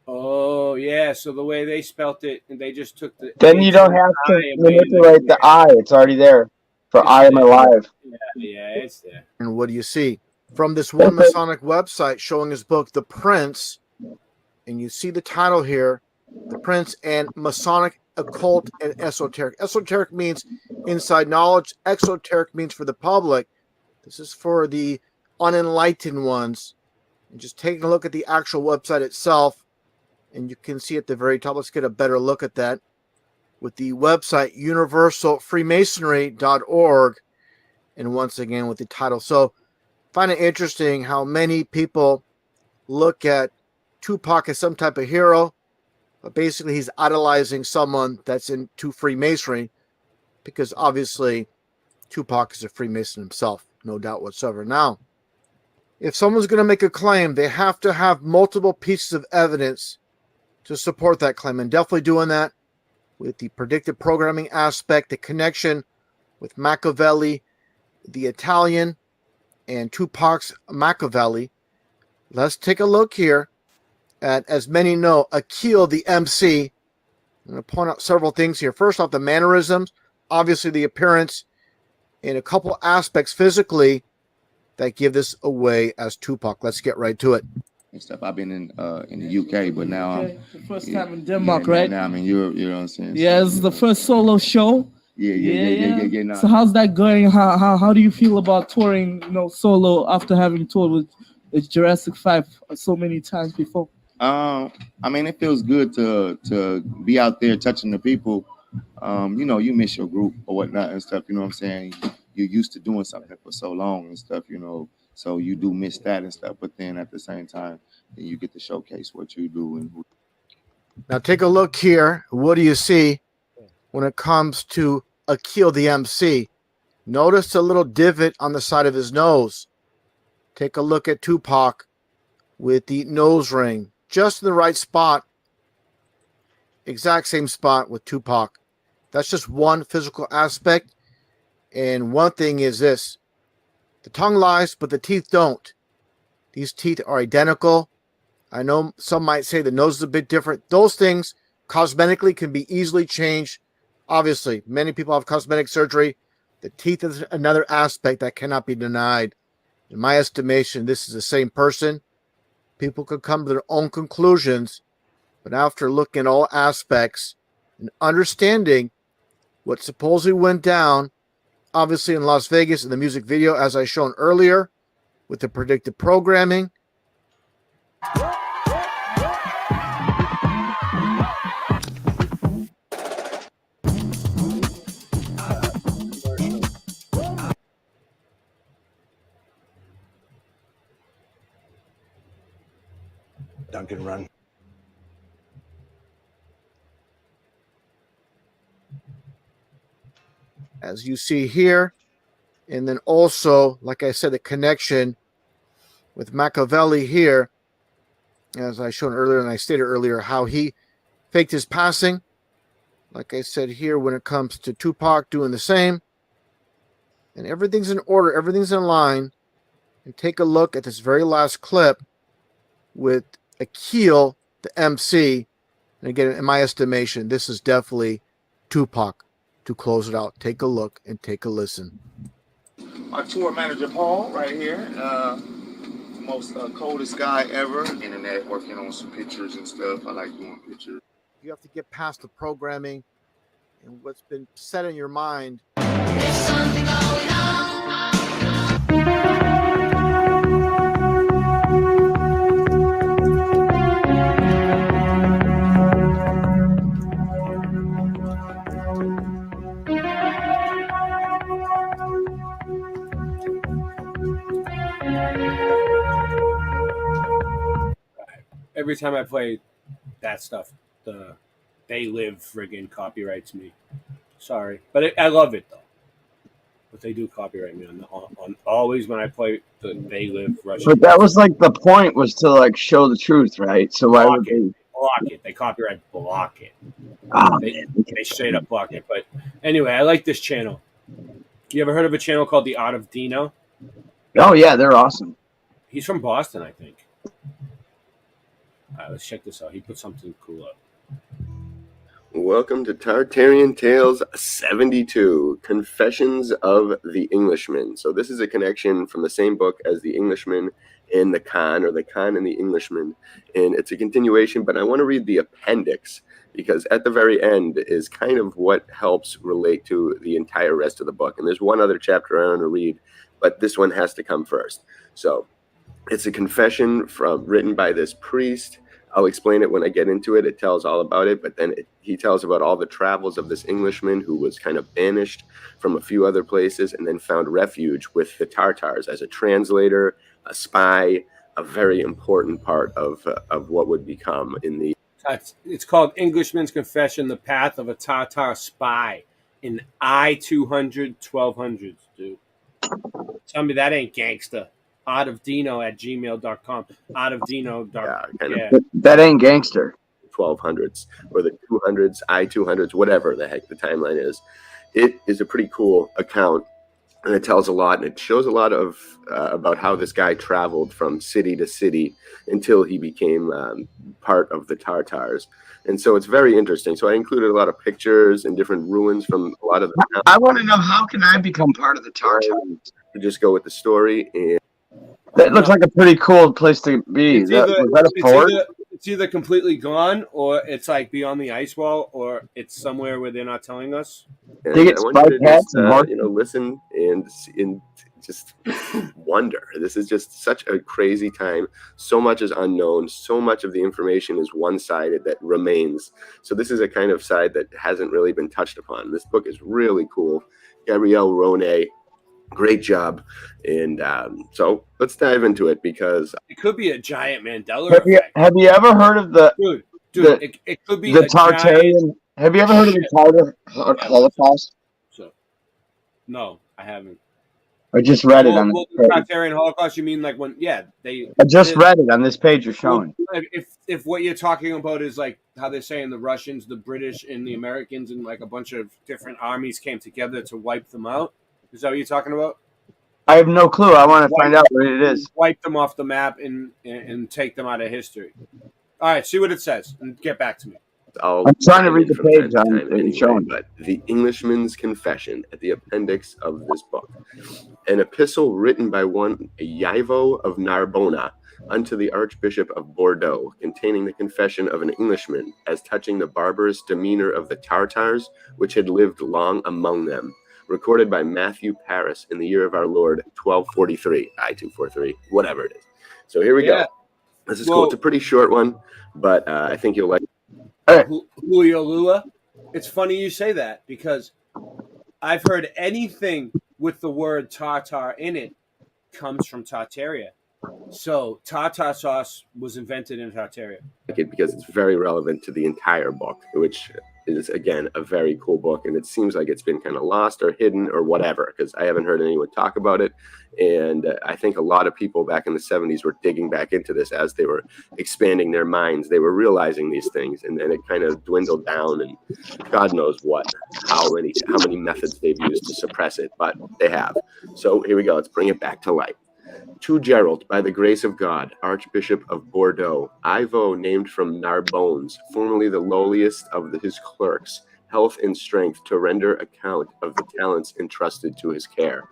Oh, yeah. So the way they spelt it, and they just took the... Then you don't have to manipulate the I. It's already there for I am alive. Yeah, it's there. And what do you see? From this one Masonic website showing his book, The Prince, and you see the title here, The Prince and Masonic Occult and Esoteric. Esoteric means inside knowledge. Exoteric means for the public. This is for the unenlightened ones. And just taking a look at the actual website itself, and you can see at the very top, let's get a better look at that, with the website universalfreemasonry.org, and once again with the title. So find it interesting how many people look at Tupac as some type of hero, but basically he's idolizing someone that's into Freemasonry, because obviously Tupac is a Freemason himself, no doubt whatsoever. Now, if someone's going to make a claim, they have to have multiple pieces of evidence to support that claim, and definitely doing that with the predictive programming aspect, the connection with Machiavelli, the Italian, and Tupac's Machiavelli. Let's take a look here at, as many know, Akil the MC. I'm going to point out several things here. First off, the mannerisms, obviously the appearance, and a couple aspects physically that give this away as Tupac. Let's get right to it. And stuff. I've been in the UK, but now I'm the first time in Denmark, right? Now I'm in Europe. You know what I'm saying? Yeah, this is the first solo show. Yeah. Nah. So how's that going? How do you feel about touring, solo after having toured with Jurassic 5 so many times before? I mean, it feels good to be out there touching the people. You miss your group or whatnot and stuff. You know what I'm saying? You're used to doing something for so long and stuff. So you do miss that and stuff. But then at the same time, then you get to showcase what you do and who. Now take a look here. What do you see when it comes to Akil the MC? Notice a little divot on the side of his nose. Take a look at Tupac with the nose ring, just in the right spot. Exact same spot with Tupac. That's just one physical aspect. And one thing is this: the tongue lies, but the teeth don't. These teeth are identical. I know some might say the nose is a bit different. Those things cosmetically can be easily changed. Obviously, many people have cosmetic surgery. The teeth is another aspect that cannot be denied. In my estimation, this is the same person. People could come to their own conclusions, but after looking at all aspects and understanding what supposedly went down, obviously in Las Vegas in the music video, as I shown earlier, with the predictive programming, Duncan, run. as you see here. And then also, like I said, the connection with Machiavelli here, as I showed earlier and I stated earlier, how he faked his passing. Like I said here, when it comes to Tupac doing the same. And everything's in order, everything's in line. And take a look at this very last clip with Akil, the MC. And again, in my estimation, this is definitely Tupac to close it out. Take a look and take a listen. Our tour manager, Paul, right here. Most coldest guy ever. Internet, working on some pictures and stuff. I like doing pictures. You have to get past the programming and what's been set in your mind. Every time I play that stuff, They Live friggin' copyrights me. Sorry, but I love it though. But they do copyright me on always when I play the They Live Russian. But that was like the point, was to like show the truth, right? So why would they block it? They copyright block it. Oh, They straight up block it. But anyway, I like this channel. You ever heard of a channel called The Art of Dino? Oh yeah, they're awesome. He's from Boston, I think. All right, let's check this out. He put something cool up. Welcome to Tartarian Tales 72, Confessions of the Englishman. So this is a connection from the same book as The Englishman and the Khan, or the Khan and the Englishman. And it's a continuation, but I want to read the appendix because at the very end is kind of what helps relate to the entire rest of the book. And there's one other chapter I want to read, but this one has to come first. So it's a confession written by this priest. I'll explain it when I get into it. It tells all about it, but then he tells about all the travels of this Englishman who was kind of banished from a few other places and then found refuge with the Tartars as a translator, a spy, a very important part of what would become in the... It's called Englishman's Confession, The Path of a Tartar Spy in I-200 1200s, dude. Tell me that ain't gangster. artofdino@gmail.com. Artofdino. Yeah. That ain't gangster. 1200s or the 200s, I-200s, whatever the heck the timeline is. It is a pretty cool account, and it tells a lot, and it shows a lot of about how this guy traveled from city to city until he became part of the Tartars. And so it's very interesting. So I included a lot of pictures and different ruins from a lot of the... I want to know, how can I become part of the Tartars? Just go with the story. And that looks like a pretty cool place to be. Was that a fort? It's either completely gone, or it's like beyond the ice wall, or it's somewhere where they're not telling us. And I want you to just, listen and just wonder. This is just such a crazy time. So much is unknown. So much of the information is one-sided that remains. So this is a kind of side that hasn't really been touched upon. This book is really cool. Gabrielle Ronay, great job. And so let's dive into it, because it could be a giant Mandela Have you, effect. have you ever heard of the It could be the a Tartarian? giant Have you ever heard of the Tartar Holocaust? So, no, I haven't. I just read it on the this page. Tartarian Holocaust. You mean like when? Yeah, they. I just read it on this page you're showing. If what you're talking about is like how they're saying the Russians, the British, and the Americans, and like a bunch of different armies came together to wipe them out, is that what you're talking about? I have no clue. I want to find out what it is. Wipe them off the map and take them out of history. All right, see what it says and get back to me. I'm trying to read the page anyway, showing. But The Englishman's Confession, at the appendix of this book, an epistle written by one Ivo of Narbona unto the Archbishop of Bordeaux, containing the confession of an Englishman as touching the barbarous demeanor of the Tartars, which had lived long among them, recorded by Matthew Paris in the year of our Lord 1243, I-243, whatever it is. So here we go. This is cool. It's a pretty short one, but I think you'll like it. Julio Lula. It's funny you say that, because I've heard anything with the word tartar in it comes from Tartaria. So tartar sauce was invented in Tartaria. Because it's very relevant to the entire book, which is, again, a very cool book. And it seems like it's been kind of lost or hidden or whatever, because I haven't heard anyone talk about it. And I think a lot of people back in the 70s were digging back into this as they were expanding their minds. They were realizing these things, and then it kind of dwindled down, and God knows how many methods they've used to suppress it, but they have. So here we go. Let's bring it back to light. To Gerald, by the grace of God, Archbishop of Bordeaux, Ivo, named from Narbonne, formerly the lowliest of his clerks, health and strength to render account of the talents entrusted to his care.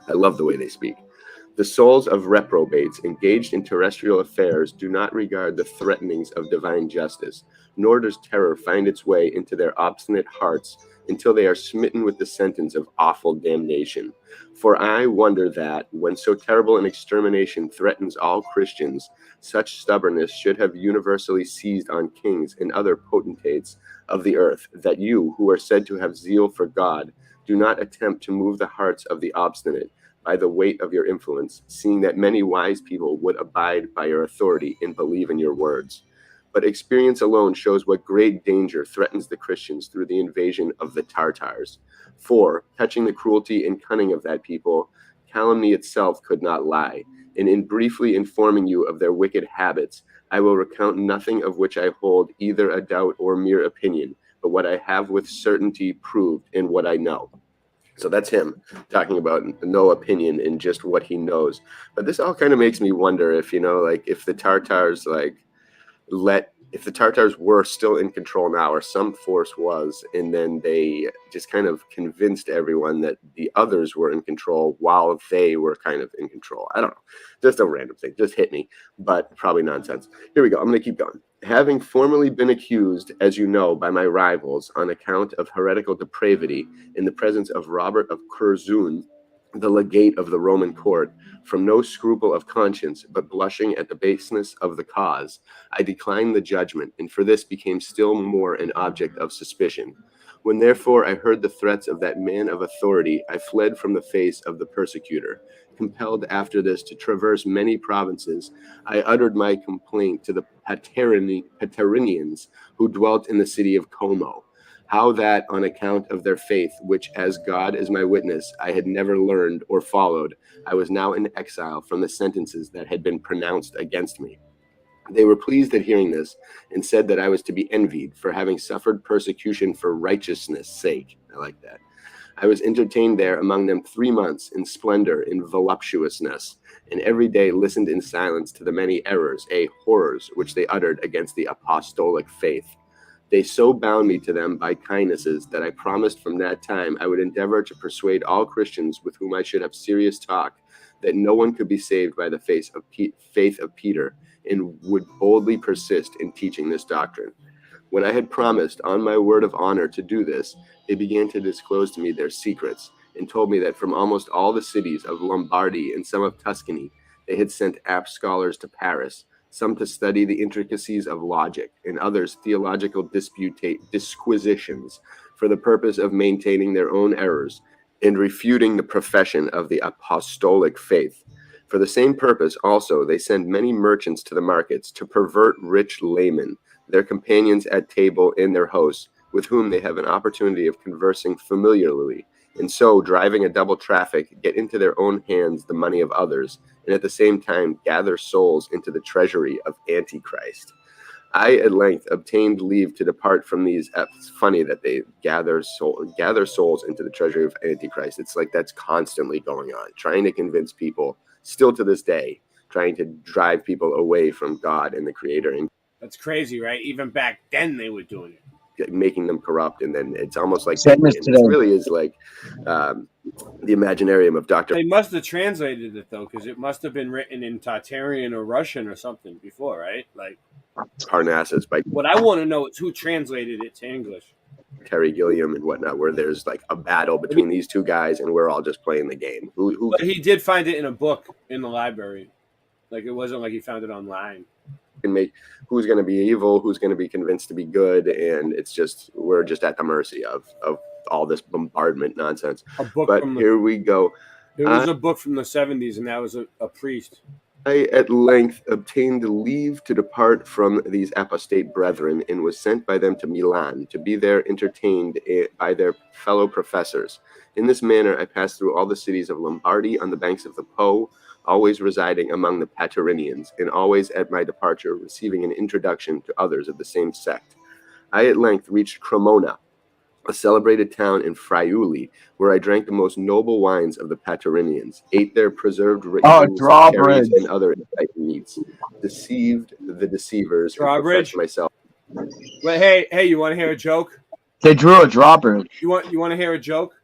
I love the way they speak. The souls of reprobates engaged in terrestrial affairs do not regard the threatenings of divine justice, nor does terror find its way into their obstinate hearts until they are smitten with the sentence of awful damnation. For I wonder that, when so terrible an extermination threatens all Christians, such stubbornness should have universally seized on kings and other potentates of the earth, that you, who are said to have zeal for God, do not attempt to move the hearts of the obstinate by the weight of your influence, seeing that many wise people would abide by your authority and believe in your words. But experience alone shows what great danger threatens the Christians through the invasion of the Tartars. For, touching the cruelty and cunning of that people, calumny itself could not lie. And in briefly informing you of their wicked habits, I will recount nothing of which I hold either a doubt or mere opinion, but what I have with certainty proved and what I know. So that's him talking about no opinion in just what he knows. But this all kind of makes me wonder if, if the Tartars, if the Tartars were still in control now, or some force was, and then they just kind of convinced everyone that the others were in control while they were kind of in control. I don't know. Just a random thing. Just hit me, but probably nonsense. Here we go. I'm going to keep going. Having formerly been accused, as you know, by my rivals on account of heretical depravity in the presence of Robert of Curzon, the legate of the Roman court, from no scruple of conscience, but blushing at the baseness of the cause, I declined the judgment, and for this became still more an object of suspicion. When therefore I heard the threats of that man of authority, I fled from the face of the persecutor. Compelled after this to traverse many provinces, I uttered my complaint to the Patarians who dwelt in the city of Como. How that, on account of their faith, which, as God is my witness, I had never learned or followed, I was now in exile from the sentences that had been pronounced against me. They were pleased at hearing this, and said that I was to be envied for having suffered persecution for righteousness' sake. I like that. I was entertained there among them 3 months in splendor, in voluptuousness, and every day listened in silence to the many errors, horrors, which they uttered against the apostolic faith. They so bound me to them by kindnesses that I promised from that time I would endeavor to persuade all Christians with whom I should have serious talk that no one could be saved by the faith of Peter, and would boldly persist in teaching this doctrine. When I had promised on my word of honor to do this, they began to disclose to me their secrets and told me that from almost all the cities of Lombardy and some of Tuscany, they had sent apt scholars to Paris, some to study the intricacies of logic, and others theological disquisitions for the purpose of maintaining their own errors and refuting the profession of the apostolic faith. For the same purpose also they send many merchants to the markets to pervert rich laymen, their companions at table and their hosts, with whom they have an opportunity of conversing familiarly, and so, driving a double traffic, get into their own hands the money of others, and at the same time gather souls into the treasury of Antichrist. I at length obtained leave to depart from these. It's funny that they gather souls into the treasury of Antichrist. It's like that's constantly going on, trying to convince people, still to this day, trying to drive people away from God and the Creator. And That's crazy, right? Even back then they were doing it. Making them corrupt, and then it's almost like Same as it today. really is like the Imaginarium of Dr. They must have translated it though, because it must have been written in Tartarian or Russian or something before, right? Like Parnassus by what I want to know is who translated it to English. Terry Gilliam and whatnot, where there's like a battle between these two guys, and we're all just playing the game. Who But he did find it in a book in the library. Like it wasn't like he found it online. can make who's going to be evil, who's going to be convinced to be good, and it's just we're just at the mercy of all this bombardment nonsense. But here we go. There was a book from the 70s, and that was a priest. I at length obtained leave to depart from these apostate brethren, and was sent by them to Milan to be there entertained by their fellow professors. In this manner I passed through all the cities of Lombardy on the banks of the Po, always residing among the Patagonians, and always at my departure receiving an introduction to others of the same sect. I at length reached Cremona, a celebrated town in Friuli, where I drank the most noble wines of the Patagonians, ate their preserved raisins, cherries, and other exciting meats, deceived the deceivers, and professed myself. But hey, you want to hear a joke? They drew a drawbridge. You want to hear a joke?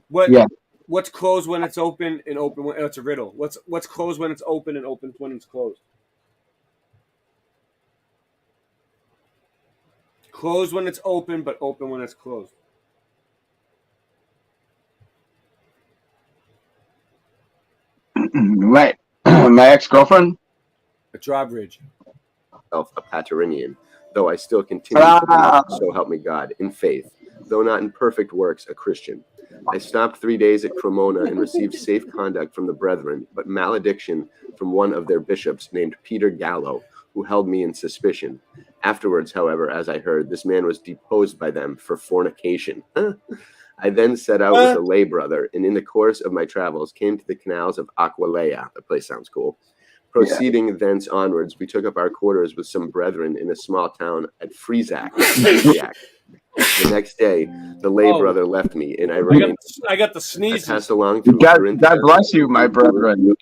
What? Yeah. What's closed when it's open and open when it's a riddle? What's closed when it's open and open when it's closed? Closed when it's open, but open when it's closed. Right. My ex-girlfriend? A drawbridge. A Patagonian, though I still continue to be, so help me God, in faith, though not in perfect works, a Christian. I stopped 3 days at Cremona and received safe conduct from the brethren, but malediction from one of their bishops named Peter Gallo, who held me in suspicion. Afterwards, however, as I heard, this man was deposed by them for fornication. I then set out with a lay brother, and in the course of my travels came to the canals of Aquileia. The place sounds cool. Proceeding thence onwards, we took up our quarters with some brethren in a small town at Friesack. The next day, the lay brother left me, and I remained. I got the sneeze. I passed along through God bless you, my brethren.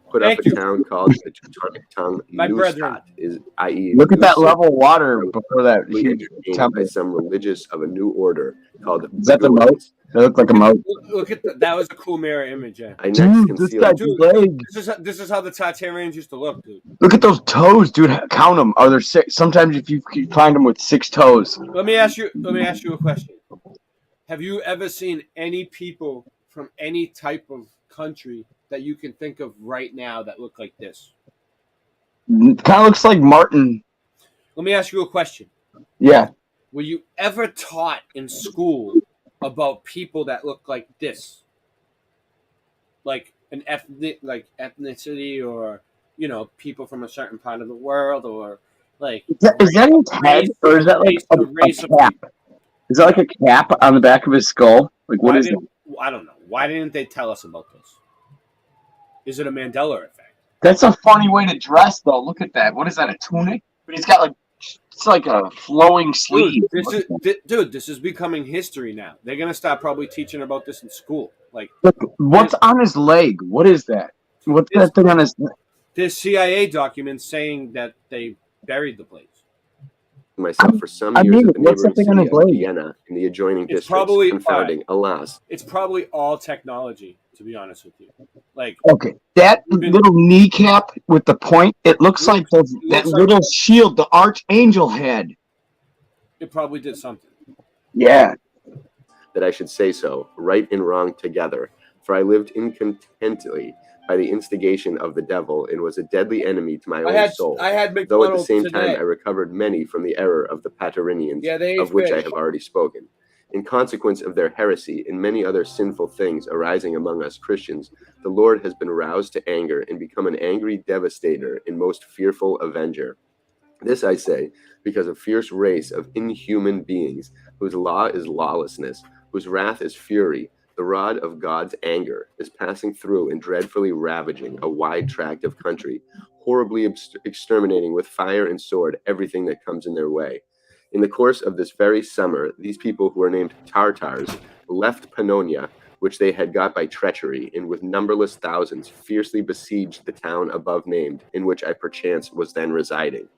Put up a town called the Teutonic tongue. My brethren. Is i.e. Look at that level of water before that huge temple. By some religious of a new order called. Is that the moat? That looked like a moat. Look at that was a cool mirror image. Yeah. I next concealed. This is how the Tartarians used to look, dude. Look at those toes, dude. Count them. Are there 6? Sometimes if you find them with 6 toes. Let me ask you a question. Have you ever seen any people from any type of country that you can think of right now that look like this? Kind of looks like Martin. Let me ask you a question. Yeah. Were you ever taught in school about people that look like this? Like an ethnicity, or people from a certain part of the world, or like is that his head, or is that like a cap? Is that like a cap on the back of his skull? Like what is it? I don't know. Why didn't they tell us about this? Is it a Mandela effect? That's a funny way to dress, though. Look at that. What is that? A tunic? But he's got it's like a flowing sleeve. Dude, this is becoming history now. They're gonna start probably teaching about this in school. Like, look, what's on his leg? What is that? What's that thing on his? There's CIA documents saying that they buried the place. myself for some I years mean, at the what's neighboring something on city his of leg? Vienna in the adjoining It's districts, probably confounding, alas. It's probably all technology, to be honest with you. Like, Okay, that little kneecap with the point, it looks like that looks like- little shield the archangel had. it probably did something. Yeah. That I should say so, right and wrong together, for I lived incontently by the instigation of the devil, and was a deadly enemy to my own soul. I had though at the McDonald's same today. time I recovered many from the error of the Paterinians, Yeah, they ate of which I fish. have already spoken. In consequence of their heresy and many other sinful things arising among us Christians, the Lord has been roused to anger and become an angry devastator and most fearful avenger. This I say because a fierce race of inhuman beings, whose law is lawlessness, whose wrath is fury, the rod of God's anger, is passing through and dreadfully ravaging a wide tract of country, horribly exterminating with fire and sword everything that comes in their way. In the course of this very summer, these people who are named Tartars left Pannonia, which they had got by treachery, and with numberless thousands fiercely besieged the town above named, in which I perchance was then residing.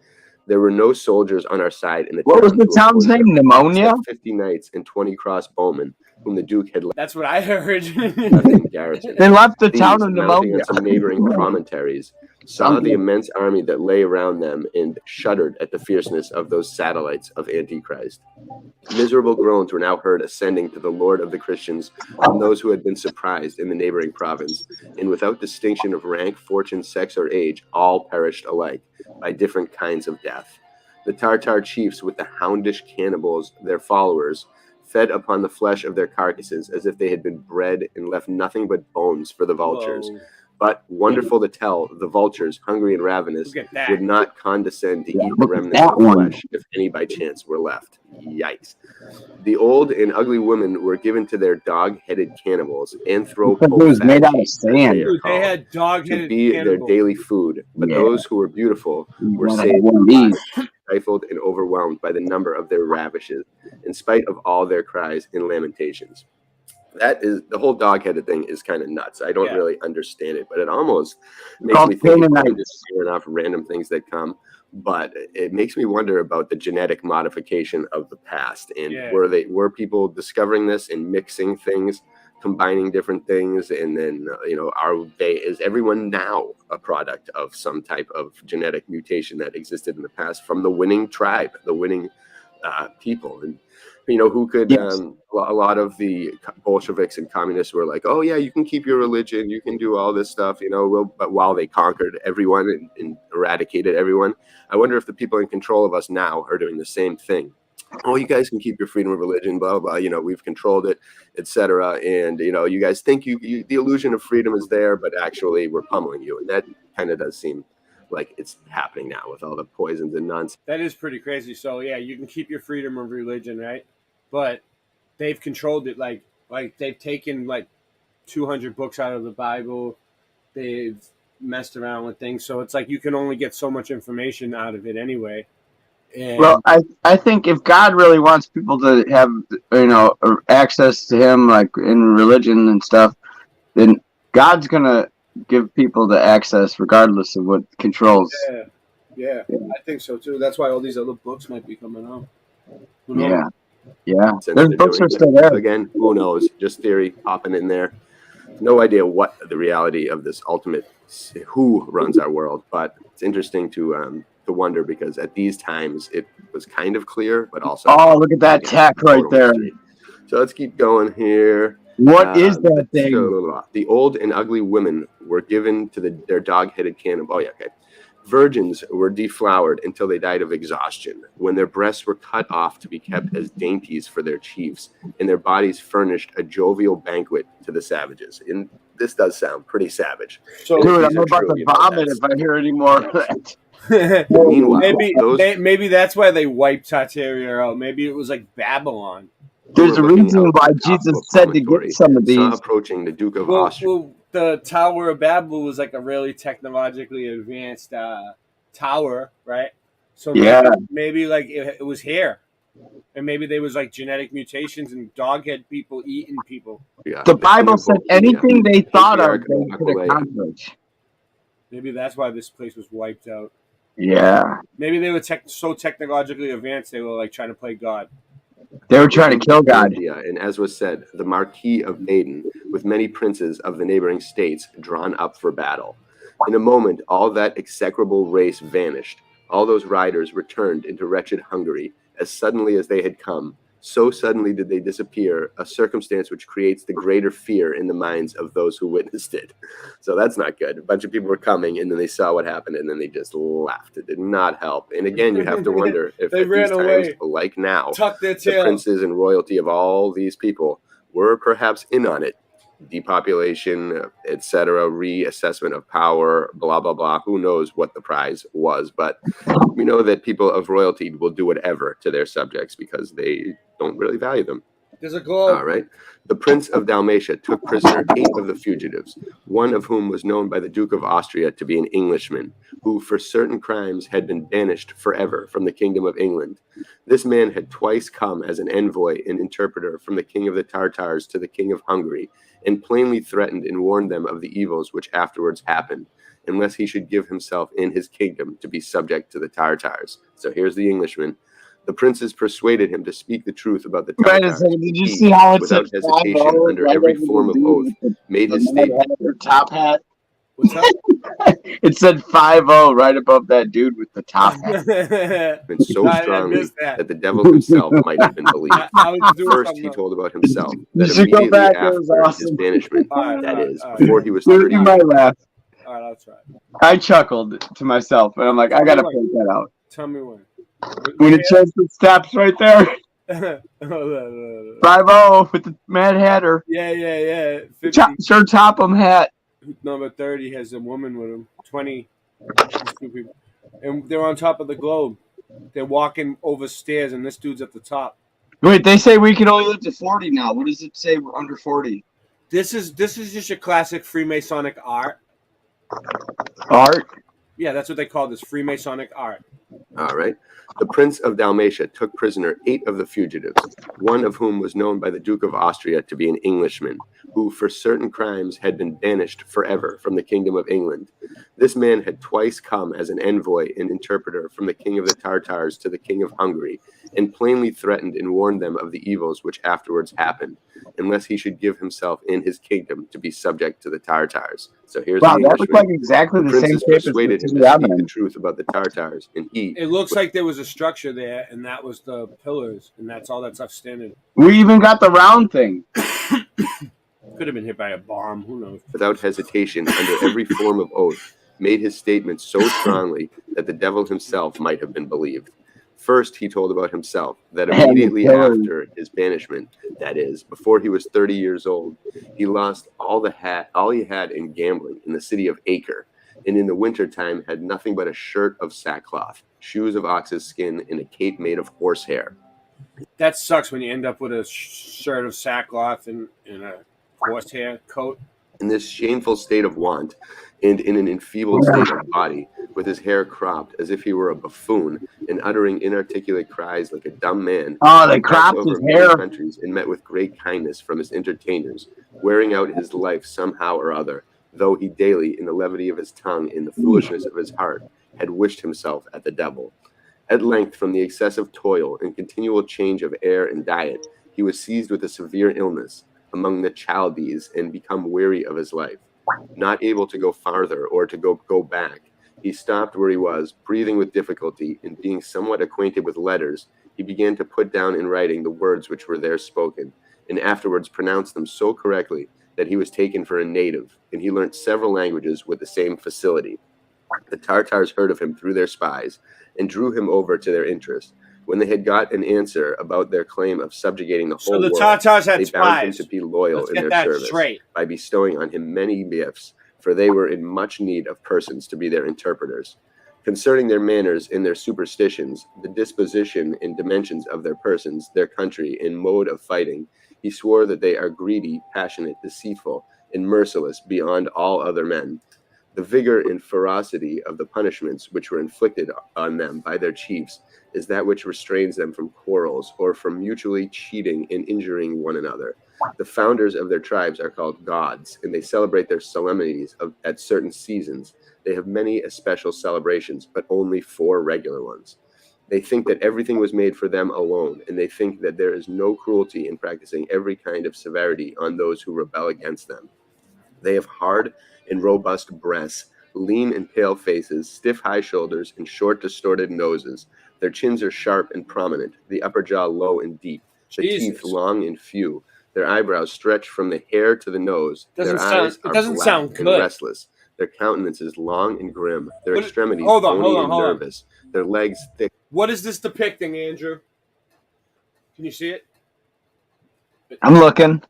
There were no soldiers on our side in the What town. was the to town's oppose name? them, Pneumonia? except 50 knights and 20 crossbowmen, whom the Duke had left That's what I heard. in garrison. They left the These, town of mounting pneumonia. on some neighboring promontories, saw Sounds the good. immense army that lay around them and shuddered at the fierceness of those satellites of Antichrist. Miserable groans were now heard ascending to the Lord of the Christians from those who had been surprised in the neighboring province, and without distinction of rank, fortune, sex, or age, all perished alike by different kinds of death. The Tartar chiefs, with the houndish cannibals, their followers, fed upon the flesh of their carcasses as if they had been bred and left nothing but bones for the vultures. Whoa. But, wonderful to tell, the vultures, hungry and ravenous, Look at that. would not condescend to eat the look at remnants that of one. flesh, if any by chance were left. Yikes. The old and ugly women were given to their dog-headed cannibals, Because it was made out of anthropophagy, as they sand. are Dude, they called, had to dog-headed be their cannibals. daily food. But Yeah. those who were beautiful were Gotta saved have one of these. stifled and overwhelmed by the number of their ravishes, in spite of all their cries and lamentations. That is, the whole dog-headed thing is kind of nuts. I don't Yeah. really understand it, but it almost makes Called me think I'm Canaanites. just hearing off random things that come. But it makes me wonder about the genetic modification of the past, and Yeah. were people discovering this and mixing things, combining different things, and then is everyone now a product of some type of genetic mutation that existed in the past from the winning tribe, the winning people? And who could Yes. a lot of the Bolsheviks and communists were like, oh yeah, you can keep your religion, you can do all this stuff, but while they conquered everyone and eradicated everyone, I wonder if the people in control of us now are doing the same thing. Oh, you guys can keep your freedom of religion, blah blah, we've controlled it, etc. And you guys think you the illusion of freedom is there, but actually we're pummeling you. And that kind of does seem like it's happening now with all the poisons and nonsense. That is pretty crazy. So yeah, you can keep your freedom of religion, right? But they've controlled it. Like they've taken like 200 books out of the Bible. They've messed around with things, so it's like you can only get so much information out of it anyway. And Well, I think if God really wants people to have access to Him, like in religion and stuff, then God's gonna give people the access regardless of what controls. yeah, I think so too. That's why all these other books might be coming out. Who knows? Yeah, yeah. And Those they're books doing are still it. there. Again, who knows? Just theory popping in there. No idea what the reality of this ultimate who runs our world, but it's interesting to wonder, because at these times it was kind of clear, but also Look at that tech right there. mystery. So let's keep going here. What is that thing? The old and ugly women were given to their dog-headed cannibal. Oh yeah, okay. Virgins were deflowered until they died of exhaustion, when their breasts were cut off to be kept as dainties for their chiefs, and their bodies furnished a jovial banquet to the savages. And this does sound pretty savage. So, Dude, I'm about to vomit if I hear any more of that. Meanwhile, maybe that's why they wiped Tartaria out. Maybe it was like Babylon. There's a reason why Jesus said to get some of saw these. approaching the Duke of Austria. Well, the Tower of Babel was like a really technologically advanced tower, right? So maybe like it was here, and maybe there was like genetic mutations and doghead people eating people. Yeah, The Bible said anything they thought of, they could accomplish. Maybe that's why this place was wiped out. Yeah. Maybe they were so technologically advanced they were like trying to play God. They were trying to kill God. And as was said, the Marquis of Baden, with many princes of the neighboring states drawn up for battle. In a moment, all that execrable race vanished. All those riders returned into wretched Hungary as suddenly as they had come. So suddenly did they disappear, a circumstance which creates the greater fear in the minds of those who witnessed it. So that's not good. A bunch of people were coming, and then they saw what happened, and then they just laughed. It did not help. And again, you have to wonder if They at ran these times, away. like now, Tucked their the tail. princes and royalty of all these people were perhaps in on it. Depopulation, etc., reassessment of power, blah, blah, blah. Who knows what the prize was, but we know that people of royalty will do whatever to their subjects because they don't really value them. There's a globe. All right. The Prince of Dalmatia took prisoner 8 of the fugitives, one of whom was known by the Duke of Austria to be an Englishman, who for certain crimes had been banished forever from the kingdom of England. This man had twice come as an envoy and interpreter from the king of the Tartars to the king of Hungary, and plainly threatened and warned them of the evils which afterwards happened, unless he should give himself in his kingdom to be subject to the Tartars. So here's the Englishman. The princes persuaded him to speak the truth about the Wait a Tartars. second, did you He, see how it said without hesitation, 5-0 under right every over the form of dude oath, with made his the mad statement. hat or top hat? What's up? It said 5-0 right above that dude with the top hat. And so I strongly missed that. that the devil himself might have been believed. I was doing First, something he else. told about himself You that should go immediately back, it was after his awesome. banishment, Alright, that alright, is, alright. before he was You 30 might laugh. All right, I'll try. I chuckled to myself, and I'm like, I gotta point that out. Tell me when. When it says the steps right there, 5-0 with the Mad Hatter. Yeah. 50. Sir Topham hat. Number 30 has a woman with him. 20. There's 2 people. And they're on top of the globe. They're walking over stairs, and this dude's at the top. Wait, they say we can only live to 40 now. What does it say we're under 40? This is just your classic Freemasonic art. Art? Yeah, that's what they call this, Freemasonic art. All right. The Prince of Dalmatia took prisoner 8 of the fugitives, one of whom was known by the Duke of Austria to be an Englishman, who for certain crimes had been banished forever from the kingdom of England. This man had twice come as an envoy and interpreter from the king of the Tartars to the king of Hungary, and plainly threatened and warned them of the evils which afterwards happened, unless he should give himself in his kingdom to be subject to the Tartars. So here's Wow, the that looks Englishman. like exactly the same Princes shape as persuaded him the to speak Rabbit. the truth about the Tartars, and he... It looks like there was a structure there, and that was the pillars, and that's all that's upstanding. We even got the round thing. Could have been hit by a bomb. Who knows? Without hesitation, under every form of oath, made his statement so strongly that the devil himself might have been believed. First, he told about himself that immediately after his banishment, that is, before he was 30 years old, he lost all he had in gambling in the city of Acre, and in the wintertime had nothing but a shirt of sackcloth, shoes of ox's skin, and a cape made of horsehair. That sucks when you end up with a shirt of sackcloth and a horsehair coat. In this shameful state of want, and in an enfeebled state of body, with his hair cropped as if he were a buffoon, and uttering inarticulate cries like a dumb man. Oh, they he cropped passed his over many hair. countries and met with great kindness from his entertainers, wearing out his life somehow or other, though he daily, in the levity of his tongue, in the foolishness of his heart, had wished himself at the devil. At length, from the excessive toil and continual change of air and diet, he was seized with a severe illness among the Chaldees and become weary of his life. Not able to go farther or to go back, he stopped where he was, breathing with difficulty, and being somewhat acquainted with letters, he began to put down in writing the words which were there spoken, and afterwards pronounced them so correctly that he was taken for a native, and he learnt several languages with the same facility. The Tartars heard of him through their spies, and drew him over to their interest. When they had got an answer about their claim of subjugating the whole the world, Tartars had they bound him spies. to be loyal Let's in get their that service straight. by bestowing on him many gifts, for they were in much need of persons to be their interpreters. Concerning their manners and their superstitions, the disposition and dimensions of their persons, their country, and mode of fighting, he swore that they are greedy, passionate, deceitful, and merciless beyond all other men. The vigor and ferocity of the punishments which were inflicted on them by their chiefs is that which restrains them from quarrels or from mutually cheating and injuring one another. The founders of their tribes are called gods, and they celebrate their solemnities at certain seasons. They have many special celebrations, but only 4 regular ones. They think that everything was made for them alone, and they think that there is no cruelty in practicing every kind of severity on those who rebel against them. They have hard and robust breasts, lean and pale faces, stiff high shoulders, and short distorted noses. Their chins are sharp and prominent, the upper jaw low and deep, the teeth long and few. Their eyebrows stretch from the hair to the nose. Their eyes are black and restless. Their countenance is long and grim. Their extremities bony and nervous. Their legs thick. What is this depicting, Andrew? Can you see it? I'm looking.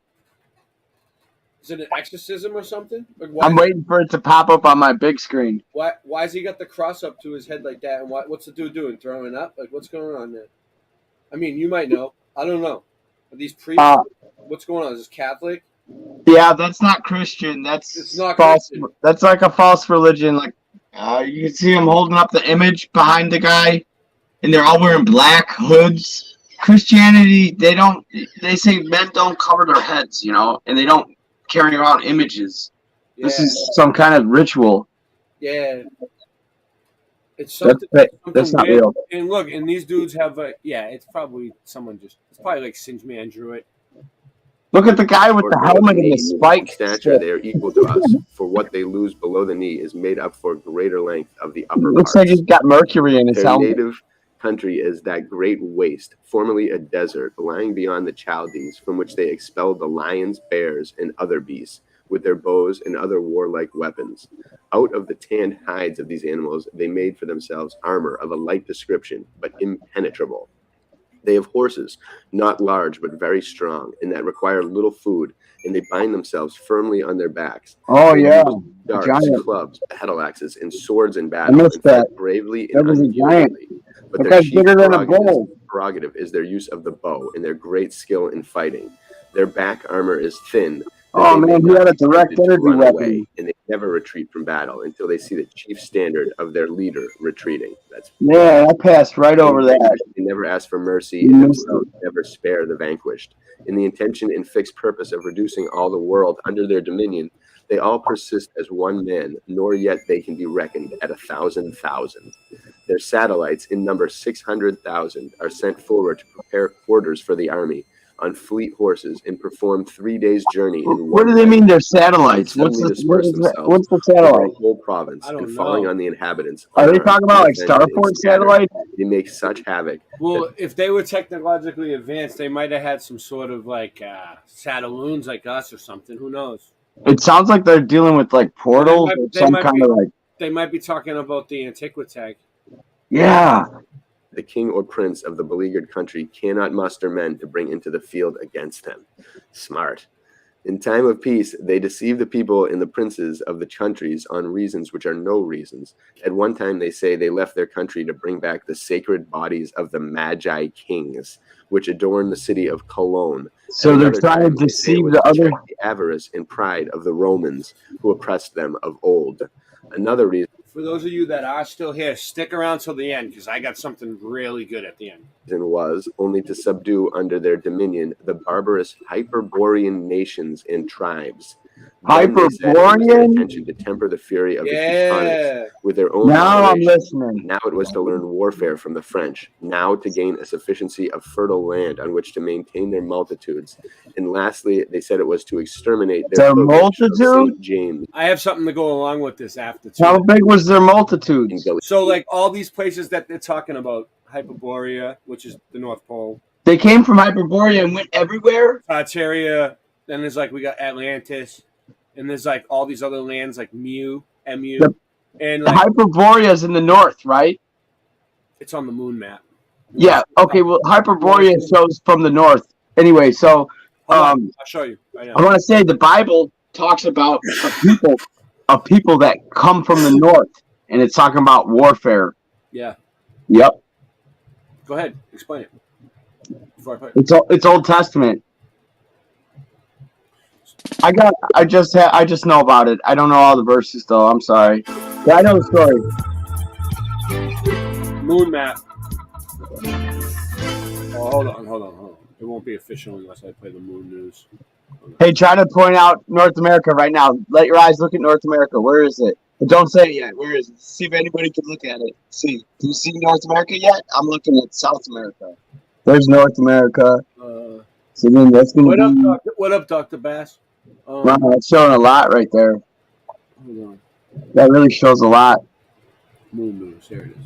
Is it an exorcism or something? Like I'm waiting for it to pop up on my big screen. Why has he got the cross up to his head like that? And what's the dude doing? Throwing up? Like, what's going on there? I mean, you might know. I don't know. Are these priests? What's going on? Is this Catholic? Yeah, that's not Christian. It's not false. Christian. That's like a false religion. Like you can see him holding up the image behind the guy, and they're all wearing black hoods. Christianity, they say men don't cover their heads, and they don't carry around images. Yeah. This is some kind of ritual. Yeah. It's something, that's not weird. real. And look, and these dudes have it's probably it's probably like Singe Man drew it. Look at the guy with the helmet and the spike stature. They are equal to us. For what they lose below the knee is made up for greater length of the upper Looks parts. like he's got mercury in his Their helmet. native country is that great waste, formerly a desert, lying beyond the Chaldees, from which they expelled the lions, bears, and other beasts with their bows and other warlike weapons. Out of the tanned hides of these animals, they made for themselves armor of a light description, but impenetrable. They have horses, not large but very strong, and that require little food, and they bind themselves firmly on their backs. Oh, They yeah. use darts, Giant. clubs, battle axes, and swords in I battle, missed and fight that. bravely That and was a giant. unyieldingly. But That their guy's chief bigger than a bull. prerogative is their use of the bow and their great skill in fighting. Their back armor is thin. that Oh, they may man, he not had a be direct tempted to energy run weapon. away, and they never retreat from battle until they see the chief standard of their leader retreating. That's Yeah, I passed right over that. They never ask for mercy You and missed themselves never spare the vanquished. In the intention and fixed purpose of reducing all the world under their dominion, they all persist as one man, nor yet they can be reckoned at 1,000,000. Their satellites, in number 600,000, are sent forward to prepare quarters for the army on fleet horses and perform 3 days' journey in What one do they night. mean they're satellites? What's Suddenly the disperse themselves what's the over satellite? a whole province I don't and falling know. on the inhabitants. Are they unarmed, talking about like undefended, and Starport scattered. satellite? They make such havoc. Well, if they were technologically advanced, they might have had some sort of like Satelloons like us or something. Who knows? It sounds like they're dealing with like portals or some kind of like. They might be talking about the Antiquitag. Yeah. The king or prince of the beleaguered country cannot muster men to bring into the field against them. Smart. In time of peace, they deceive the people and the princes of the countries on reasons which are no reasons. At one time, they say they left their country to bring back the sacred bodies of the Magi kings, which adorn the city of Cologne. So At they're another trying time, to they say it deceive was the to other. check the avarice and pride of the Romans who oppressed them of old. Another reason For those of you that are still here, stick around till the end because I got something really good at the end. was only to subdue under their dominion the barbarous Hyperborean nations and tribes. Then they said it was their Hyperborean? intention to temper the fury of the Yeah. Teutonics with their own Now I'm moderation. listening. Now it was to learn warfare from the French. Now to gain a sufficiency of fertile land on which to maintain their multitudes. And lastly, they said it was to exterminate Their pilgrimage of multitude? St. James. I have something to go along with this after too. How big was their multitude? So, like all these places that they're talking about, Hyperborea, which is the North Pole, They came from Hyperborea and went everywhere. Tartaria. Then there's like we got Atlantis, and there's like all these other lands like Mu, The, and the like Hyperborea is in the north, right? it's on the moon map. Yeah. Okay. Well, Hyperborea shows from the north. Anyway, so I'll show you right now. I want to say the Bible talks about a people that come from the north, and it's talking about warfare. Yeah. Yep. Go ahead, explain it. Before I play. It's Old Testament. I just know about it. I don't know all the verses though. I'm sorry. But I know the story. Moon map. Oh, hold on. It won't be official unless I play the moon news. Hey, try to point out North America right now. Let your eyes look at North America. Where is it? But don't say it yet. Where is it? See if anybody can look at it. See. Do you see North America yet? I'm looking at South America. There's North America. So then that's going to be... What up, Dr. Bass? Wow, that's showing a lot right there. Hold on. That really shows a lot. Moon moves. There it is.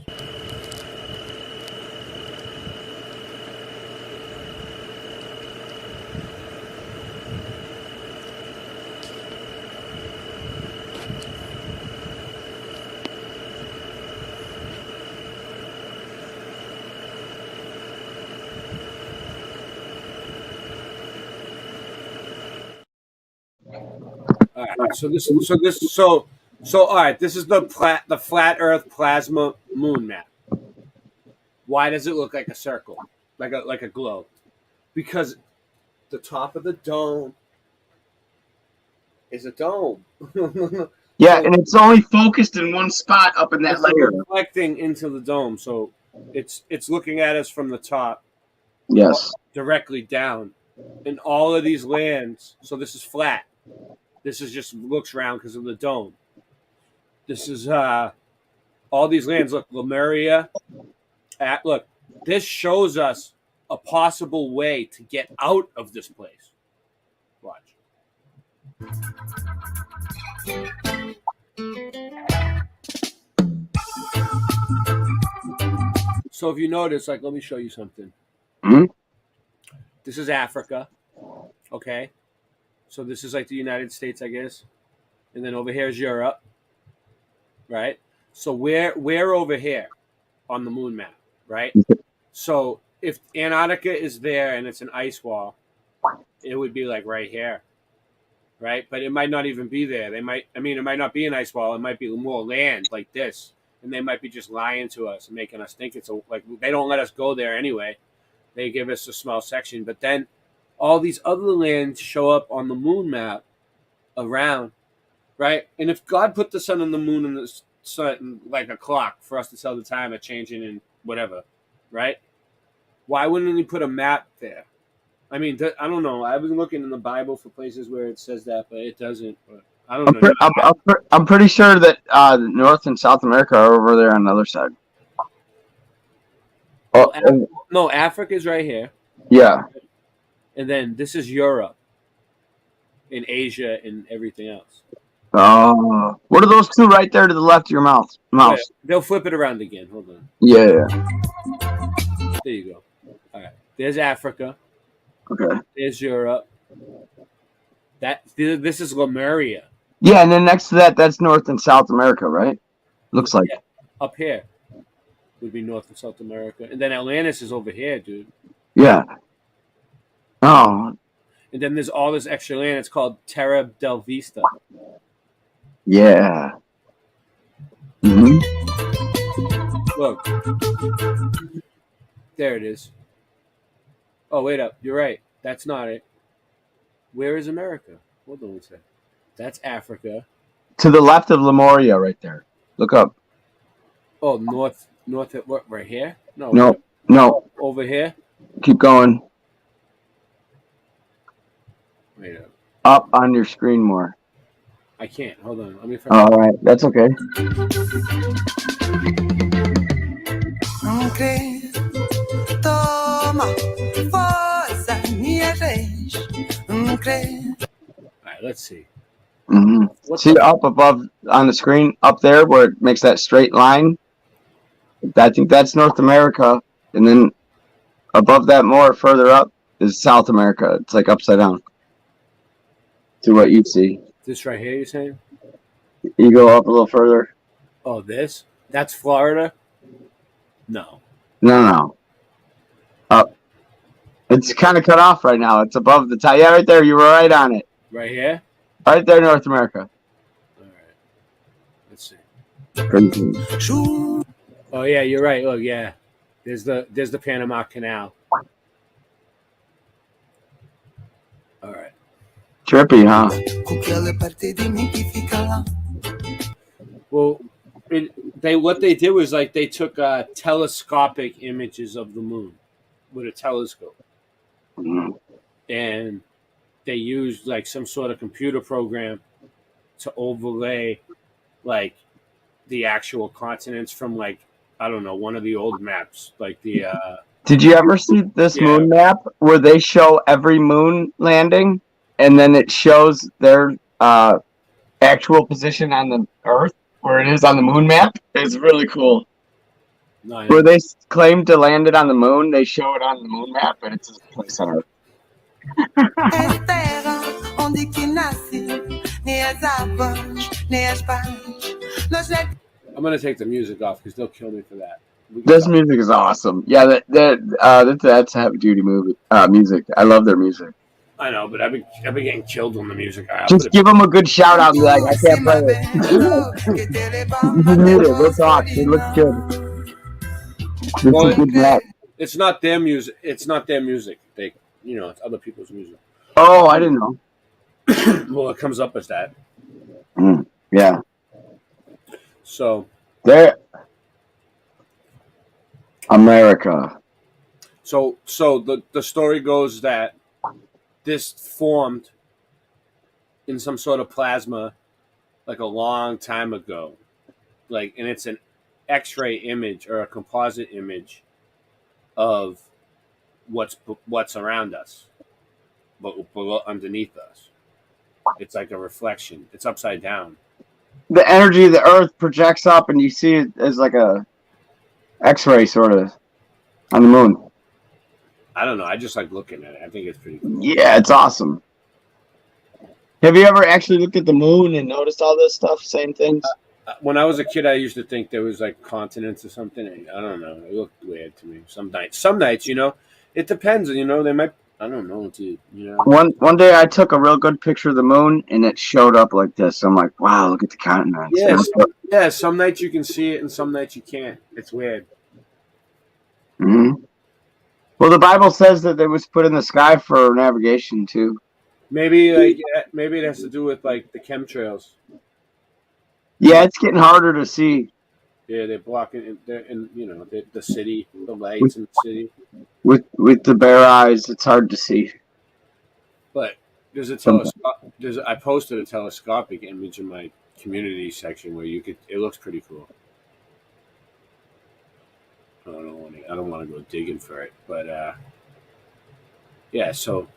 All right. So all right. This is the flat Earth plasma moon map. Why does it look like a circle, like a globe? Because the top of the dome is a dome. Yeah, and it's only focused in one spot up in that layer. Reflecting into the dome, so it's looking at us from the top. Yes. Directly down, and all of these lands. So this is flat. This is just looks round because of the dome. This is all these lands. Look, Lemuria. Look, this shows us a possible way to get out of this place. Watch. So if you notice, like, let me show you something. Mm-hmm. This is Africa. Okay. So this is like the United States, I guess. And then over here is Europe. Right? So we're over here on the moon map, right? So if Antarctica is there and it's an ice wall, it would be like right here. Right? But it might not even be there. It might not be an ice wall. It might be more land like this. And they might be just lying to us and making us think it's like they don't let us go there anyway. They give us a small section. But then all these other lands show up on the moon map around, right? And if God put the sun and the moon and the sun like a clock for us to tell the time of changing and whatever, right? Why wouldn't he put a map there? I mean, I don't know. I've been looking in the Bible for places where it says that, but it doesn't. But I don't know. I'm pretty sure that North and South America are over there on the other side. No, Africa's right here. Yeah. And then this is Europe and Asia and everything else. Oh, what are those two right there to the left of your mouse? Wait, they'll flip it around again. Hold on. Yeah. There you go. All right. There's Africa. Okay. There's Europe. This is Lemuria. Yeah, and then next to that, that's North and South America, right? Looks like. Yeah. Up here would be North and South America. And then Atlantis is over here, dude. Yeah. Oh. And then there's all this extra land. It's called Terra del Vista. Yeah. Mm-hmm. Look. There it is. Oh, wait up. You're right. That's not it. Where is America? Hold on one second. That's Africa. To the left of Lemuria right there. Look up. Oh, north, what, right here? No. Over here? Keep going. Wait up. Up on your screen more. I can't. Hold on. Let me. All right. That's okay. All right. Let's see. Mm-hmm. See up above on the screen up there where it makes that straight line? I think that's North America. And then above that more further up is South America. It's like upside down to what you see. This right here, you're saying? You go up a little further. Oh, this? That's Florida? No. No. Up. It's kind of cut off right now. It's above the top. Yeah, right there. You were right on it. Right here? Right there, North America. All right. Let's see. Oh yeah, you're right. Look, yeah. There's the Panama Canal. All right. Trippy, huh? Well, what they did was like they took telescopic images of the moon with a telescope, and they used like some sort of computer program to overlay like the actual continents from like I don't know, one of the old maps, like the Did you ever see this moon map where they show every moon landing and then it shows their actual position on the Earth where it is on the moon map? It's really cool. No, where they claim to land it on the moon, they show it on the moon map, and it's a place on Earth. I'm gonna take the music off because they'll kill me for that. This music is awesome. Yeah, that's heavy duty music. I love their music. I know, but I've been getting killed on the music. Just give them a good shout out and be like, I can't play it. You can mute it. We'll talk. It looks good. Well, it's not their music. It's not their music. They, it's other people's music. Oh, I didn't know. Well, it comes up as that. Yeah. So there, America. So the story goes that this formed in some sort of plasma, like a long time ago, and it's an X-ray image or a composite image of what's around us, but below, underneath us. It's like a reflection. It's upside down. The energy of the Earth projects up, and you see it as like a X-ray sort of on the moon. I don't know. I just like looking at it. I think it's pretty cool. Yeah, it's awesome. Have you ever actually looked at the moon and noticed all this stuff? Same things? When I was a kid, I used to think there was like continents or something. I don't know. It looked weird to me. Some nights, it depends. They might. I don't know, dude. One day I took a real good picture of the moon, and it showed up like this. I'm like, wow, look at the continents. Yeah. Some nights you can see it, and some nights you can't. It's weird. Mm-hmm. Well, the Bible says that it was put in the sky for navigation too. Maybe it has to do with like the chemtrails. Yeah, it's getting harder to see. Yeah, they're blocking it, and the city, the lights in the city. With the bare eyes, it's hard to see. But there's a telescope. I posted a telescopic image in my community section where it looks pretty cool. I don't want to go digging for it, but yeah. So,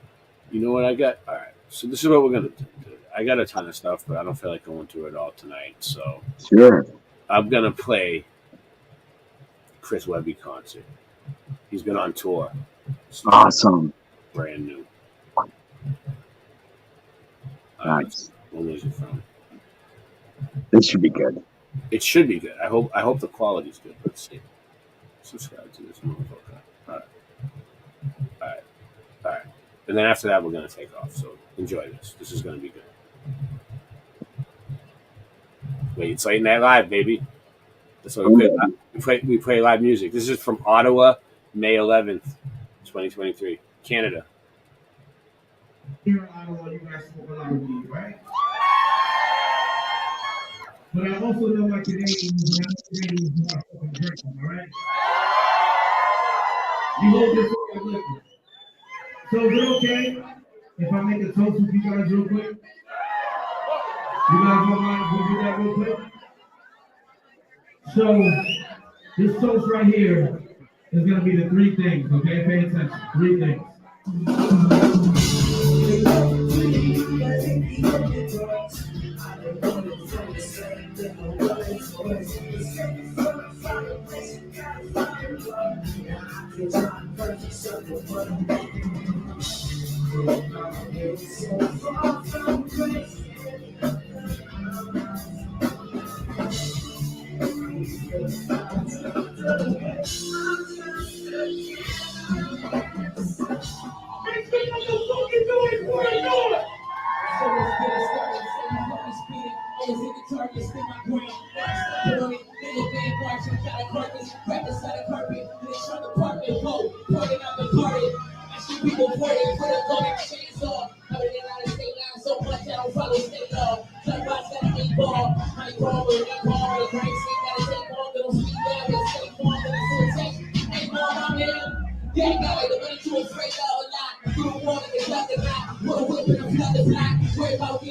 you know what I got? All right. So this is what we're gonna do. I got a ton of stuff, but I don't feel like going through it all tonight. So sure, I'm gonna play Chris Webby concert. He's been on tour. Awesome. Brand new. Nice. When was it from? This should be good. It should be good. I hope the quality's good. Let's see. Subscribe to this motherfucker. All right. And then after that, we're gonna take off. So enjoy this. This is gonna be good. Wait, it's late night live, baby. That's what we play live music. This is from Ottawa, May 11th, 2023, Canada. Here in Ottawa, you guys smoke a lot of weed, right? But I also know my Canadians, Canadians are fucking drinking, all right? You hold this fucking liquor. So is it okay if I make a toast with you guys real quick? You guys don't mind if we do that real quick? So this toast right here is gonna be the three things, okay? Pay attention. Three things.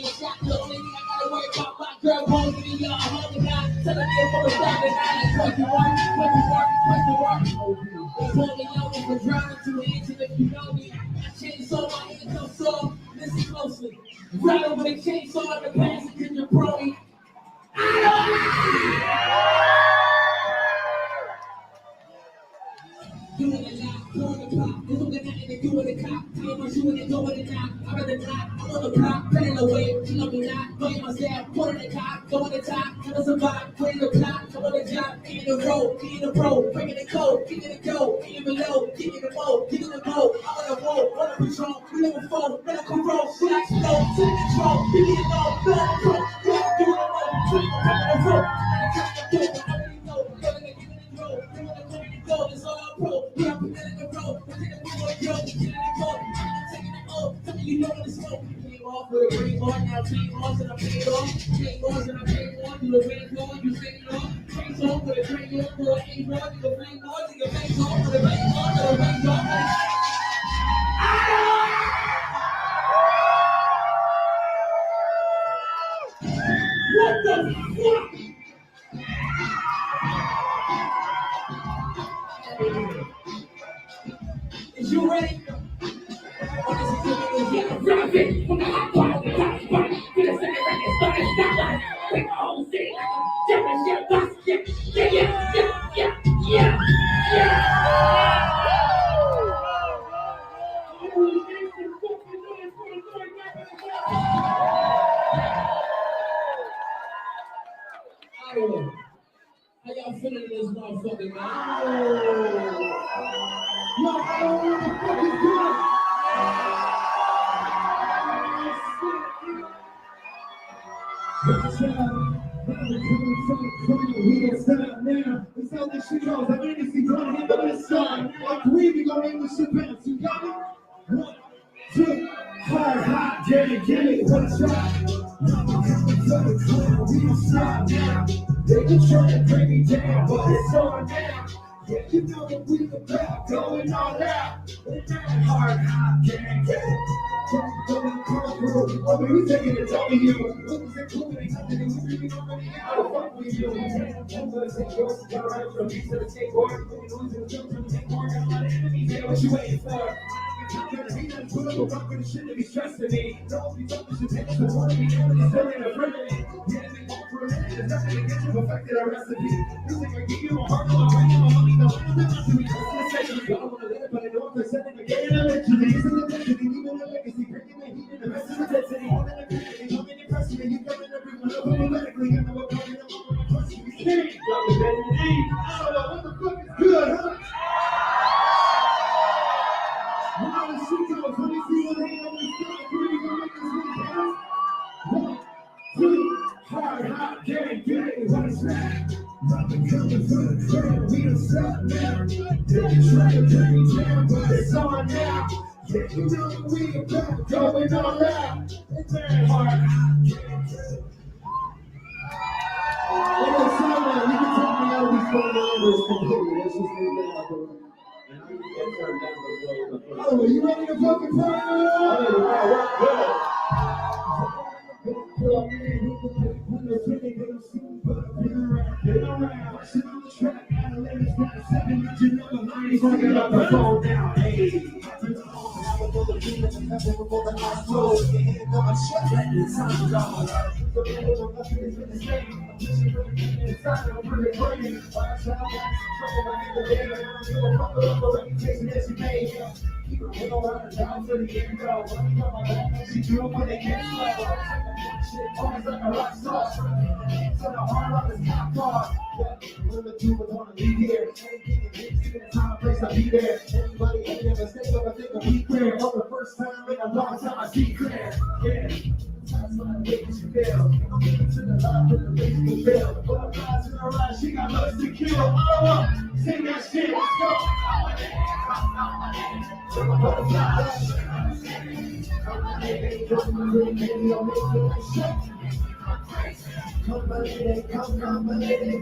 a shot. The only thing I gotta worry about my girl won't give me a hug and not telling me from the start that I ain't what you want. They told me yo, if we're drowning to an inch, and if you know me, I changed so my hands up soft. Listen closely. Right over the chainsaw at the passage in your brony. Doing it now, doing the clock, doing the night, and doing the cop. Playing my shoe and going it now. I'm at the top, I'm on the clock, pedal away. She love me not, knowing myself, putting the cop, going the top, never survive, putting the clock, I'm on the job, in the road, in the pro, breaking the code, kicking the go, kicking below, kicking the mo, kicking the mo. I'm on the road, on the patrol, we never fall, medical road, relax slow, take control, give me a no, better control, give me the road, take the road, it's all pro. We are putting in the road. We're taking the road, yo. We're taking the road. Tell me you know what it's for. Came off with a ring on, now came off and I paid off. Came off and I paid off. You the ring on, you say it off. Came off with a drink on, for an ain't off. You the ring on, you the ring off, for the ring on, for the ring off. What the fuck? Is you ready? Yeah, drop it from the hot part of the top spot. Get a second record, start and stop line. Take the whole thing. Jumping shit, box, yeah. How y'all feeling in this motherfucker, man? Yo, what the fuck is good? We don't stop now. It's how this shit goes. I mean, if you gonna handle this song, like we be gonna English shit bounce. You got it? 1, 2, hard, get it, one shot. We don't stop now. They can try to bring me down, but it's on now. Yeah, you know what we about, going all out. Hard, get it. Oh, we taking it W. Who's including nothing, and we really don't really know how to fuck with you. I'm gonna take yours, got right from me to the skateboard. Putting noise in the film, trying to make more, got a lot of enemies, yeah, what you waiting for? I'm gonna hate that, put up a rock with the shit that be stressing me. Don't be talking shit, take the one, we know it's still in a front of me. Yeah, they walk for a minute, there's nothing to get you perfected a recipe. You think I give you a heart, I'll bring you my money, no, I'm not to me. That's the same, I don't wanna let it, but I know if I said it again, eventually. It's an eventually, even a legacy, bringing the heat in the rest of the density. More than a community, coming in pressure, you coming everyone up automatically. I know what coming up, I'm gonna trust you. Hey, y'all be ready to leave. I don't know what the fuck is good, huh? How the shit goes, let me see what ain't on this stuff. Who you gonna make this one count? 1, 2, hard, get it, one shot. Nothing coming from the crowd, we don't stop now. They can try to bring me down, but it's on now. Yeah, you know what we about, going all out. It's very hard, get it. Hey, someone, you can tell me all these phone numbers completely. Let's just leave that out there. Oh, you ready to fucking party? She grew up when they can't slow. Always like a rock star. So the hard rock is top car. When the Cubans wanna leave here, it's time and place, I'll be there. Everybody had their mistakes, but I think I'll be clear. For the first time in a long time, I see clear. Yeah. That's what I think you feel. I'm getting to the life with the baseball bill. Butterflies in her eyes, she got loves to kill. Oh, sing that shit, let's go. Butterflies. Come on, baby, I'll make it like shit. Come my lady, come my lady.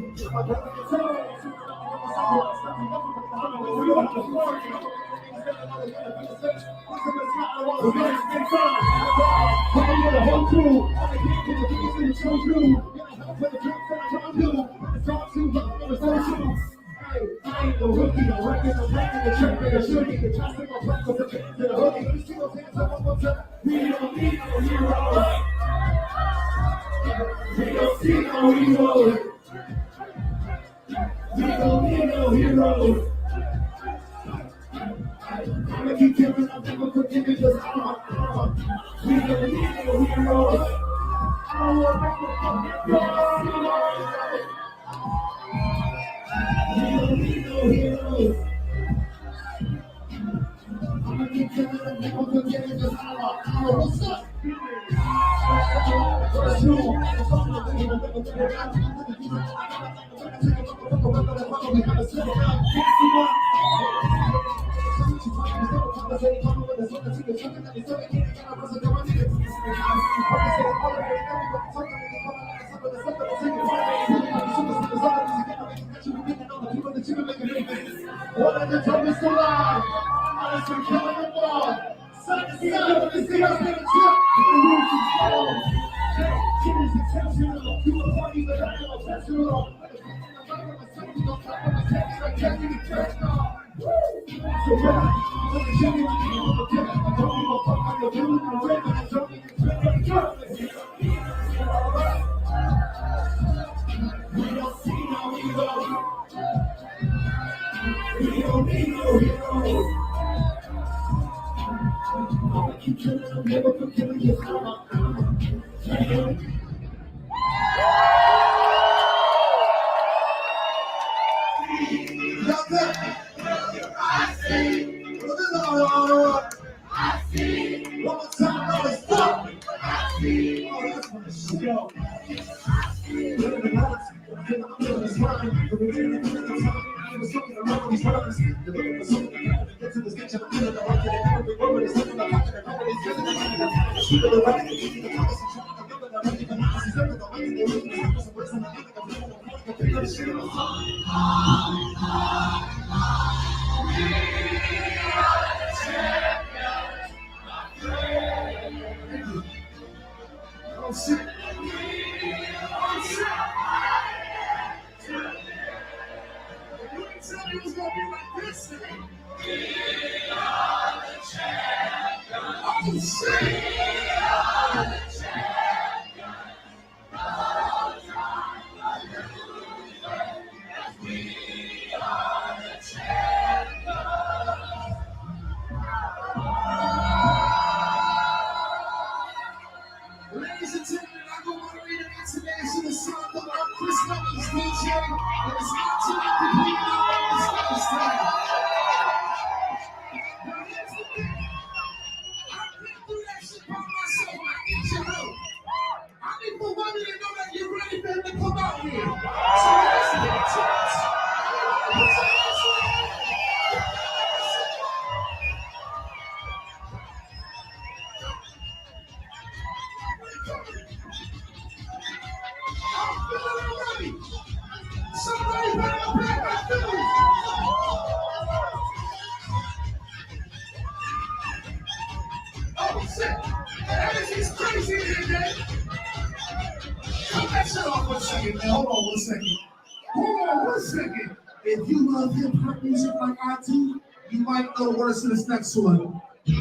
If you love hip hop music like I do, you might know the words to this next one. This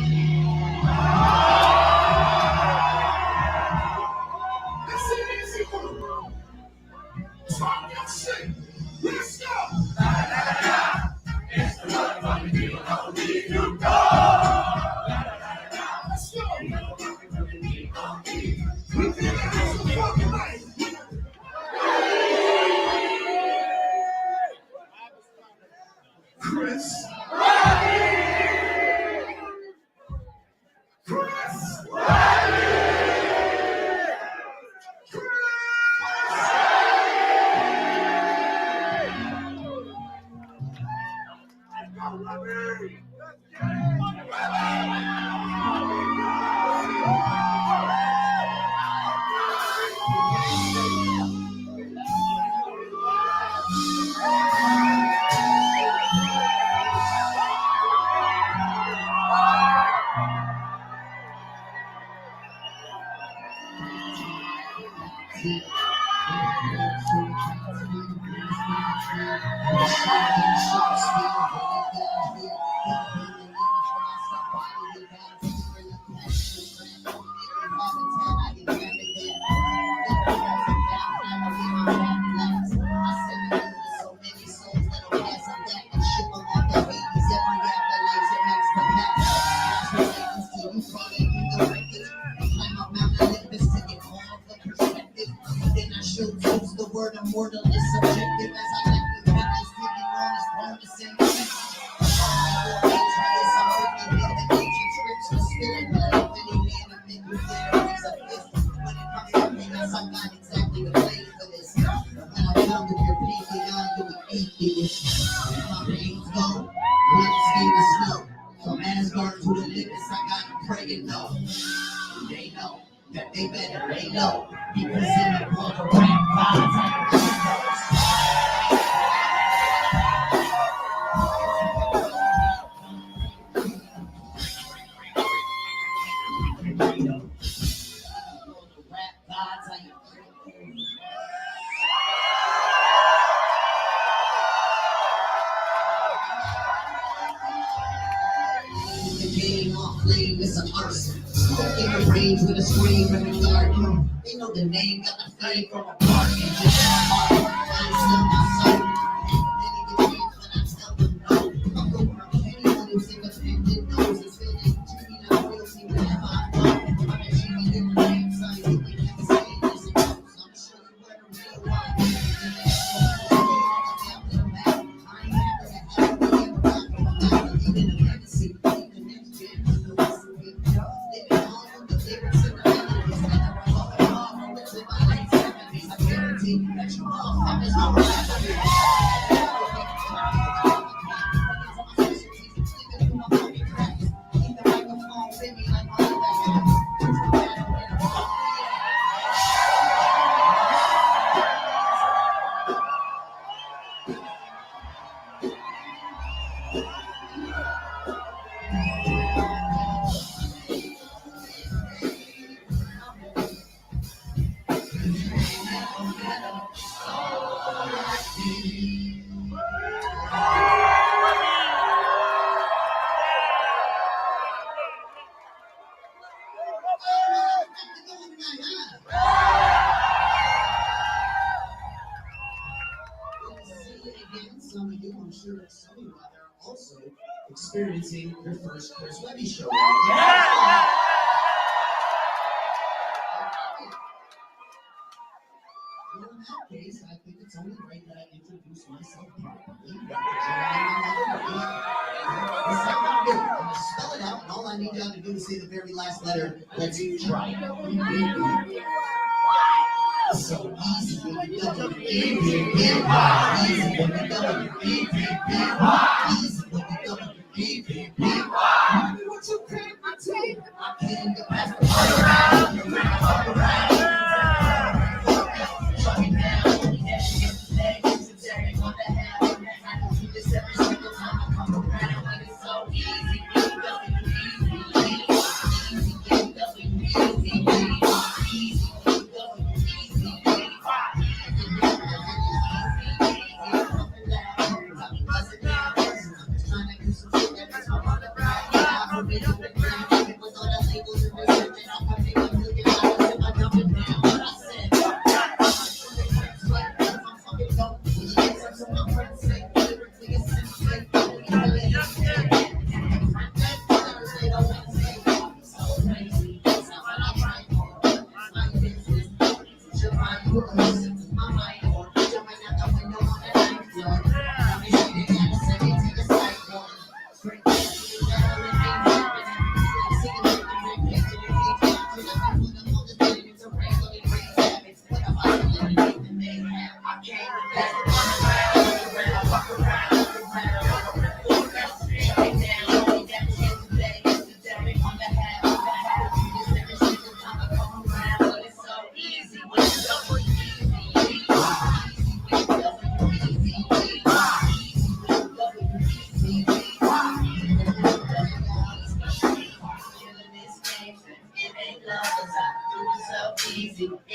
is an easy one. Talk your shit. Let's go. It's the motherfucking people don't need you go. Let's go. We can have some fucking life. Chris. Chris. The word immortal is subjective as I like the balance, taking on his bonus and exactly the place for this. When I come with your pinky on, you would think it was. My rain's gone, my skin is snow. From Asgard to the limits, I got them praying no. They know that they better lay low. Because in the world of rap vibes, it's an arson. Smoke in the range with a scream in the garden. They know the name, got the flame from a park. And just I still my soul. Then he gets when I tell them no. I'm the world anyone who's independent knows it's feeling treated like royalty whenever I go. I'm a genie in the name, so you can never say this and goes. I'm sure you where the real one is. I ain't happy to have you in the back of my life. Even a legacy. Some of you, I'm sure some of you out there are also experiencing your first Chris Webby show. Yeah. Well, in that case, I think it's only right that I introduce myself properly. I'm going to spell it out, and all I need y'all to do is say the very last letter. Let's try it. So easy when you W-E-B-B-Y. Easy when you W-E-B-B-Y. Easy when you W-E-B-B-Y. What you can't take, I can't get past the around, around. Shut me down, what the hell? I do this every single time I come around. Like it's so easy when you W-E-B-B-Y. Easy when you W-E-B-B-Y. Easy.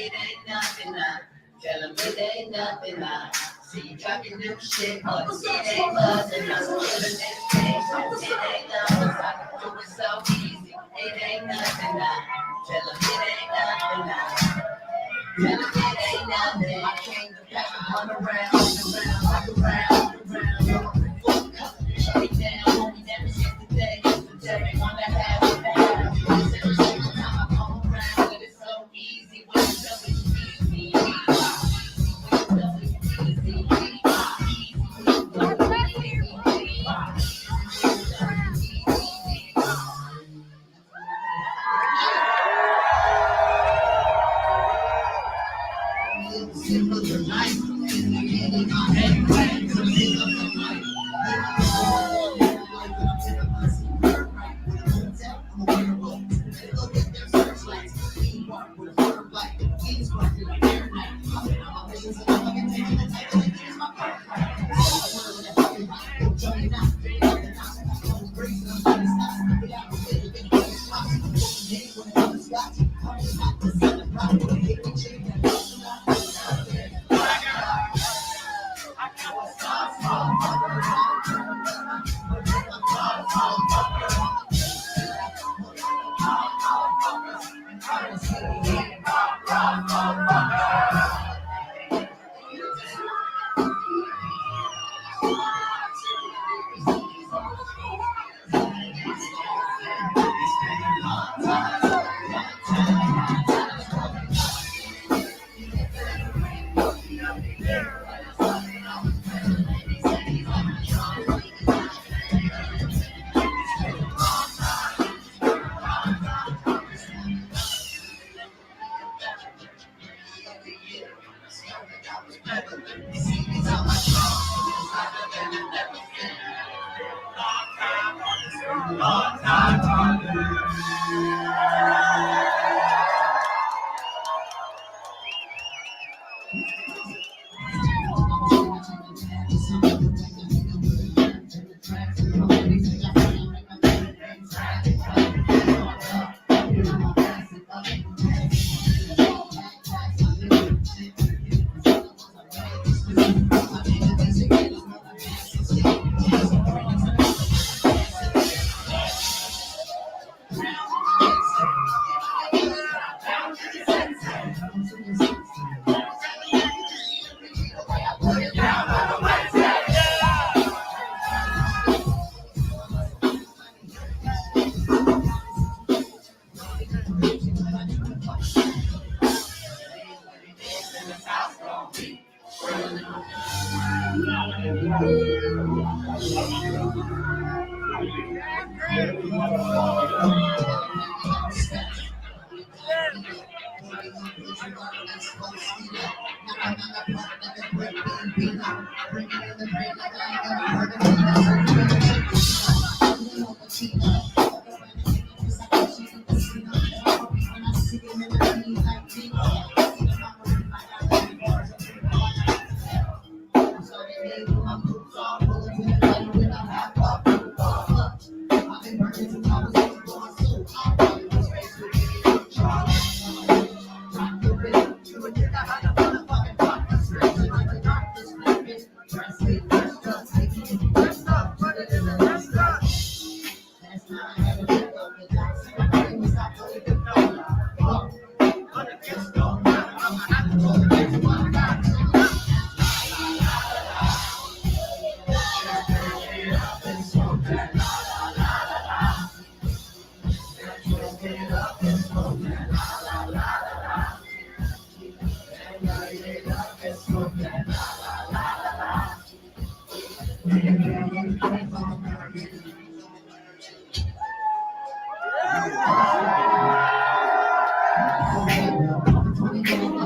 it ain't nothing now. Tell them it ain't nothing now. See you dropping new shit, but it ain't nothing now. Tell them it's patience, it ain't nothing. I can do it so easy, it ain't nothing now. Tell them it ain't nothing now. Tell them it ain't nothing. I came to pack and run around, shut it down, homie, never skip the day. Tell me wanna have it now. Every single time I come around, it is so easy. When you tell me it's easy,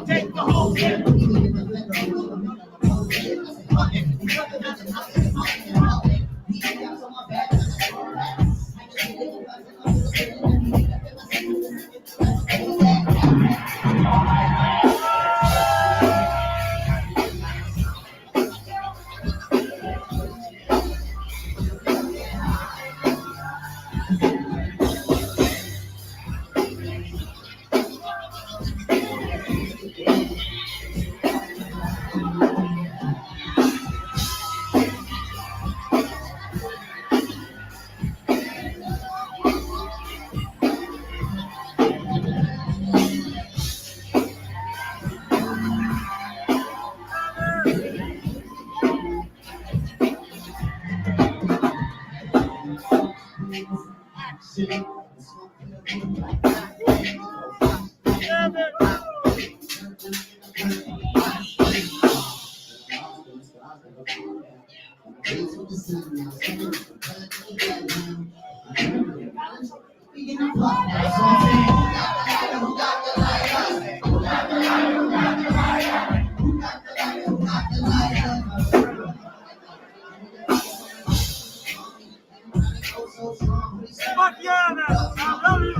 Take the whole game. Fuck yeah, man. I love you.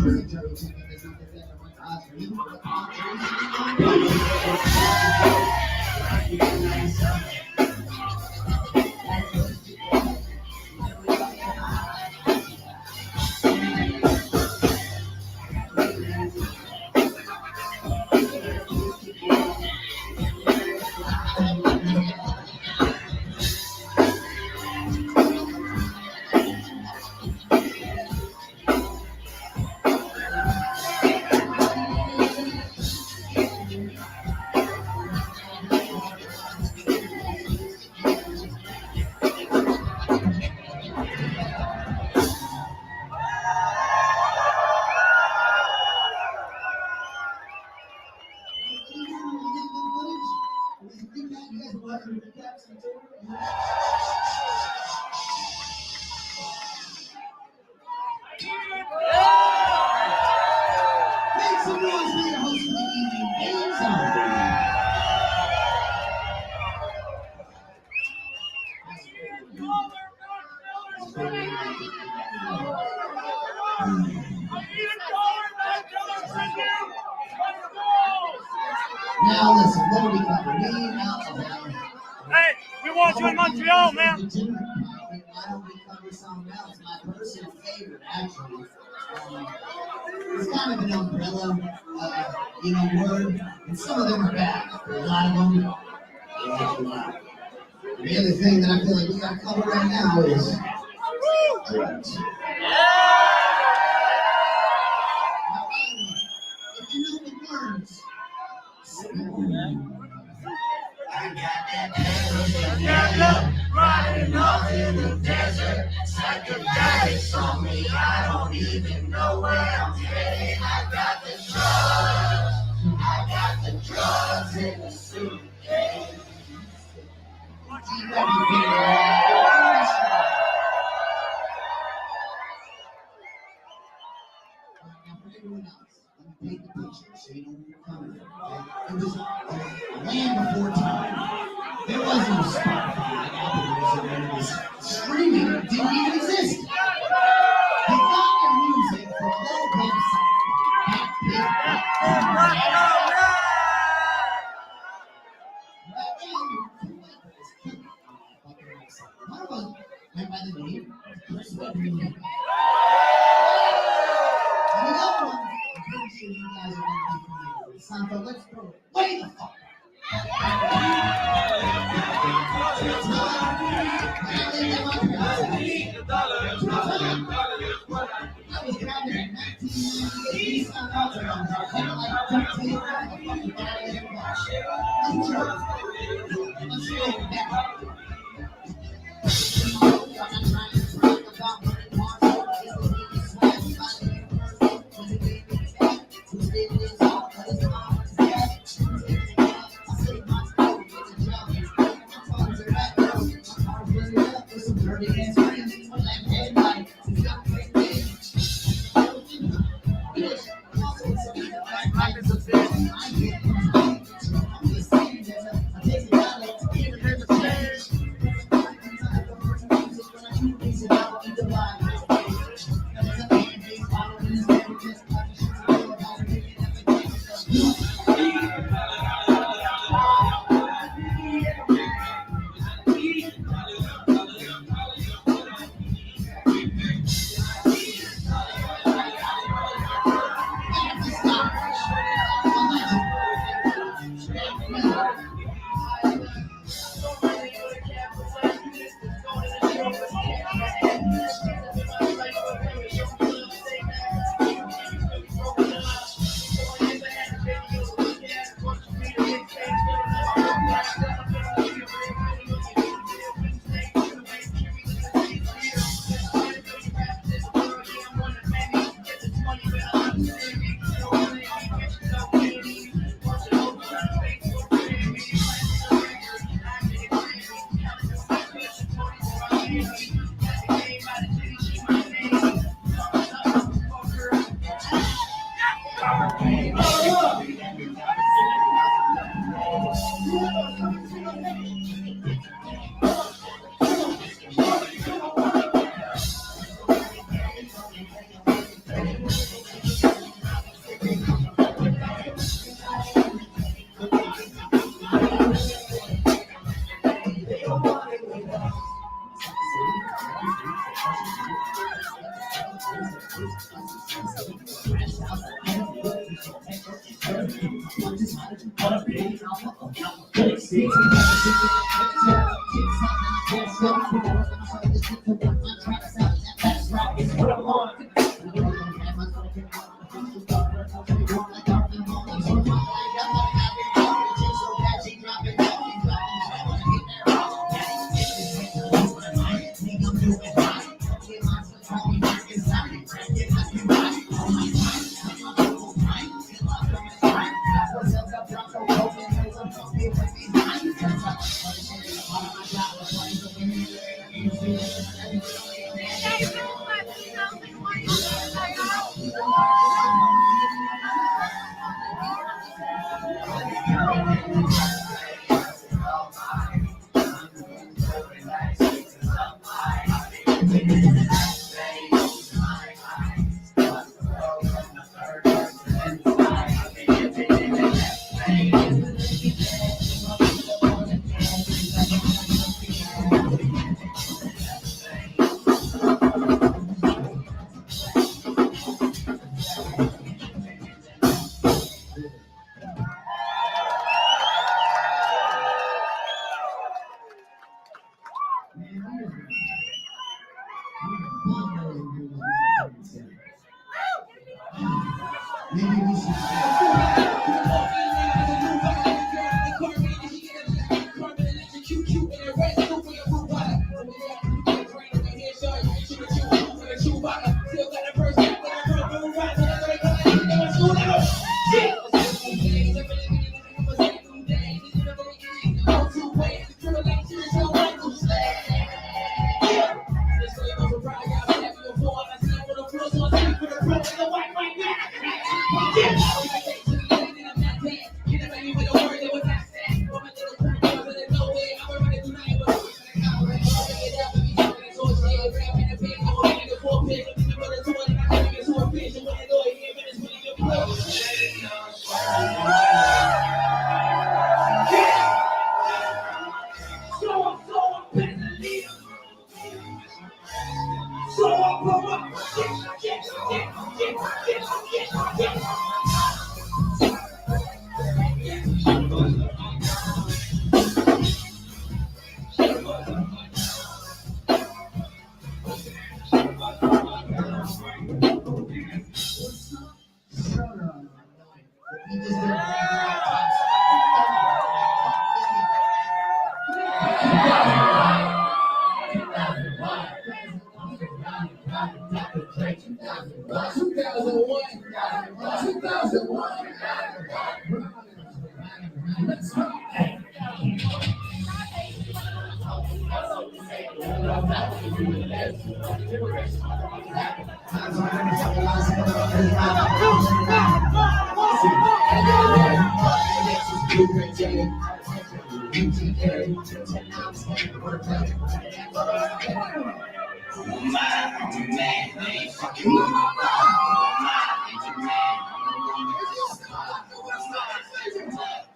Now listen, what do we cover? We alcohol. Hey, we want you in Montreal, man. Why don't we cover something else? My personal favorite, actually. It's kind of an umbrella, word, and some of them are bad. A lot of them. The other thing that I feel like we got to cover right now is drugs. If you know the words. I got that love riding off in the desert. Psychedelics on me, I don't even know where I'm headed. I got the drugs in the suitcase. Paint the picture so you know where you're coming from. It was a land before time. There was no Spotify, Apple Music, it was streaming. It didn't even exist. You got your music from low websites. One of us went by the name of Chris Webber. And the other one, I'm pretty sure you guys are going to be familiar with. Santa, let's go way the fuck.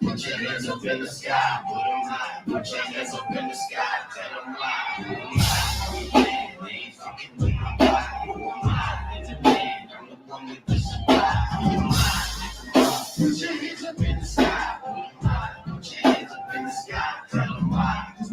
Put your hands up in the sky, put 'em high. Put your hands up in the sky, tell 'em why. Man, they ain't fucking with my vibe. Who am I? It's a man, I'm the one with the supply. Who am I? Put your hands up in the sky, put 'em high. Put your hands up in the sky, tell 'em why. Put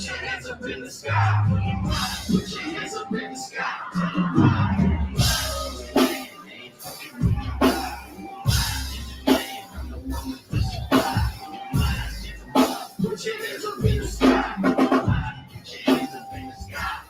your hands up in the sky. Put your hands up in the sky. Put your hands up in the sky. Put your hands up in the sky.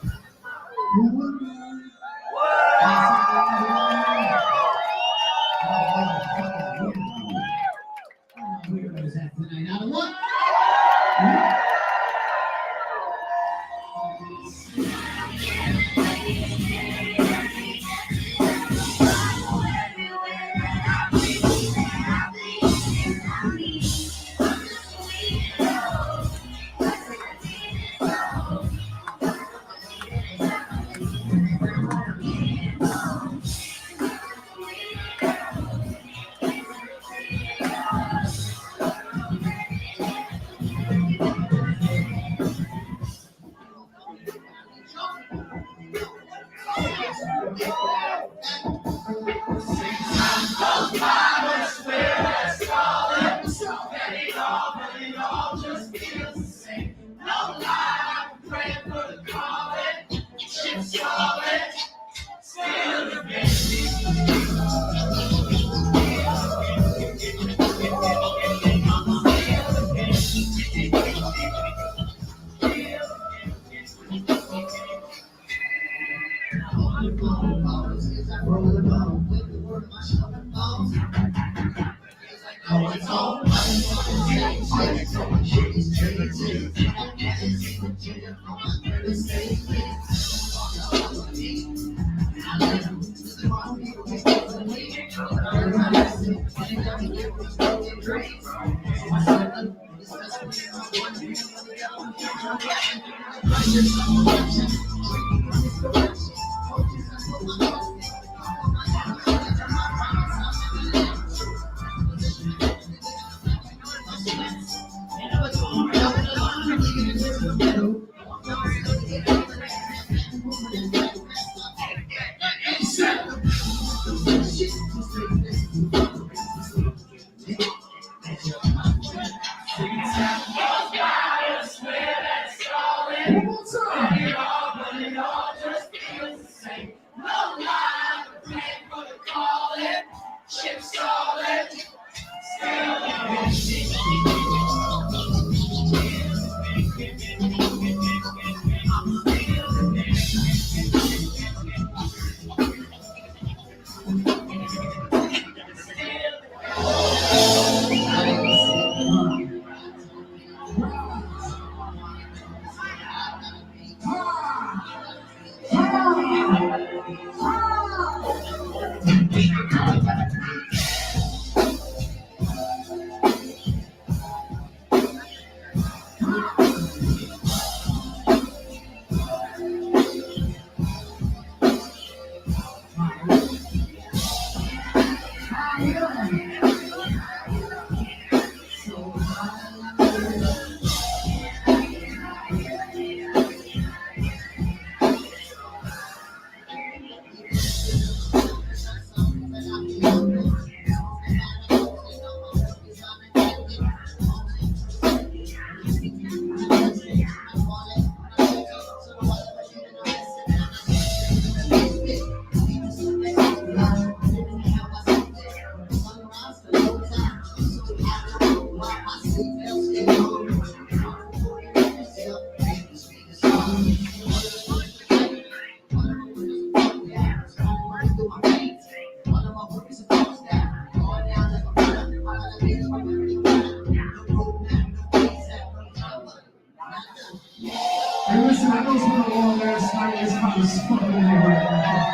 Hey, listen, I know it's been a long last night. It's kind of fucking in here right now.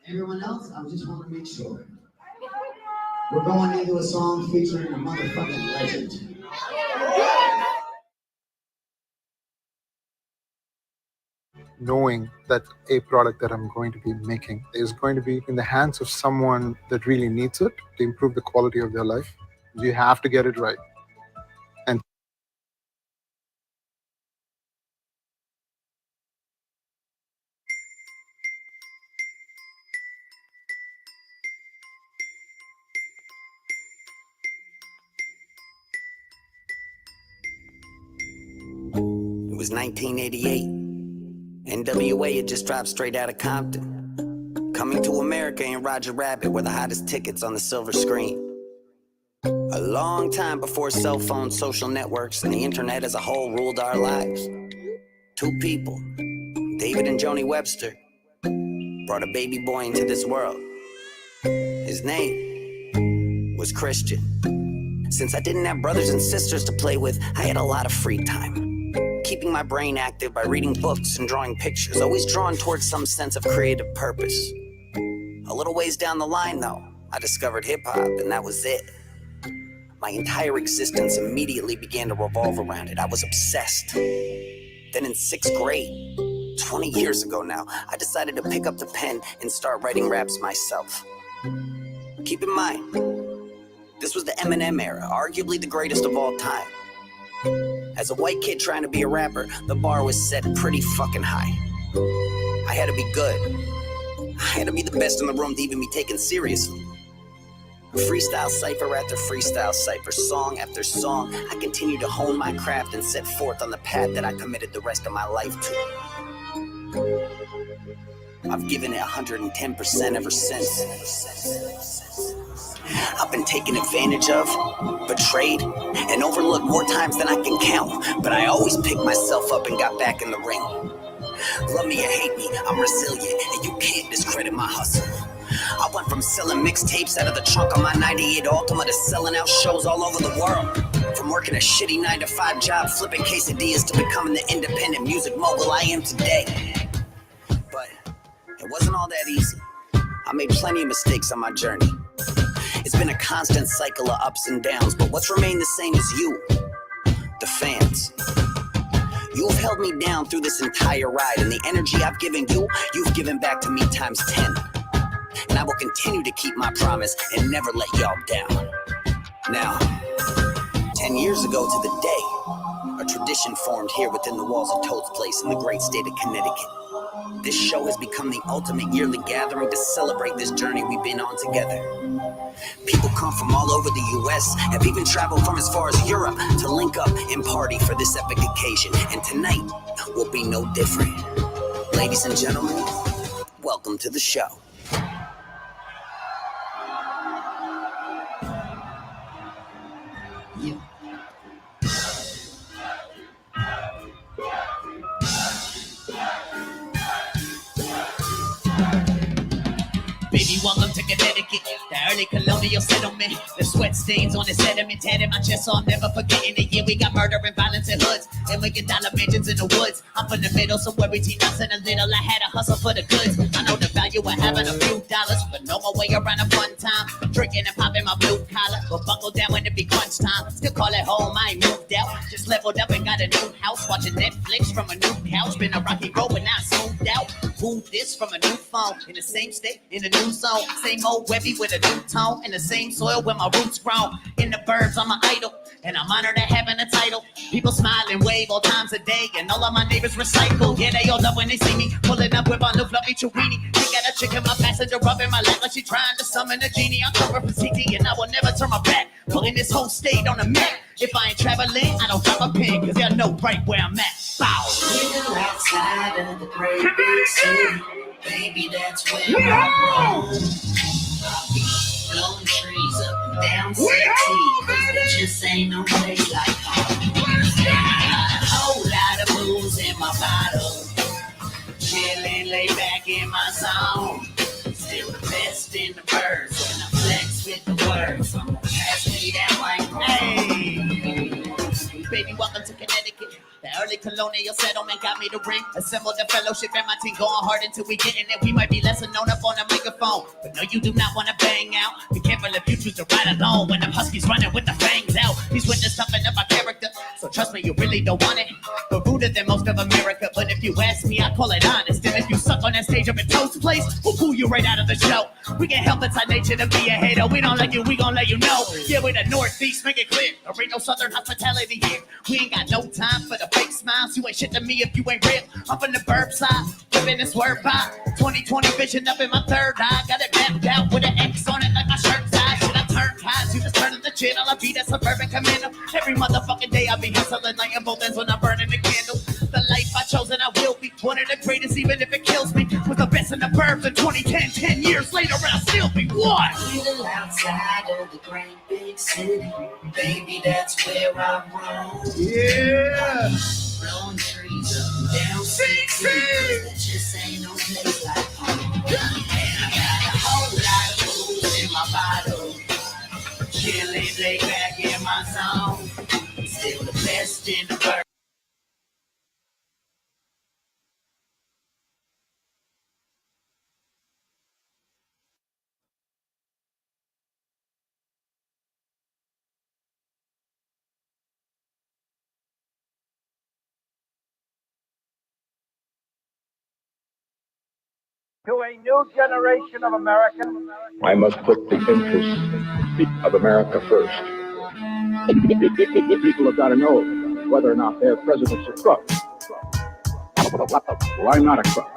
Everyone else, I just want to make sure. We're going into a song featuring a motherfucking legend. Knowing that a product that I'm going to be making is going to be in the hands of someone that really needs it to improve the quality of their life, you have to get it right. And It was 1988. NWA had just dropped straight out of Compton. Coming to America and Roger Rabbit were the hottest tickets on the silver screen. A long time before cell phones, social networks, and the internet as a whole ruled our lives. Two people, David and Joni Webster, brought a baby boy into this world. His name was Christian. Since I didn't have brothers and sisters to play with, I had a lot of free time. Keeping my brain active by reading books and drawing pictures, always drawn towards some sense of creative purpose. A little ways down the line, though, I discovered hip-hop, and that was it. My entire existence immediately began to revolve around it. I was obsessed. Then in 6th grade, 20 years ago now, I decided to pick up the pen and start writing raps myself. Keep in mind, this was the Eminem era, arguably the greatest of all time. As a white kid trying to be a rapper, the bar was set pretty fucking high. I had to be good. I had to be the best in the room to even be taken seriously. Freestyle cipher after freestyle cipher, song after song, I continued to hone my craft and set forth on the path that I committed the rest of my life to. I've given it 110% ever since. I've been taken advantage of, betrayed, and overlooked more times than I can count, but I always picked myself up and got back in the ring. Love me or hate me, I'm resilient, and you can't discredit my hustle. I went from selling mixtapes out of the trunk of my 98 Altima to selling out shows all over the world. From working a shitty 9-to-5 job, flipping quesadillas, to becoming the independent music mogul I am today. But it wasn't all that easy. I made plenty of mistakes on my journey. It's been a constant cycle of ups and downs, but what's remained the same is you, the fans. You have held me down through this entire ride, and the energy I've given you, you've given back to me times 10. And I will continue to keep my promise and never let y'all down. Now, 10 years ago to the day, a tradition formed here within the walls of Toad's Place in the great state of Connecticut. This show has become the ultimate yearly gathering to celebrate this journey we've been on together. People come from all over the U.S., have even traveled from as far as Europe to link up and party for this epic occasion. And tonight will be no different. Ladies and gentlemen, welcome to the show. Baby, welcome to Connecticut, the early colonial settlement. The sweat stains on the sediment tatted my chest, so I'm never forgetting the year we got murder and violence in hoods and $1 million mansions in the woods. I'm from the middle, somewhere between us and a little. I had to hustle for the goods. I know the value of having a few dollars, but know my way around a fun time. Drinking and popping my blue collar, but buckle down when it be crunch time. Still call it home, I ain't moved out. Just leveled up and got a new house, watching Netflix from a new couch. Been a rocky road, but now smoothed out. Moved this from a new phone, in the same state, in a new zone. Same old Webby with a new tone, in the same soil where my roots grown. In the burbs, I'm an idol, and I'm honored at having a title. People smile and wave all times a day, and all of my neighbors recycle. Yeah, they all love when they see me pulling up with my new fluffy Chiweenie. She got a chick in my passenger rubbing my lap like she trying to summon a genie. I'm covered for CT, and I will never turn my back, pulling this whole state on the map. If I ain't traveling, I don't drop a pin, cause they'll know right where I'm at. Bow. We're outside of the great big city, baby, that's where I'm from. Blowing trees up and down city, cause there just ain't no place like home. Got a whole lot of booze in my bottle, chillin', lay back in my zone. Still the best in the birds, when I flex with the words. So pass me that white. Hey, baby, welcome to Connecticut, the early colonial settlement got me the ring. Assembled the fellowship and my team going hard until we getting it. We might be lesser known up on the microphone, but no, you do not want to bang out. Be careful if you choose to ride alone when them huskies running with the fangs out. These witnesses toughen up our character, so trust me, you really don't want it. We're ruder than most of America, but if you ask me, I call it honest. And if you suck on that stage up in Toast Place, we'll pull you right out of the show. We can't help it's our nature to be a hater. We don't like you, we gon' let you know. Yeah, we the Northeast, make it clear. There ain't no Southern hospitality here. We ain't got no time for the fake smiles. You ain't shit to me if you ain't real. Up in the burp side, giving this word by 20/20 vision up in my third eye. Got it mapped out with an X on it like my shirt size. Should I turn ties? You just turn the channel. I'll be that suburban commando. Every motherfucking day I'll be hustling like a both ends when I'm burning the candle. The life I chose and I will be one of the greatest, even if it kills me. Was the best in the burbs in 2010. 10 years later, and I'll still be one. Little outside of the great big city, baby, that's where I roam. Yeah. Blowing trees up and down 60. There just ain't no place like home. And I got a whole lot of booze in my bottle. Chilling, lay back in my zone. Still the best in the world. To a new generation of Americans. I must put the interests of America first. The people have got to know whether or not their president's a crook. Well, I'm not a crook.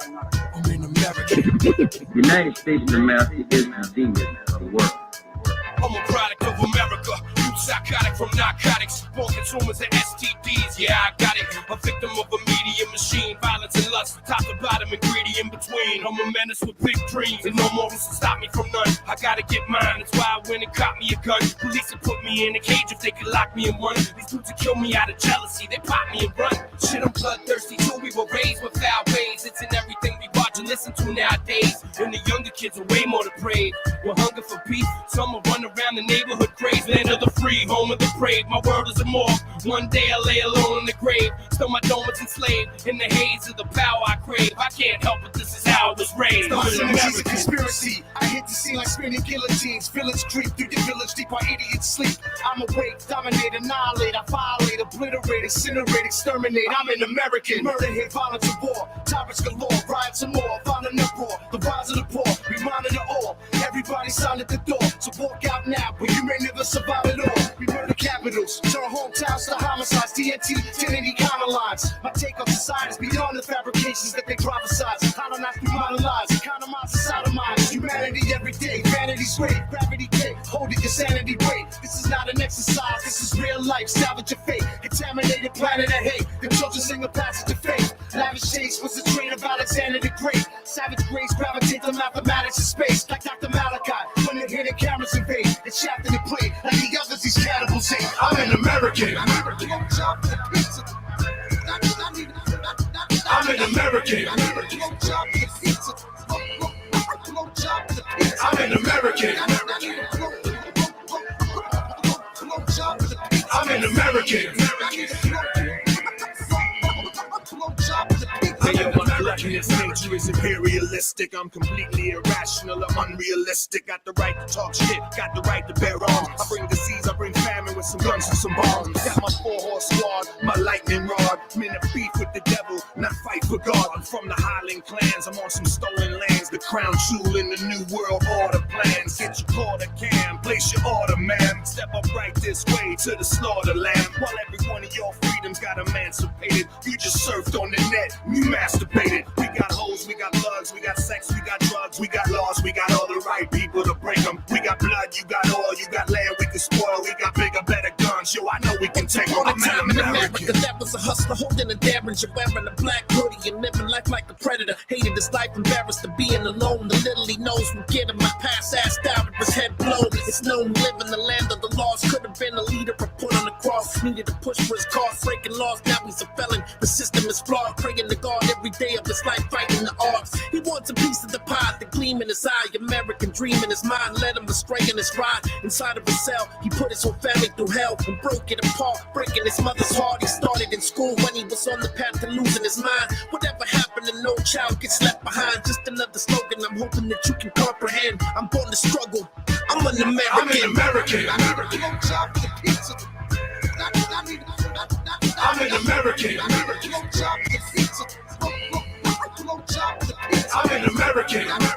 The United States of America is the genius of the world. I'm a product of America. You psychotic from narcotics. Born consumers of STDs. Yeah, I got it. A victim of a media machine. Violence and lust. Top to bottom and greedy in between. I'm a menace with big dreams. And no morals to stop me from none. I gotta get mine. That's why I went and caught me a gun. Police would put me in a cage if they could lock me in one. These dudes would kill me out of jealousy. They pop me and run. Shit, I'm bloodthirsty too. We were raised with foul ways. It's in everything we watch and listen to nowadays. And the younger kids are way more depraved. With hunger for peace. Some will run around the neighborhood crazy. Land of the free, home of the brave. My world is a morgue. One day I lay alone in the grave. Still my dome is enslaved. In the haze of the power I crave. I can't help it, this is how I was raised. It's a conspiracy. I hit the scene like spinning guillotines. Villains creep through your village deep while idiots sleep. I'm awake, dominate, annihilate. I violate, obliterate, incinerate, exterminate. I'm an American. Murder, hate, violence, and war. Tyrants galore, riots and more. Find an uproar. The rise of the poor. We monitor all. Everybody silent the door. So walk out now, but you may never survive it all. We murder capitals. Turn hometowns to homicides. TNT, 1080 counter lines. My take on society is beyond the fabrications that they prophesize. Colonize through modern lies. Economize inside of minds. Humanity every day. Vanity's great. Gravity cake. Hold it, your sanity wait. This is not an exercise. This is real life. Salvage your fate. Contaminated planet of hate. The children sing a passage of faith. Lavish chase was the train of Alexander the Great. Savage grace gravitate to mathematics and space. Like Dr. Malachi. When the hidden cameras invade. It's shafted and played. Like the others, these cannibals say. I'm an American. I'm an American. I'm an American. I'm an American. Hey, yo, my blackness nature is imperialistic. I'm completely irrational. I'm unrealistic. Got the right to talk shit. Got the right to bear arms. I bring disease. I bring famine with some guns and some bombs. Got my 4-horse squad. My lightning rod. I'm in a beef with the devil. Not fight for God. I'm from the Highland clans. I'm on some stolen lands. The crown jewel in the new world order plans. Get your quarter cam. Place your order, man. Step up right this way to the slaughter land. While every one of your freedoms got emancipated. You just surfed on the net. You masturbated. We got hoes, we got lugs, we got sex, we got drugs, we got laws, we got all the right people to break them. We got blood, you got oil, you got land we can spoil, we got bigger, better guns. Yo, I know we can take them. All the time in America, that was a hustler holding a Derringer, wearing a black hoodie and living life like a predator. Hated his life, embarrassed to being alone. The little he knows will get him. My past ass down with his head blown. It's known live in the land of the lost. Could have been a leader, but put on the cross. Needed to push for his cause, breaking laws. Now he's a felon. The system is flawed. Praying to God every day of his life, fighting the odds. He wants a piece of the pie, the gleam gleam in his eye, American dream in his mind led him astray in his ride. Inside of his cell, he put his whole family through hell and broke it apart, breaking his mother's heart. He started in school when he was on the path to losing his mind. Whatever happened to no child gets left behind. Just another slogan, I'm hoping that you can comprehend. I'm born to struggle, I'm an American. I'm an American. I'm an American. I'm an American.